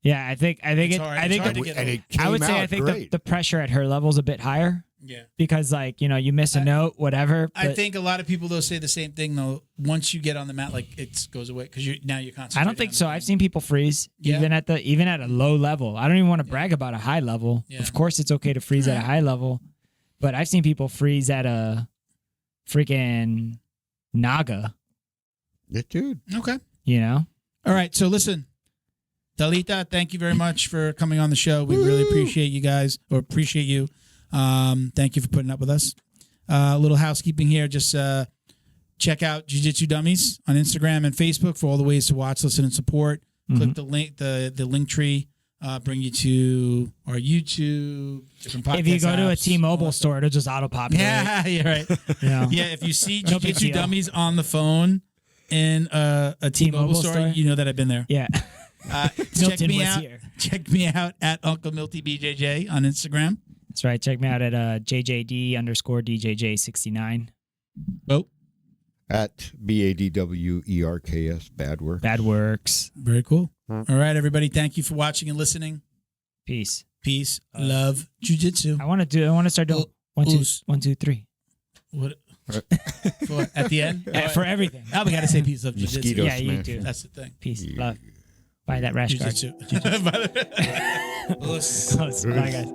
Yeah, I think hard to get over. I would say I think the pressure at her level is a bit higher. Yeah. Because like, you miss a note, whatever. I think a lot of people though say the same thing though. Once you get on the mat, like it goes away because you're concentrating. I don't think so. I've seen people freeze even at a low level. I don't even want to brag about a high level. Yeah. Of course, it's okay to freeze at a high level, but I've seen people freeze at a freaking Naga. Yeah, dude. Okay. All right. So listen, Talita, thank you very much for coming on the show. We really appreciate you guys, or appreciate you. Thank you for putting up with us. A little housekeeping here. Just check out Jiu-Jitsu Dummies on Instagram and Facebook for all the ways to watch, listen, and support. Click the link, the link tree, bring you to our YouTube, different podcast if you go to a apps, T-Mobile store, it'll just auto-populate. Yeah, you're right. Yeah, if you see No big Jiu-Jitsu deal. Dummies on the phone in a T-Mobile store, you know that I've been there. Yeah. Check Milton me was out. here. Check me out at Uncle Milty BJJ on Instagram. That's right. Check me out at JJD_DJJ69. Oh. At BADWERKS, Bad Work. Bad works. Very cool. All right, everybody. Thank you for watching and listening. Peace. Peace. Love. Jiu-jitsu. I want to start doing 1, 2, 3. What? At the end? For everything. Now we got to say peace, love, jiu-jitsu. Mosquito Yeah, you smash. do. That's the thing. Peace. Love. Buy that rash guard. Jiu-jitsu. Close. Bye, guys.